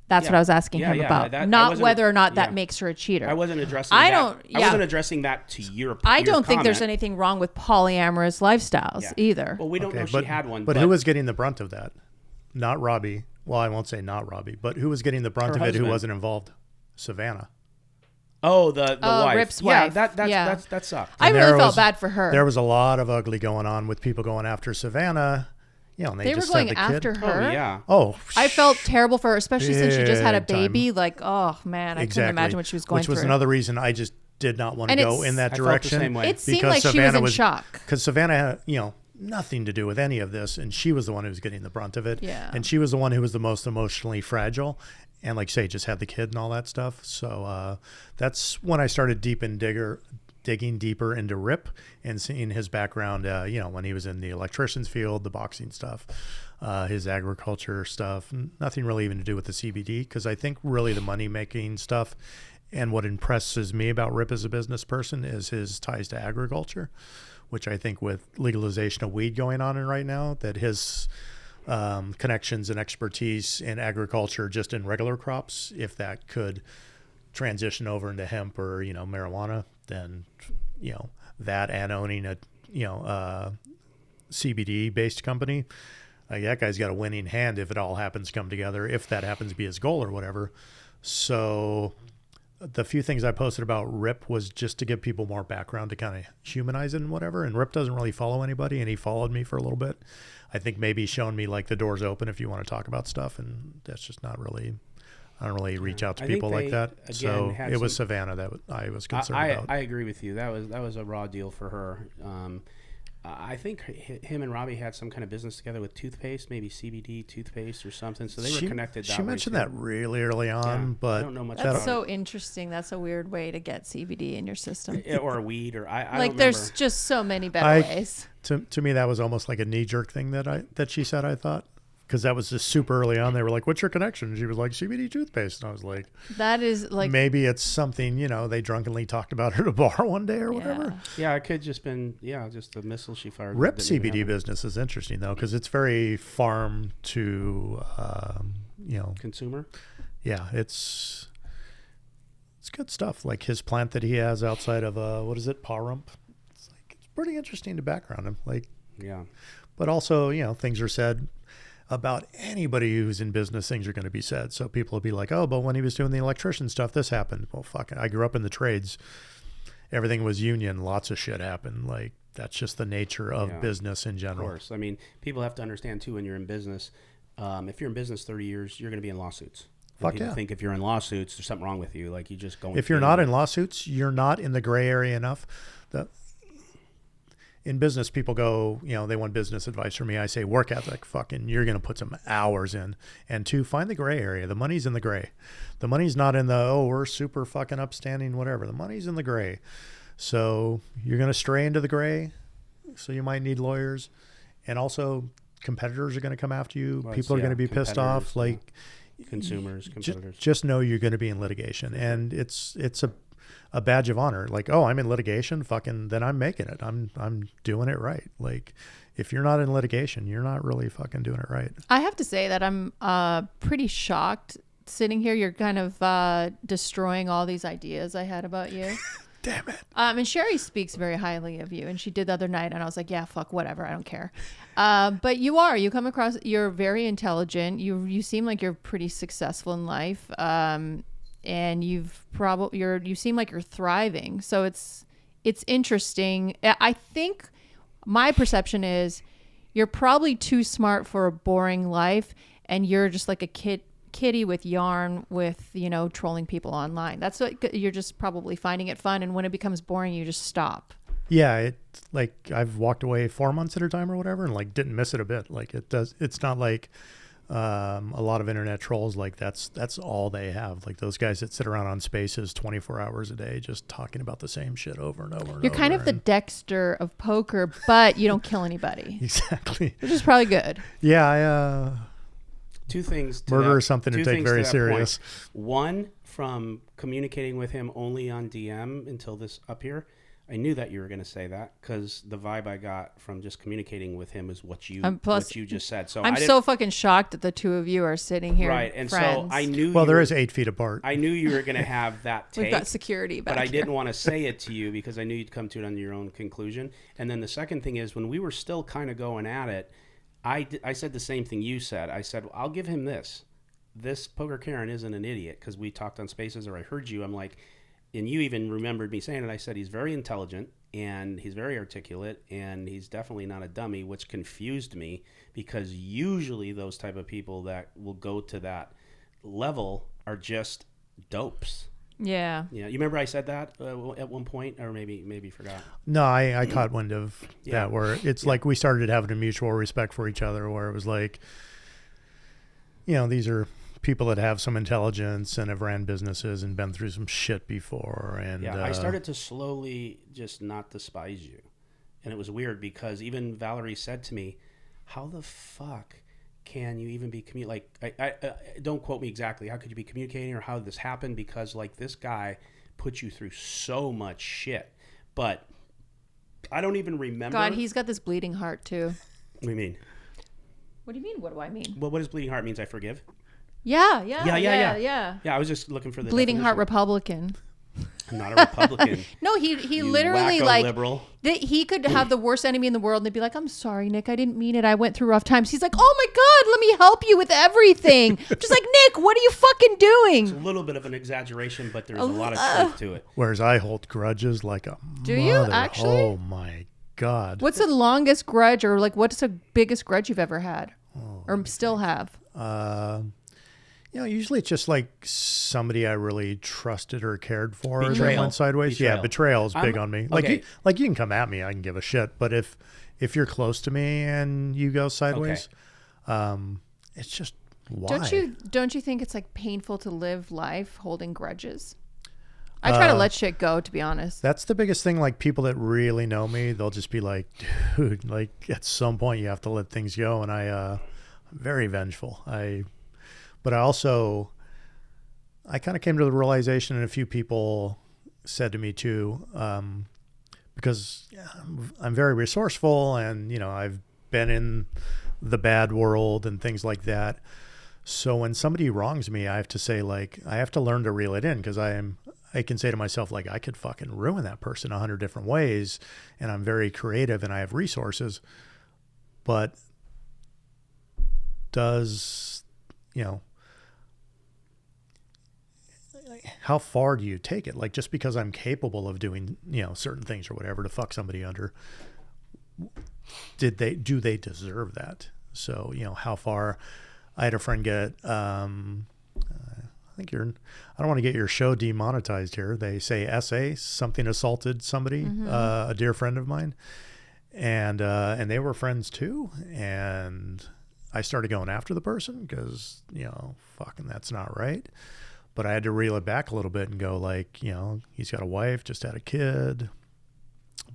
That's what I was asking him about. Not whether or not that makes her a cheater. I wasn't addressing that. I wasn't addressing that to your I don't comment. think there's anything wrong with polyamorous lifestyles either. Well, we don't know she had one. But who was getting the brunt of that? Not Robbie. Well, I won't say not Robbie, but who was getting the brunt of it who wasn't involved? Savannah. Oh, the wife. Rip's wife. That sucked. I really felt bad for her. There was a lot of ugly going on with people going after Savannah. And they were just going had the after kid. her. Oh, yeah. Oh, I felt terrible for her, especially since she just had a baby. Time. Like, oh man, I couldn't imagine what she was going through. Which was another reason I just did not want to go in that direction. I felt the same way. It seemed like she was in shock. Because Savannah had, nothing to do with any of this, and she was the one who was getting the brunt of it. Yeah. And she was the one who was the most emotionally fragile, and like say, just had the kid and all that stuff. So that's when I started digging deeper into Rip and seeing his background, when he was in the electrician's field, the boxing stuff, his agriculture stuff, nothing really even to do with the CBD. Because I think really the money-making stuff and what impresses me about Rip as a business person is his ties to agriculture, which I think with legalization of weed going on right now, that his connections and expertise in agriculture just in regular crops, if that could transition over into hemp or marijuana, then that and owning a CBD based company, that guy's got a winning hand if it all happens to come together, if that happens to be his goal or whatever. So the few things I posted about Rip was just to give people more background to kind of humanize it and whatever. And Rip doesn't really follow anybody, and he followed me for a little bit. I think maybe he's shown me like the door's open if you want to talk about stuff, and that's just not really I don't really reach out to I think people like they, that. again, So had it was some- Savannah that I was concerned about. I agree with you. That was a raw deal for her. I think him and Robbie had some kind of business together with toothpaste, maybe CBD toothpaste or something. So they were connected. She That way mentioned too. that really early on, Yeah, but I don't know much That's about so interesting. That's a weird way to get CBD in your system. or weed, or I Like don't there's remember. just so many better ways. to me that was almost like a knee jerk thing that she said. I thought because that was just super early on. They were like, "What's your connection?" And she was like, "CBD toothpaste," and I was like, That is like maybe it's something they drunkenly talked about at a bar one day or whatever. Yeah, it could just been just the missile she fired. Rep that didn't even CBD happen. business is interesting though because it's very farm to Consumer. yeah, it's good stuff. Like his plant that he has outside of what is it, Pahrump? It's pretty interesting to background him. Like, Yeah. but also things are said about anybody who's in business. Things are going to be said. So people will be like, oh, but when he was doing the electrician stuff, this happened. Well, fuck it. I grew up in the trades. Everything was union. Lots of shit happened. Like that's just the nature of business in Of general. course. I mean, people have to understand too when you're in business. If you're in business 30 years, you're going to be in lawsuits. And Fuck people yeah. think if you're in lawsuits, there's something wrong with you. Like you just go. If you're not in lawsuits, you're not in the gray area enough. In business, people go, they want business advice from me. I say, work ethic, fucking, you're going to put some hours in. And two, find the gray area. The money's in the gray. The money's not in the, we're super fucking upstanding, whatever. The money's in the gray. So you're going to stray into the gray. So you might need lawyers. And also, competitors are going to come after you. Well, People are going to be pissed off. competitors, Like, consumers, competitors. just know you're going to be in litigation. And it's a badge of honor. Like, oh, I'm in litigation, fucking, then I'm making it. I'm doing it right. Like, if you're not in litigation, you're not really fucking doing it right. I have to say that I'm pretty shocked sitting here. You're kind of destroying all these ideas I had about you. Damn it. And Sherry speaks very highly of you, and she did the other night, and I was like, yeah, fuck, whatever, I don't care. But you come across, you're very intelligent. You seem like you're pretty successful in life. And you seem like you're thriving. So it's interesting. I think my perception is you're probably too smart for a boring life, and you're just like a kitty with yarn with, trolling people online. That's what you're just probably finding it fun. And when it becomes boring, you just stop. Yeah. It's like I've walked away 4 months at a time or whatever and like didn't miss it a bit. Like it's not like a lot of internet trolls. Like that's all they have. Like those guys that sit around on Spaces 24 hours a day, just talking about the same shit over and over and You're over. kind of the Dexter of poker, but you don't kill anybody, Exactly. which is probably good. Yeah. Two things. Murder is something to take very serious. One, from communicating with him only on DM until this up here, I knew that you were going to say that because the vibe I got from just communicating with him is what you just said. So I'm so fucking shocked that the two of you are sitting here, right, and friends. so I knew. Well, there is 8 feet apart. I knew you were going to have that take. We've got security back but I here. didn't want to say it to you because I knew you'd come to it on your own conclusion. And then the second thing is when we were still kind of going at it, I said the same thing you said. I said, well, I'll give him this. This Poker Karen isn't an idiot because we talked on Spaces or I heard you. I'm like, and you even remembered me saying it. I said, he's very intelligent and he's very articulate and he's definitely not a dummy, which confused me because usually those type of people that will go to that level are just dopes. Yeah. Yeah, you remember I said that at one point, or maybe forgot. No, I caught wind of that where it's like we started having a mutual respect for each other where it was like, these are people that have some intelligence and have ran businesses and been through some shit before. And I started to slowly just not despise you. And it was weird because even Valerie said to me, how the fuck can you even be I don't quote me exactly. How could you be communicating or how did this happen? Because like this guy put you through so much shit. But I don't even remember. God, he's got this bleeding heart too. What do you mean? What do you mean? What do I mean? Well, what does bleeding heart means? I forgive. Yeah. Yeah, I was just looking for the bleeding heart definition. Republican. I'm not a Republican. No, he You literally wacko like liberal. He could have the worst enemy in the world and they'd be like, I'm sorry, Nick, I didn't mean it. I went through rough times. He's like, oh my God, let me help you with everything. Just like, Nick, what are you fucking doing? It's a little bit of an exaggeration, but there's a lot of truth to it. whereas I hold grudges like a Do you mother. actually? Oh my God. What's the longest grudge or like what's the biggest grudge you've ever had or still have? Usually it's just like somebody I really trusted or cared for that Betrayal. went sideways. Betrayal. Yeah, betrayal is big on me. Like okay. you can come at me, I can give a shit. But if you're close to me and you go sideways, it's just why? Don't you think it's like painful to live life holding grudges? I try to let shit go, to be honest. That's the biggest thing. Like people that really know me, they'll just be like, dude, like at some point you have to let things go. And I'm very vengeful. But I kind of came to the realization, and a few people said to me too, because I'm very resourceful and, I've been in the bad world and things like that. So when somebody wrongs me, I have to say, like, I have to learn to reel it in, because I can say to myself, like, I could fucking ruin that person 100 different ways, and I'm very creative and I have resources. But does, how far do you take it? Like, just because I'm capable of doing, certain things or whatever to fuck somebody under, do they deserve that? So, how far? I had a friend get, I don't want to get your show demonetized here. They say SA, something assaulted somebody, a dear friend of mine. And they were friends too. And I started going after the person because, fucking that's not right. But I had to reel it back a little bit and go like, he's got a wife, just had a kid.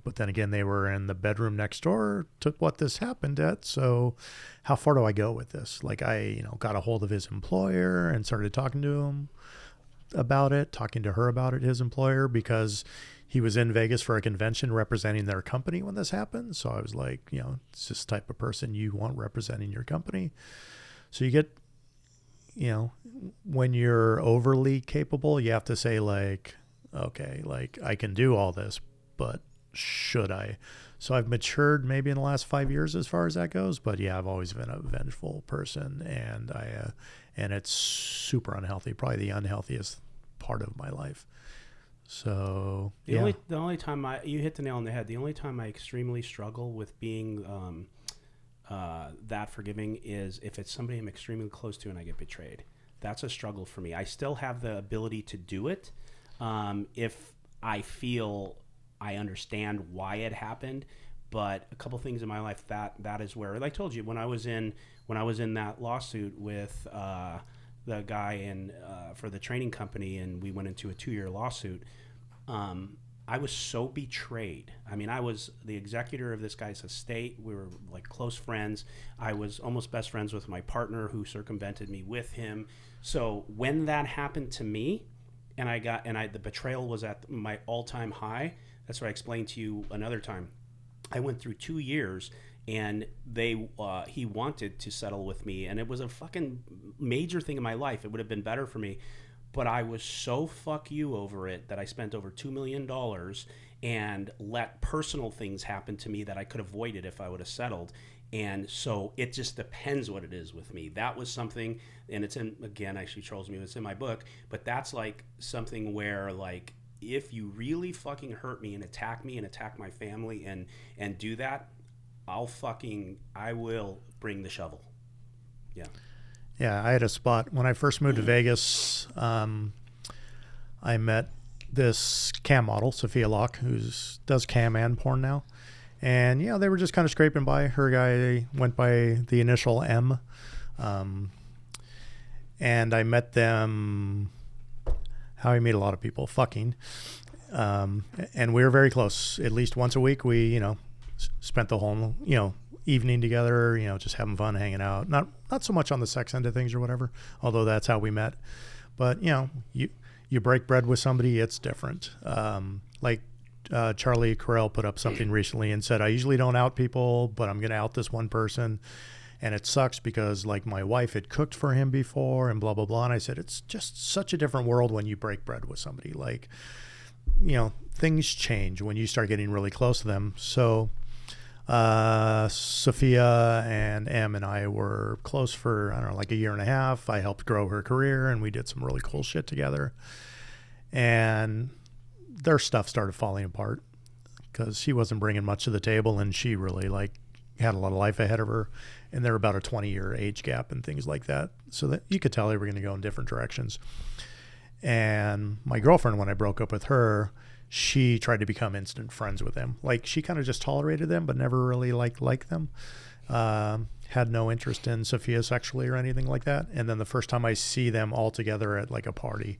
But then again, they were in the bedroom next door to what this happened at. So how far do I go with this? Like I, got a hold of his employer and started talking to him about it, talking to her about it, his employer, because he was in Vegas for a convention representing their company when this happened. So I was like, it's this type of person you want representing your company. So you get, when you're overly capable, you have to say like, okay, like I can do all this, but should I? So I've matured maybe in the last 5 years as far as that goes. But yeah, I've always been a vengeful person, and and it's super unhealthy, probably the unhealthiest part of my life. So the only time you hit the nail on the head. The only time I extremely struggle with being that forgiving is if it's somebody I'm extremely close to and I get betrayed. That's a struggle for me. I still have the ability to do it if I feel I understand why it happened. But a couple things in my life that is where, like I told you, when I was in that lawsuit with the guy for the training company, and we went into a 2-year lawsuit, I was so betrayed. I mean, I was the executor of this guy's estate. We were like close friends. I was almost best friends with my partner who circumvented me with him. So when that happened to me, and the betrayal was at my all-time high. That's what I explained to you another time. I went through 2 years, and he wanted to settle with me, and it was a fucking major thing in my life. It would have been better for me, but I was so fuck you over it that I spent over $2 million and let personal things happen to me that I could have avoided if I would have settled. And so it just depends what it is with me. That was something, and it's in, again, actually trolls me, it's in my book, but that's like something where like, if you really fucking hurt me and attack my family and do that, I will bring the shovel. Yeah. Yeah, I had a spot when I first moved to Vegas. I met this cam model, Sophia Locke, who does cam and porn now. And, they were just kind of scraping by. Her guy went by the initial M. And I met them, how I meet a lot of people, fucking. And we were very close. At least once a week, we, spent the whole, evening together, just having fun, hanging out. Not so much on the sex end of things or whatever, although that's how we met. But, you break bread with somebody, it's different. Like Charlie Carell put up something recently and said, I usually don't out people, but I'm going to out this one person. And it sucks because like my wife had cooked for him before and blah, blah, blah. And I said, it's just such a different world when you break bread with somebody. Like, things change when you start getting really close to them. So Sophia and Em and I were close for, I don't know, like a year and a half. I helped grow her career and we did some really cool shit together. And their stuff started falling apart because she wasn't bringing much to the table, and she really had a lot of life ahead of her, and they're about a 20-year age gap and things like that. So that you could tell they were going to go in different directions. And my girlfriend, when I broke up with her, she tried to become instant friends with them. Like, she kind of just tolerated them, but never really liked them. Had no interest in Sophia sexually or anything like that. And then the first time I see them all together at like a party,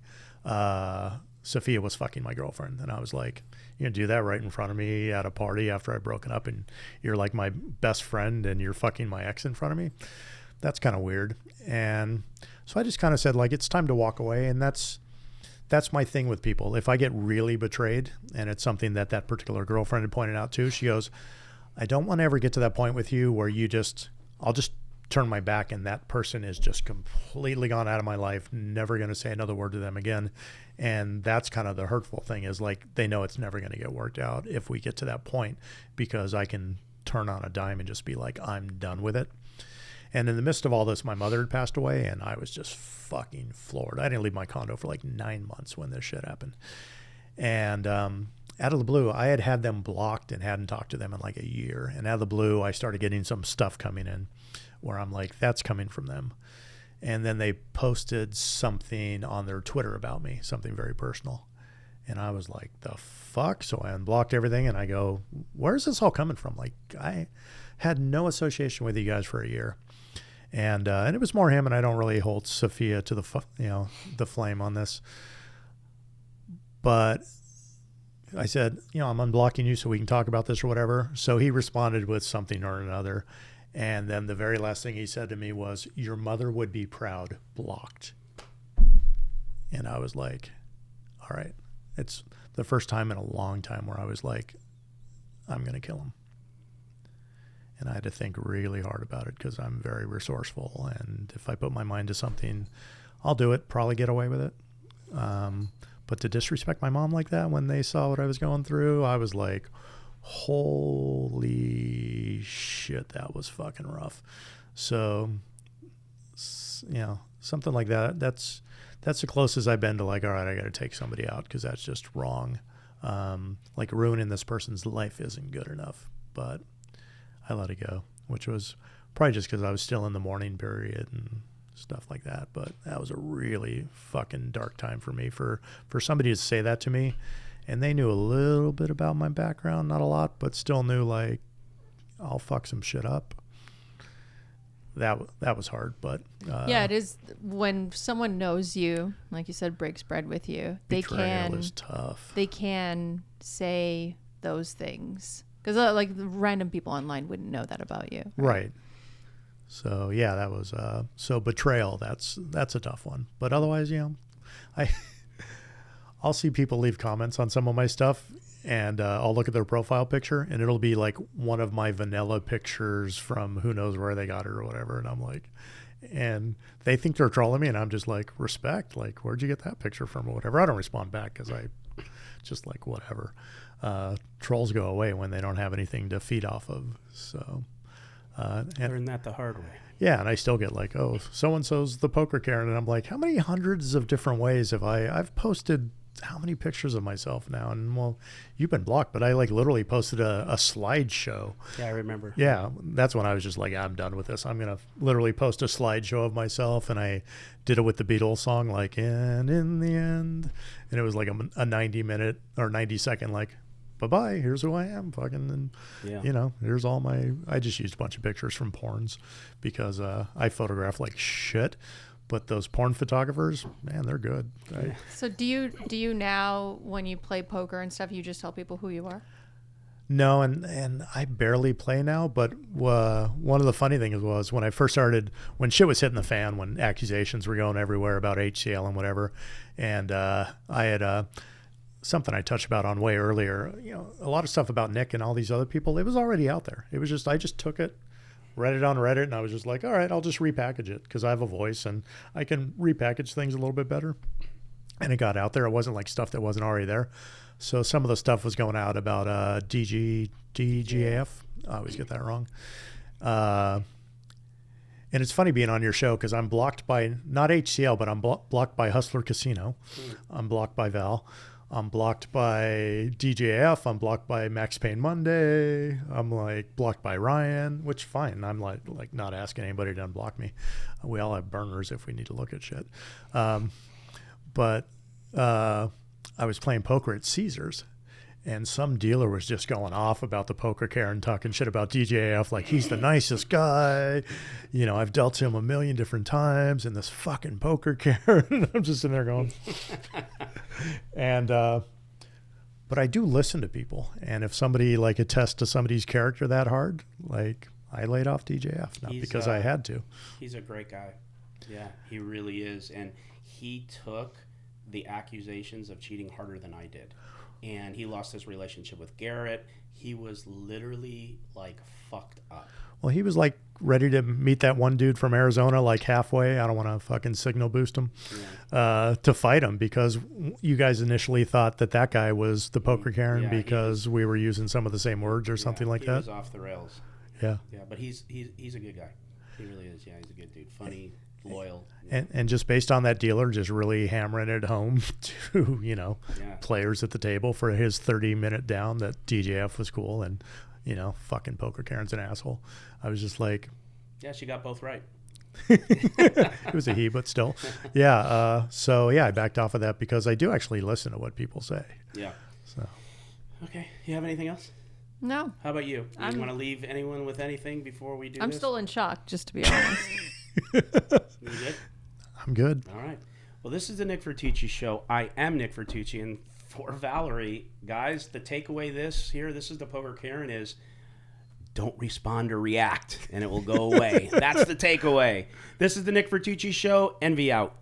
Sophia was fucking my girlfriend. And I was like, you gonna do that right in front of me at a party after I've broken up, and you're like my best friend and you're fucking my ex in front of me? That's kind of weird. And so I just kind of said, like, it's time to walk away. And that's my thing with people. If I get really betrayed, and it's something that particular girlfriend had pointed out too, she goes, I don't want to ever get to that point with you where I'll just turn my back and that person is just completely gone out of my life, never going to say another word to them again. And that's kind of the hurtful thing, is like, they know it's never going to get worked out if we get to that point, because I can turn on a dime and just be like, I'm done with it. And in the midst of all this, my mother had passed away, and I was just fucking floored. I didn't leave my condo for like 9 months when this shit happened. And out of the blue, I had them blocked and hadn't talked to them in like a year. And out of the blue, I started getting some stuff coming in where I'm like, that's coming from them. And then they posted something on their Twitter about me, something very personal. And I was like, the fuck? So I unblocked everything, and I go, where's this all coming from? Like, I had no association with you guys for a year. And it was more him, and I don't really hold Sophia to the flame on this. But I said, I'm unblocking you so we can talk about this or whatever. So he responded with something or another. And then the very last thing he said to me was, your mother would be proud, blocked. And I was like, all right. It's the first time in a long time where I was like, I'm going to kill him. And I had to think really hard about it, because I'm very resourceful. And if I put my mind to something, I'll do it, probably get away with it. But to disrespect my mom like that when they saw what I was going through, I was like, holy shit, that was fucking rough. So, something like that, that's the closest I've been to like, all right, I got to take somebody out, because that's just wrong. Like, ruining this person's life isn't good enough. But I let it go, which was probably just because I was still in the mourning period and stuff like that. But that was a really fucking dark time for me, for somebody to say that to me. And they knew a little bit about my background, not a lot, but still knew, like, I'll fuck some shit up. That was hard, but yeah, it is. When someone knows you, like you said, breaks bread with you, betrayal is tough. They can say those things, because like random people online wouldn't know that about you, right? So yeah, that was so betrayal. That's a tough one, but otherwise, I'll see people leave comments on some of my stuff, and I'll look at their profile picture, and it'll be like one of my vanilla pictures from who knows where they got it or whatever. And I'm like, and they think they're trolling me, and I'm just like, respect, like, where'd you get that picture from or whatever. I don't respond back, because I just like, whatever. Trolls go away when they don't have anything to feed off of. So and learn that the hard way. Yeah, and I still get like, oh, so-and-so's the poker Karen, and I'm like, how many hundreds of different ways have I've posted how many pictures of myself now? And well, you've been blocked, but I like literally posted a slideshow. Yeah, I remember. Yeah, that's when I was just like, I'm done with this. I'm going to literally post a slideshow of myself, and I did it with the Beatles song, like, and in the end. And it was like a 90-minute or 90-second, like, bye-bye, here's who I am, fucking, and, here's all I just used a bunch of pictures from porns, because I photograph like shit. But those porn photographers, man, they're good. Right? So do you now, when you play poker and stuff, you just tell people who you are? No, and I barely play now. But one of the funny things was when I first started, when shit was hitting the fan, when accusations were going everywhere about HCL and whatever, and I had something I touched about on way earlier. A lot of stuff about Nick and all these other people. It was already out there. It was just I just took it, read it on Reddit, and I was just like, all right, I'll just repackage it, because I have a voice and I can repackage things a little bit better. And it got out there. It wasn't like stuff that wasn't already there. So some of the stuff was going out about DGAF. I always get that wrong. And it's funny being on your show, because I'm blocked by, not HCL, but I'm blocked by Hustler Casino. I'm blocked by Val. I'm blocked by DJF. I'm blocked by Max Payne Monday. I'm like blocked by Ryan, which fine. I'm like not asking anybody to unblock me. We all have burners if we need to look at shit. But I was playing poker at Caesars, and some dealer was just going off about the poker Karen, talking shit about DJF, like he's the nicest guy. You know, I've dealt to him a million different times, and this fucking poker Karen. I'm just in there going. And but I do listen to people, and if somebody like attests to somebody's character that hard, like I laid off DJF, not because I had to. He's a great guy. Yeah, he really is, and he took the accusations of cheating harder than I did. And he lost his relationship with Garrett. He was literally like fucked up. Well, he was like ready to meet that one dude from Arizona, like halfway. I don't want to fucking signal boost him, to fight him, because you guys initially thought that guy was the poker Karen because we were using some of the same words or something like that. He was off the rails. Yeah. Yeah, but he's a good guy. He really is. Yeah, he's a good dude. Funny, loyal. And just based on that dealer just really hammering it home to, you know, players at the table for his 30-minute down that DJF was cool and, you know, fucking poker Karen's an asshole. I was just like... Yeah, she got both right. It was a he, but still. Yeah. So, yeah, I backed off of that because I do actually listen to what people say. Yeah. So. Okay. You have anything else? No. How about you? You want to leave anyone with anything before we do I'm this? still in shock, just to be honest. You good? I'm good. All right. Well, this is the Nick Vertucci Show. I am Nick Vertucci, and for Valerie, guys, the takeaway this is the poker Karen is, don't respond or react, and it will go away. That's the takeaway. This is the Nick Vertucci Show. Envy out.